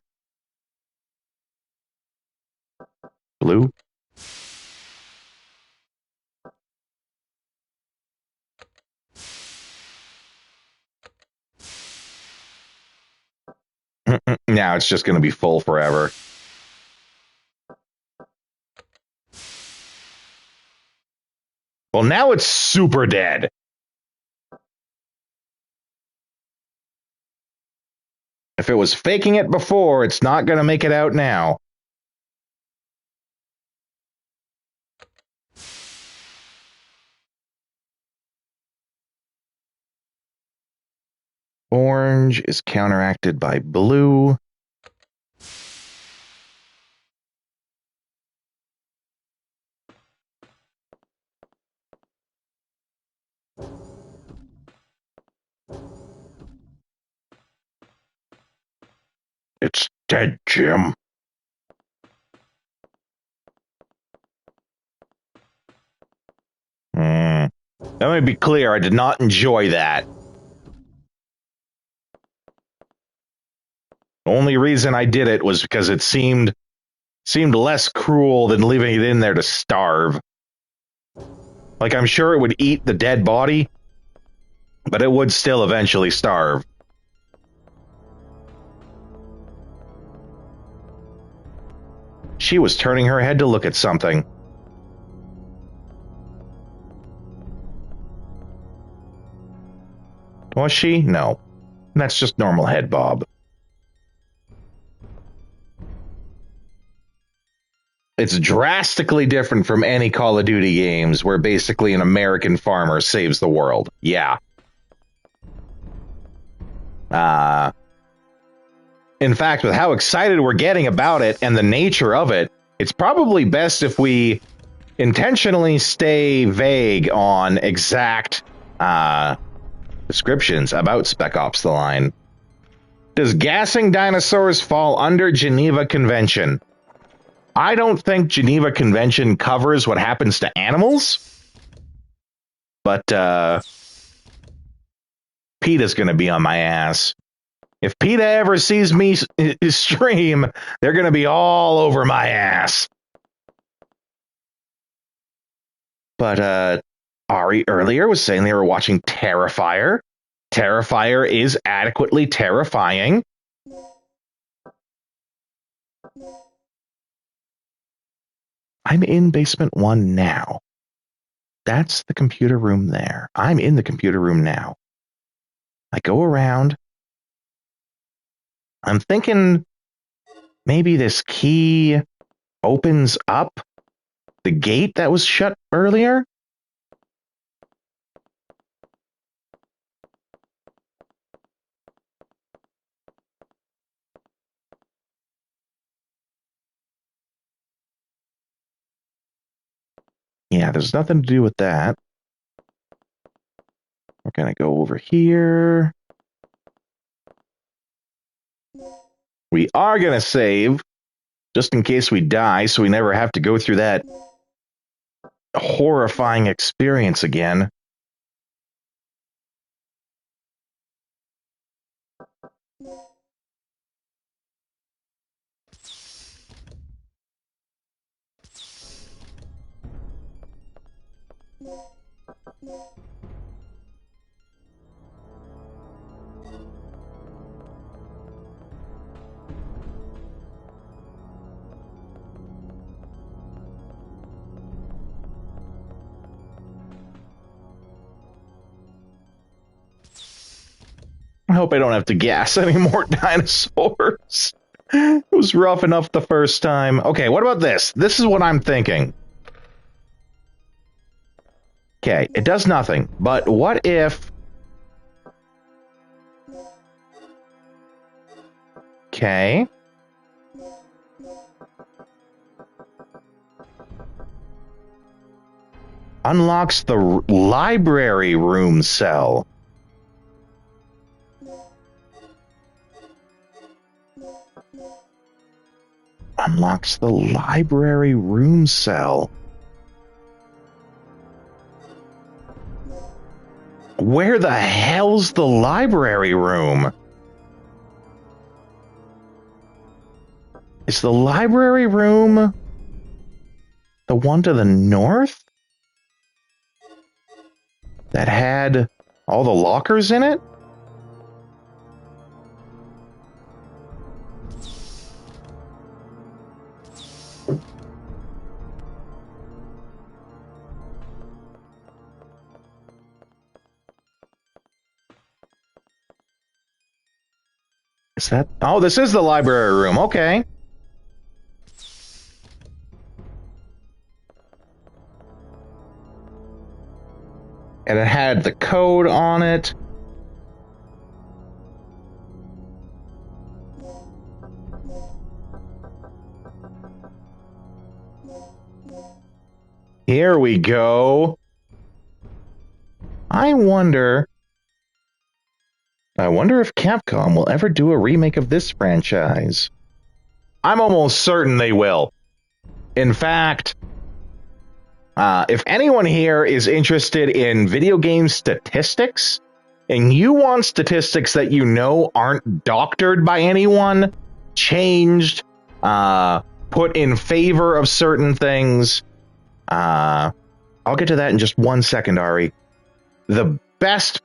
Blue? Now it's just going to be full forever. Well, now it's super dead. If it was faking it before, it's not going to make it out now. Orange is counteracted by blue. It's dead, Jim. Let me be clear, I did not enjoy that. Only reason I did it was because it seemed less cruel than leaving it in there to starve. Like, I'm sure it would eat the dead body, but it would still eventually starve. She was turning her head to look at something. Was she? No. That's just normal head bob. It's drastically different from any Call of Duty games where basically an American farmer saves the world. Yeah. In fact, with how excited we're getting about it and the nature of it, it's probably best if we intentionally stay vague on exact descriptions about Spec Ops: The Line. Does gassing dinosaurs fall under Geneva Convention? I don't think Geneva Convention covers what happens to animals, but PETA's going to be on my ass. If PETA ever sees me stream, they're going to be all over my ass. But Ari earlier was saying they were watching Terrifier. Terrifier is adequately terrifying. I'm in basement 1 now. That's the computer room there. I'm in the computer room now. I go around. I'm thinking maybe this key opens up the gate that was shut earlier. Yeah, there's nothing to do with that. We're going to go over here. We are going to save, just in case we die, so we never have to go through that horrifying experience again. I hope I don't have to gas any more dinosaurs. It was rough enough the first time. Okay, what about this? This is what I'm thinking. Okay, it does nothing, but what if... Okay. Unlocks the library room cell. Unlocks the library room cell. Where the hell's the library room? Is the library room the one to the north? That had all the lockers in it? Is that... Oh, this is the library room. Okay. And it had the code on it. Here we go. I wonder if Capcom will ever do a remake of this franchise. I'm almost certain they will. In fact, if anyone here is interested in video game statistics, and you want statistics that you know aren't doctored by anyone, changed, put in favor of certain things, I'll get to that in just 1 second, Ari. The best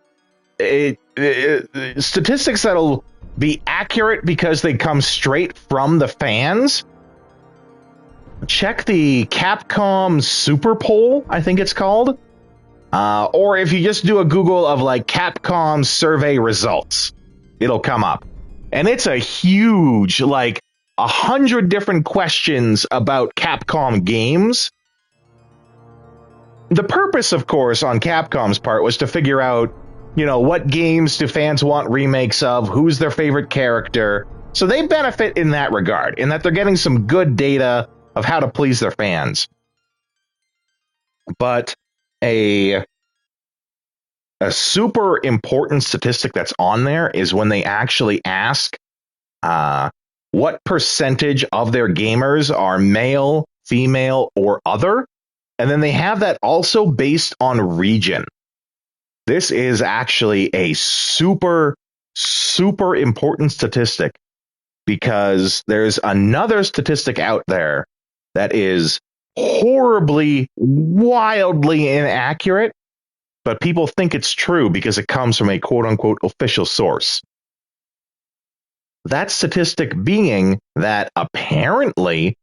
statistics that'll be accurate because they come straight from the fans. Check the Capcom Super Poll, I think it's called. Or if you just do a Google of like Capcom survey results, it'll come up. And it's a huge, like 100 different questions about Capcom games. The purpose, of course, on Capcom's part was to figure out, you know, what games do fans want remakes of, who's their favorite character. So they benefit in that regard, in that they're getting some good data of how to please their fans. But a super important statistic that's on there is when they actually ask what percentage of their gamers are male, female, or other. And then they have that also based on region. This is actually a super, super important statistic because there's another statistic out there that is horribly, wildly inaccurate, but people think it's true because it comes from a quote-unquote official source. That statistic being that apparently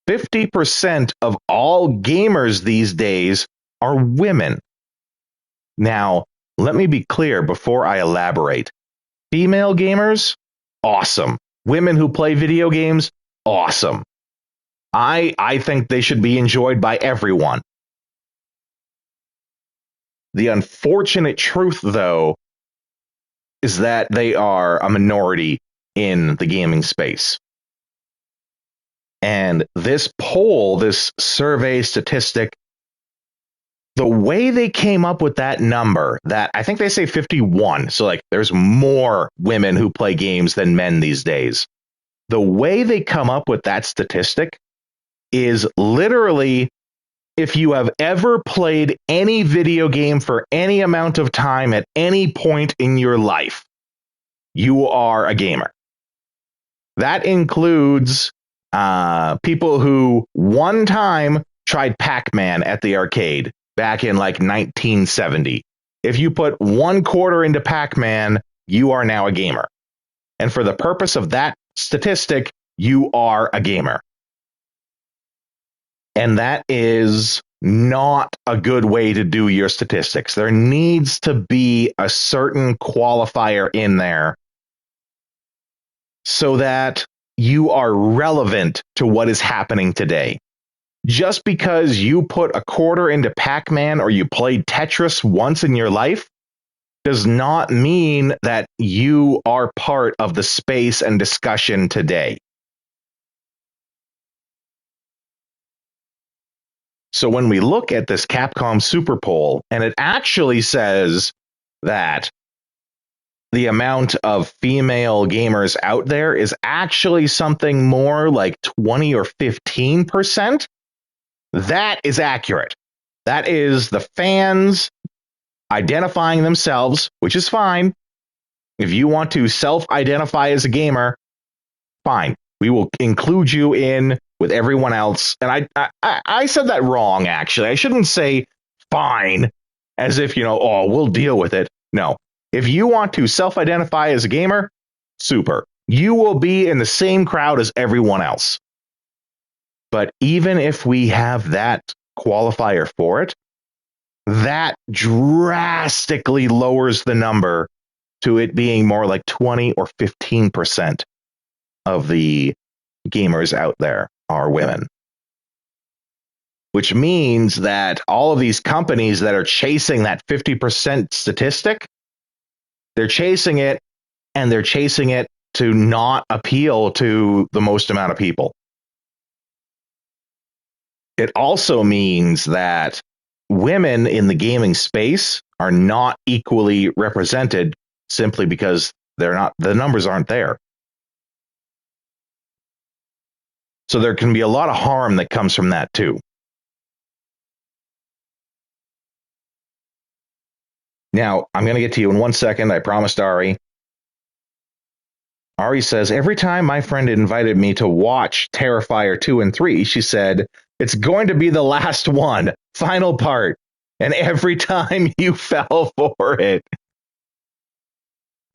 50% of all gamers these days are women. Now, let me be clear before I elaborate. Female gamers, awesome. Women who play video games, awesome. I think they should be enjoyed by everyone. The unfortunate truth, though, is that they are a minority in the gaming space. And this poll, this survey statistic, the way they came up with that number, that I think they say 51, so like there's more women who play games than men these days. The way they come up with that statistic is literally, if you have ever played any video game for any amount of time at any point in your life, you are a gamer. That includes people who one time tried Pac-Man at the arcade back in like 1970. If you put 1 quarter into Pac-Man, you are now a gamer. And for the purpose of that statistic, you are a gamer. And that is not a good way to do your statistics. There needs to be a certain qualifier in there so that you are relevant to what is happening today. Just because you put a quarter into Pac-Man or you played Tetris once in your life does not mean that you are part of the space and discussion today. So when we look at this Capcom Super Poll, and it actually says that the amount of female gamers out there is actually something more like 20 or 15%, that is accurate. That is the fans identifying themselves, which is fine. If you want to self-identify as a gamer, fine. We will include you in with everyone else. And I said that wrong, actually. I shouldn't say fine, as if, oh, we'll deal with it. No. If you want to self-identify as a gamer, super. You will be in the same crowd as everyone else. But even if we have that qualifier for it, that drastically lowers the number to it being more like 20 or 15% of the gamers out there are women. Which means that all of these companies that are chasing that 50% statistic, they're chasing it, and they're chasing it to not appeal to the most amount of people. It also means that women in the gaming space are not equally represented simply because the numbers aren't there. So there can be a lot of harm that comes from that too. Now, I'm going to get to you in 1 second. I promised Ari. Ari says, every time my friend invited me to watch Terrifier 2 and 3, she said, it's going to be the last one, final part. And every time you fell for it.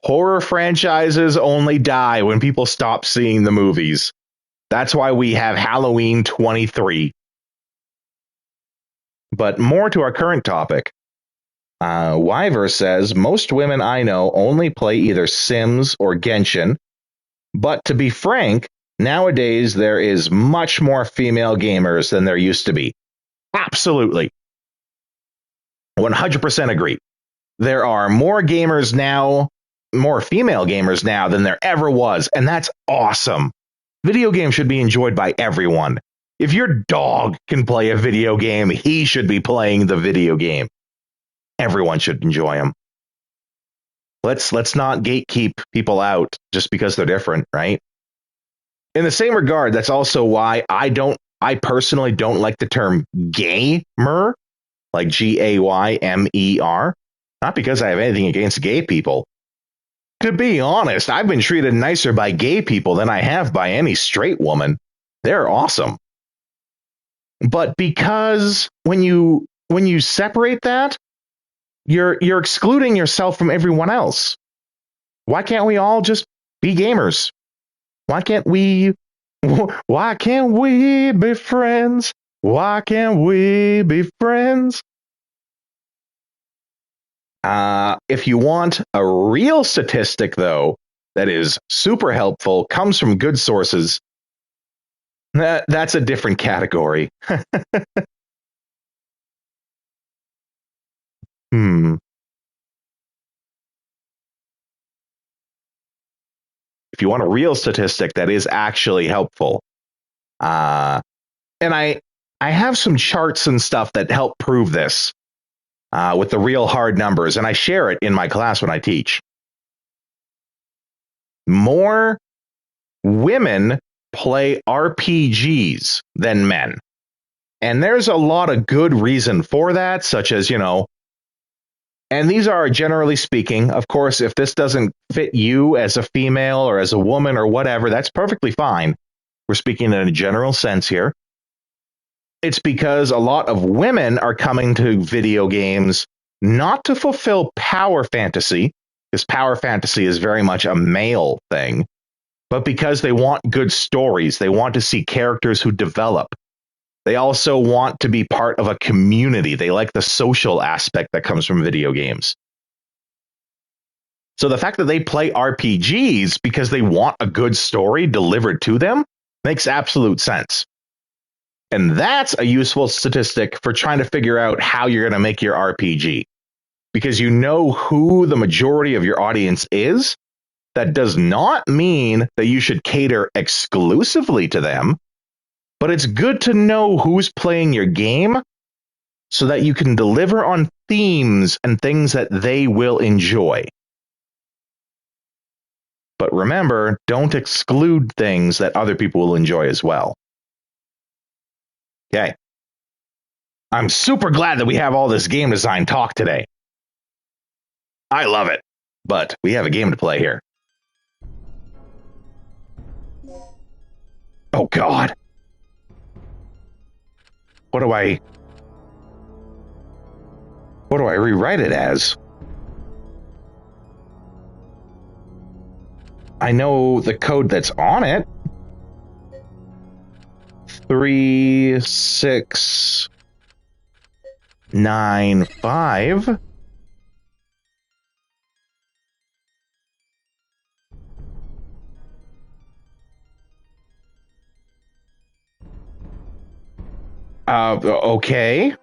Horror franchises only die when people stop seeing the movies. That's why we have Halloween 23. But more to our current topic. Wyver says, most women I know only play either Sims or Genshin. But to be frank, nowadays there is much more female gamers than there used to be. Absolutely. 100% agree. There are more gamers now, more female gamers now than there ever was, and that's awesome. Video games should be enjoyed by everyone. If your dog can play a video game, he should be playing the video game. Everyone should enjoy them. Let's not gatekeep people out just because they're different, right? In the same regard, that's also why I personally don't like the term gamer, like Gaymer, not because I have anything against gay people. To be honest, I've been treated nicer by gay people than I have by any straight woman. They're awesome. But because when you separate that, you're excluding yourself from everyone else. Why can't we all just be gamers? Why can't we be friends? Why can't we be friends? If you want a real statistic, though, that is super helpful, comes from good sources, that's a different category. If you want a real statistic that is actually helpful, and I have some charts and stuff that help prove this with the real hard numbers, and I share it in my class when I teach. More women play RPGs than men. And there's a lot of good reason for that, such as, and these are generally speaking, of course, if this doesn't fit you as a female or as a woman or whatever, that's perfectly fine. We're speaking in a general sense here. It's because a lot of women are coming to video games not to fulfill power fantasy, because power fantasy is very much a male thing, but because they want good stories. They want to see characters who develop. They also want to be part of a community. They like the social aspect that comes from video games. So the fact that they play RPGs because they want a good story delivered to them makes absolute sense. And that's a useful statistic for trying to figure out how you're going to make your RPG. Because you know who the majority of your audience is. That does not mean that you should cater exclusively to them. But it's good to know who's playing your game so that you can deliver on themes and things that they will enjoy. But remember, don't exclude things that other people will enjoy as well. Okay. I'm super glad that we have all this game design talk today. I love it. But we have a game to play here. Oh, God. What do I rewrite it as? I know the code that's on it. 3695. Okay.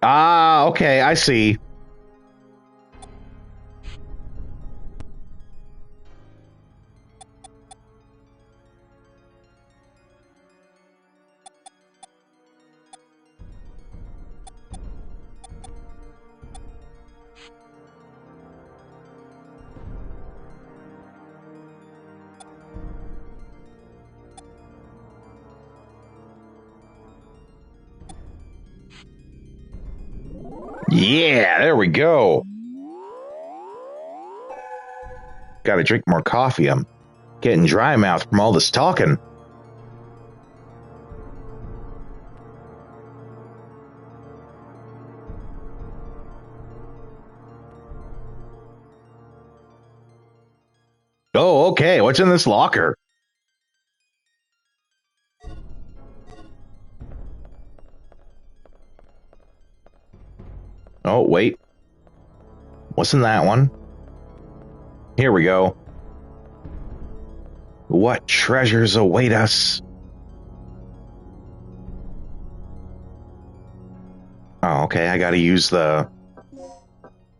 Okay, I see. Yeah, there we go. Gotta drink more coffee. I'm getting dry mouth from all this talking. Oh, okay. What's in this locker? Oh, wait. What's in that one? Here we go. What treasures await us? Oh, okay. I gotta use the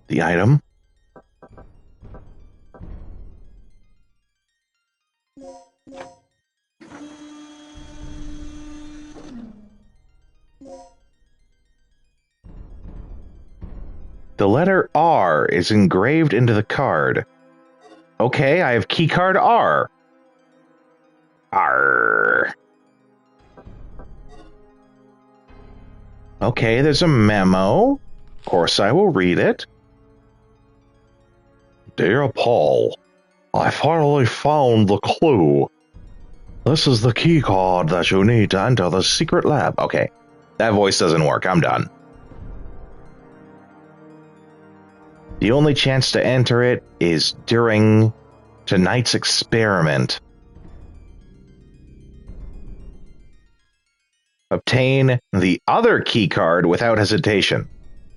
item. The letter R is engraved into the card. Okay, I have keycard R. R. Okay, there's a memo. Of course, I will read it. Dear Paul, I finally found the clue. This is the keycard that you need to enter the secret lab. Okay, that voice doesn't work. I'm done. The only chance to enter it is during tonight's experiment. Obtain the other keycard without hesitation.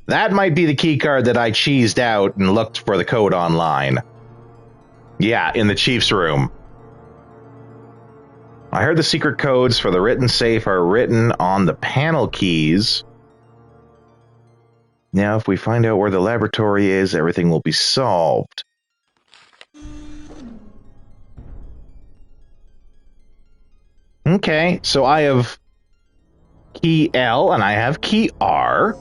That might be the keycard that I cheesed out and looked for the code online. Yeah, in the Chief's room. I heard the secret codes for the written safe are written on the panel keys. Now, if we find out where the laboratory is, everything will be solved. Okay, so I have key L and I have key R.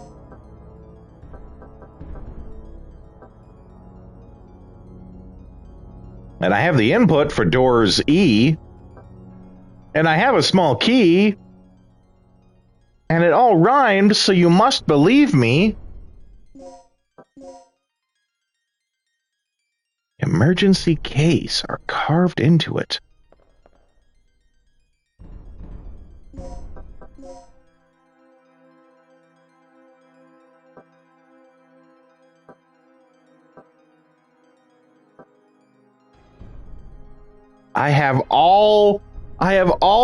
And I have the input for doors E. And I have a small key. And it all rhymed, so you must believe me. Emergency case are carved into it. I have all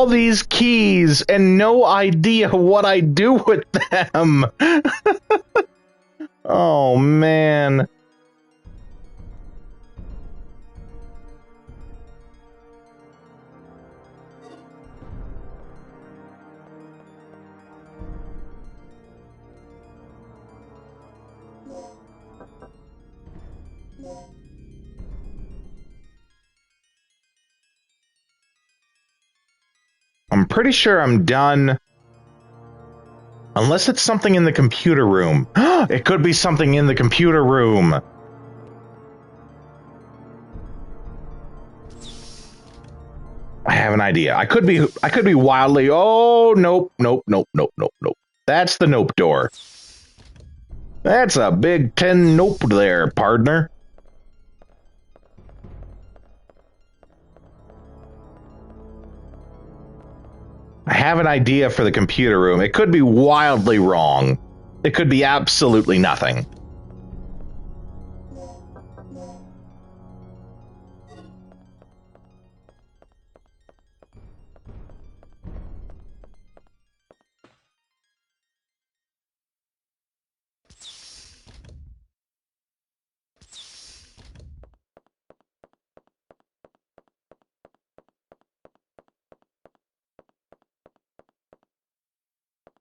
these keys and no idea what I do with them. Oh, man. I'm pretty sure I'm done. Unless it's something in the computer room. It could be something in the computer room. I have an idea. I could be wildly. Oh, nope. That's the nope door. That's a big 10 nope there, partner. I have an idea for the computer room. It could be wildly wrong. It could be absolutely nothing.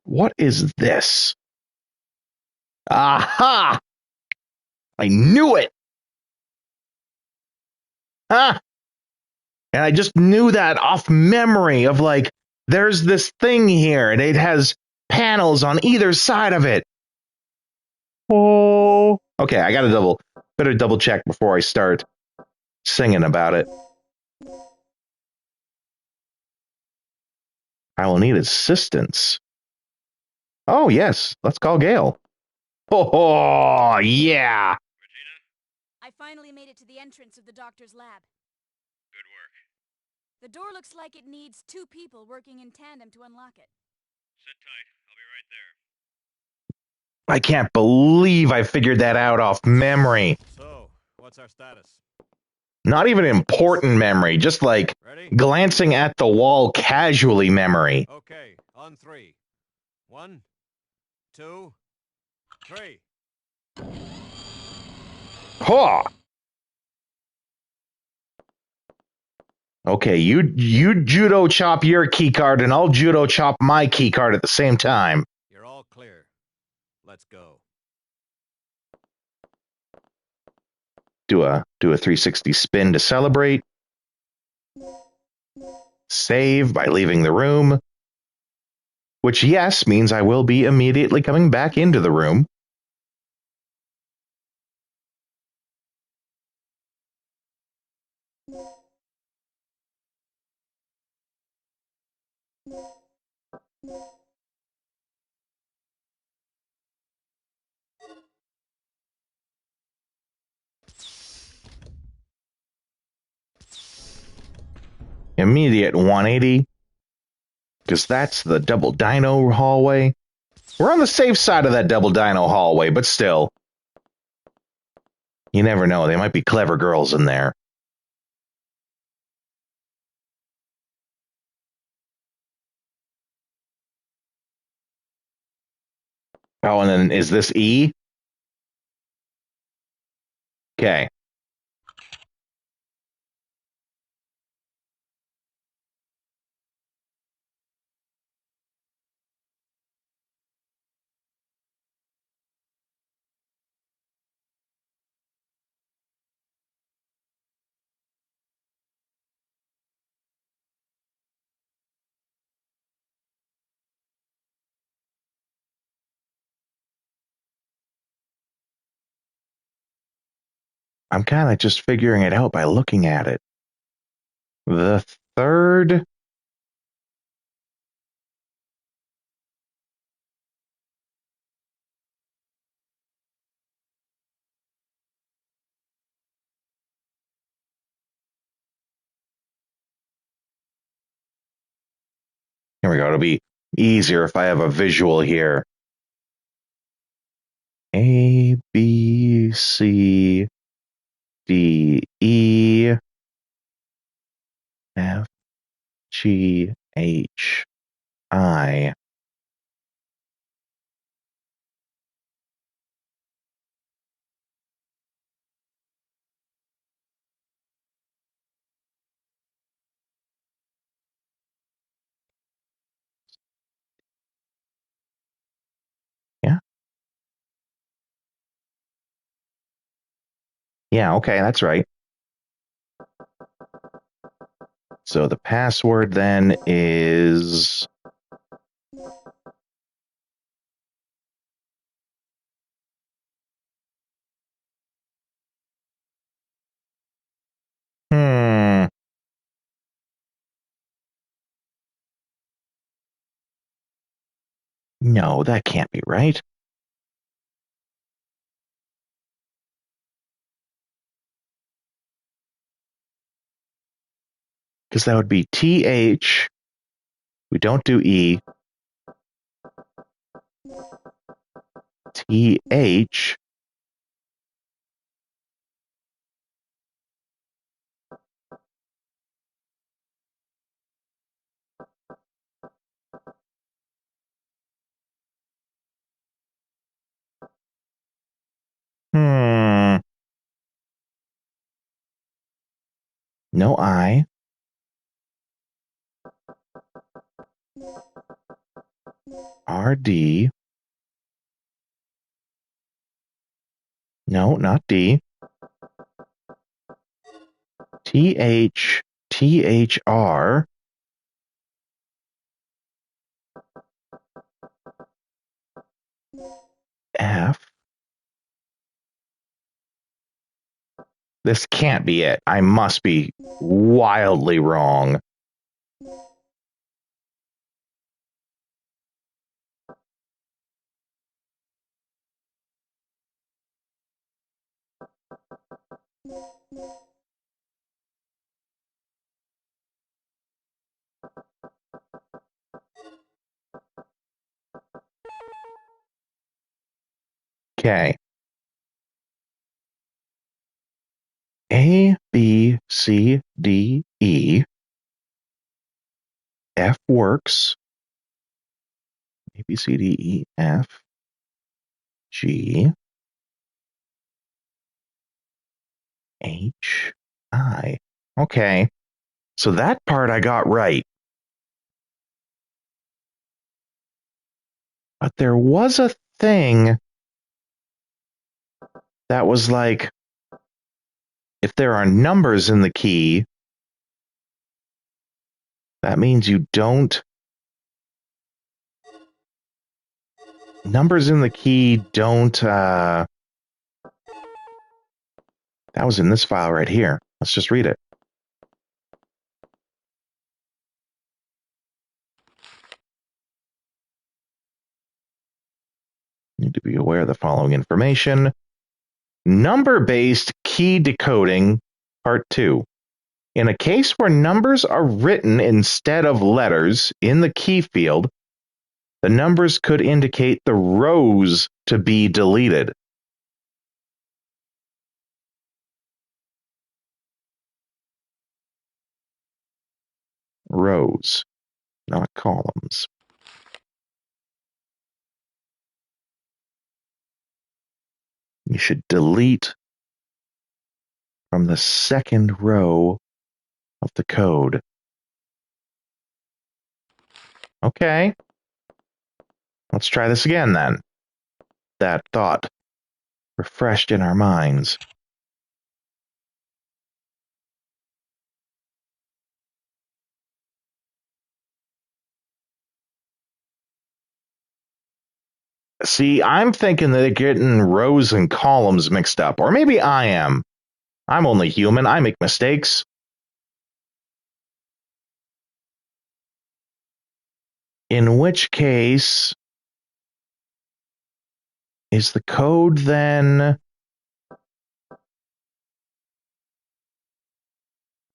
What is this? Aha! I knew it! Huh? And I just knew that off memory of like, there's this thing here and it has panels on either side of it. Oh. Okay, I gotta better double check before I start singing about it. I will need assistance. Oh, yes, let's call Gail. Oh, yeah. I finally made it to the entrance of the doctor's lab. Good work. The door looks like it needs 2 people working in tandem to unlock it. Sit tight. I'll be right there. I can't believe I figured that out off memory. So, what's our status? Not even important memory, just like Ready? glancing at the wall casually memory. Okay, on 3. 1, 2, 3. Huh. Okay, you judo chop your keycard and I'll judo chop my keycard at the same time. You're all clear. Let's go. Do a 360 spin to celebrate. Save by leaving the room. Which, yes, means I will be immediately coming back into the room. Immediate 180. Because that's the double dino hallway. We're on the safe side of that double dino hallway, but still. You never know, they might be clever girls in there. Oh, and then is this E? Okay. I'm kind of just figuring it out by looking at it. The third. Here we go. It'll be easier if I have a visual here. A, B, C, D, E, F, G, H, I. Yeah. Yeah, okay, that's right. So the password then is... No, that can't be right. Because that would be TH. We don't do E. TH. Hmm. No I. RD. No, not D. TH. THR. F. This can't be it. I must be wildly wrong. Okay. A, B, C, D, E. F works. A, B, C, D, E, F, G, H, I. Okay. So that part I got right. But there was a thing that was like, if there are numbers in the key, that means you don't. Numbers in the key don't. That was in this file right here. Let's just read it. Need to be aware of the following information. Number-based key decoding, part 2. In a case where numbers are written instead of letters in the key field, the numbers could indicate the rows to be deleted. Rows, not columns. You should delete from the second row of the code. Okay. Let's try this again then. That thought refreshed in our minds. See, I'm thinking that they're getting rows and columns mixed up. Or maybe I am. I'm only human. I make mistakes. In which case, is the code then?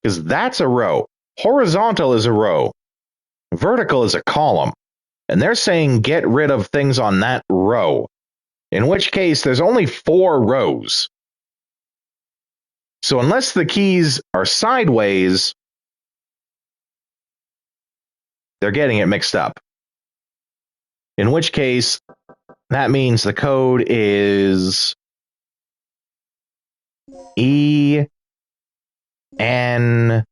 Because that's a row. Horizontal is a row. Vertical is a column. And they're saying get rid of things on that row. In which case, there's only 4 rows. So unless the keys are sideways, they're getting it mixed up. In which case, that means the code is E, N,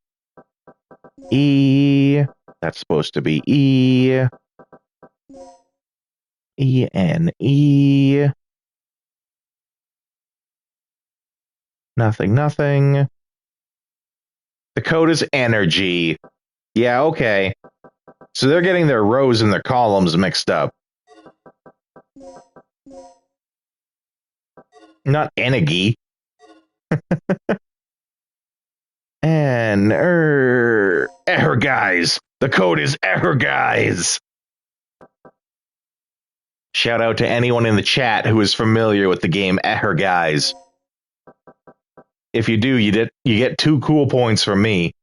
E. That's supposed to be E, E, N, E. Nothing, nothing. The code is energy. Yeah, okay. So they're getting their rows and their columns mixed up. Not energy. And error guys. The code is error guys. Shout out to anyone in the chat who is familiar with the game Error Guys. If you do, you get 2 cool points from me.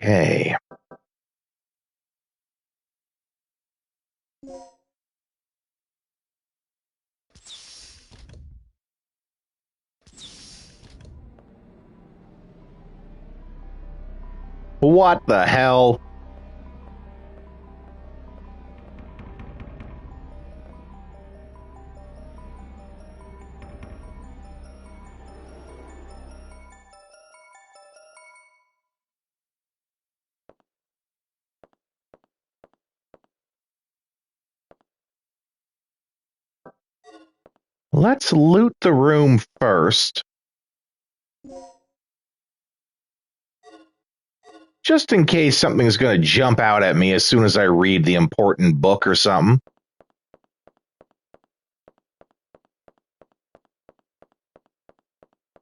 Okay. What the hell? Let's loot the room first. just in case something's going to jump out at me as soon as I read the important book or something.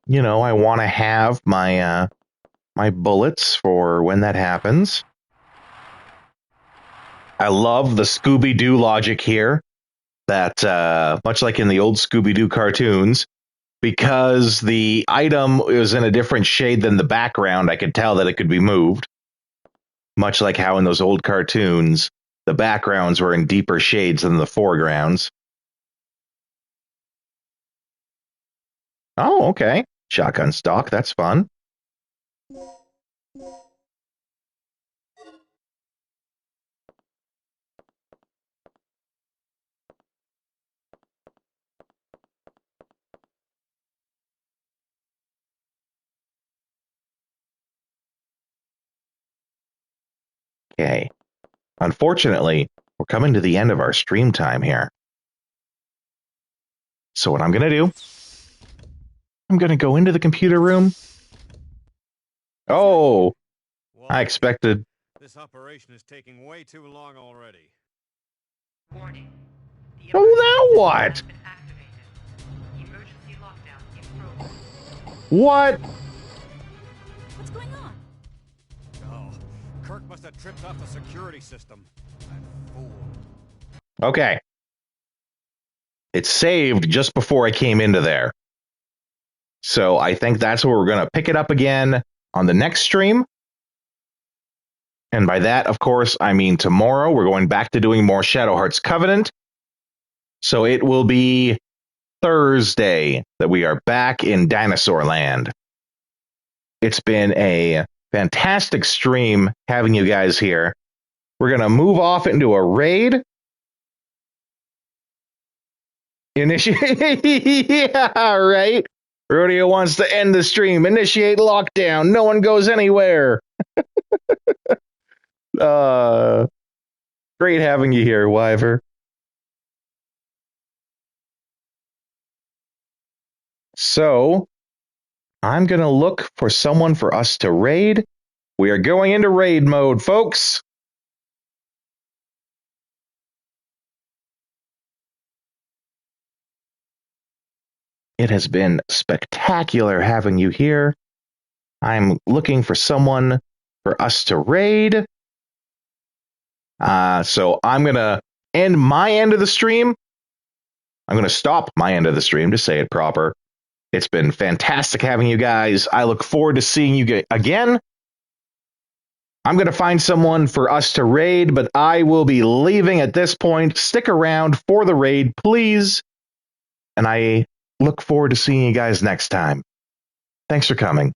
You know, I want to have my my bullets for when that happens. I love the Scooby-Doo logic here, that much like in the old Scooby-Doo cartoons, because the item was in a different shade than the background, I could tell that it could be moved. Much like how in those old cartoons, the backgrounds were in deeper shades than the foregrounds. Oh, okay. Shotgun stock, that's fun. Okay. Unfortunately, we're coming to the end of our stream time here. So what I'm going to do, I'm going to go into the computer room. Oh, I expected. This operation is taking way too long already. Warning. The Oh, now what? has been activated. Emergency lockdown in progress. What? What's going on? Oh, Kirk must have tripped off the security system. That fool. Okay. It saved just before I came into there. So I think that's where we're going to pick it up again on the next stream. And by that, of course, I mean tomorrow. We're going back to doing more Shadow Hearts Covenant. So it will be Thursday that we are back in Dinosaur Land. It's been a fantastic stream having you guys here. We're going to move off into a raid. Initiate. Yeah, right. Rodeo wants to end the stream. Initiate lockdown. No one goes anywhere. Great having you here, Wyver. So, I'm going to look for someone for us to raid. We are going into raid mode, folks. It has been spectacular having you here. I'm looking for someone for us to raid. So I'm going to end my end of the stream. I'm going to stop my end of the stream to say it proper. It's been fantastic having you guys. I look forward to seeing you again. I'm going to find someone for us to raid, but I will be leaving at this point. Stick around for the raid, please. And I look forward to seeing you guys next time. Thanks for coming.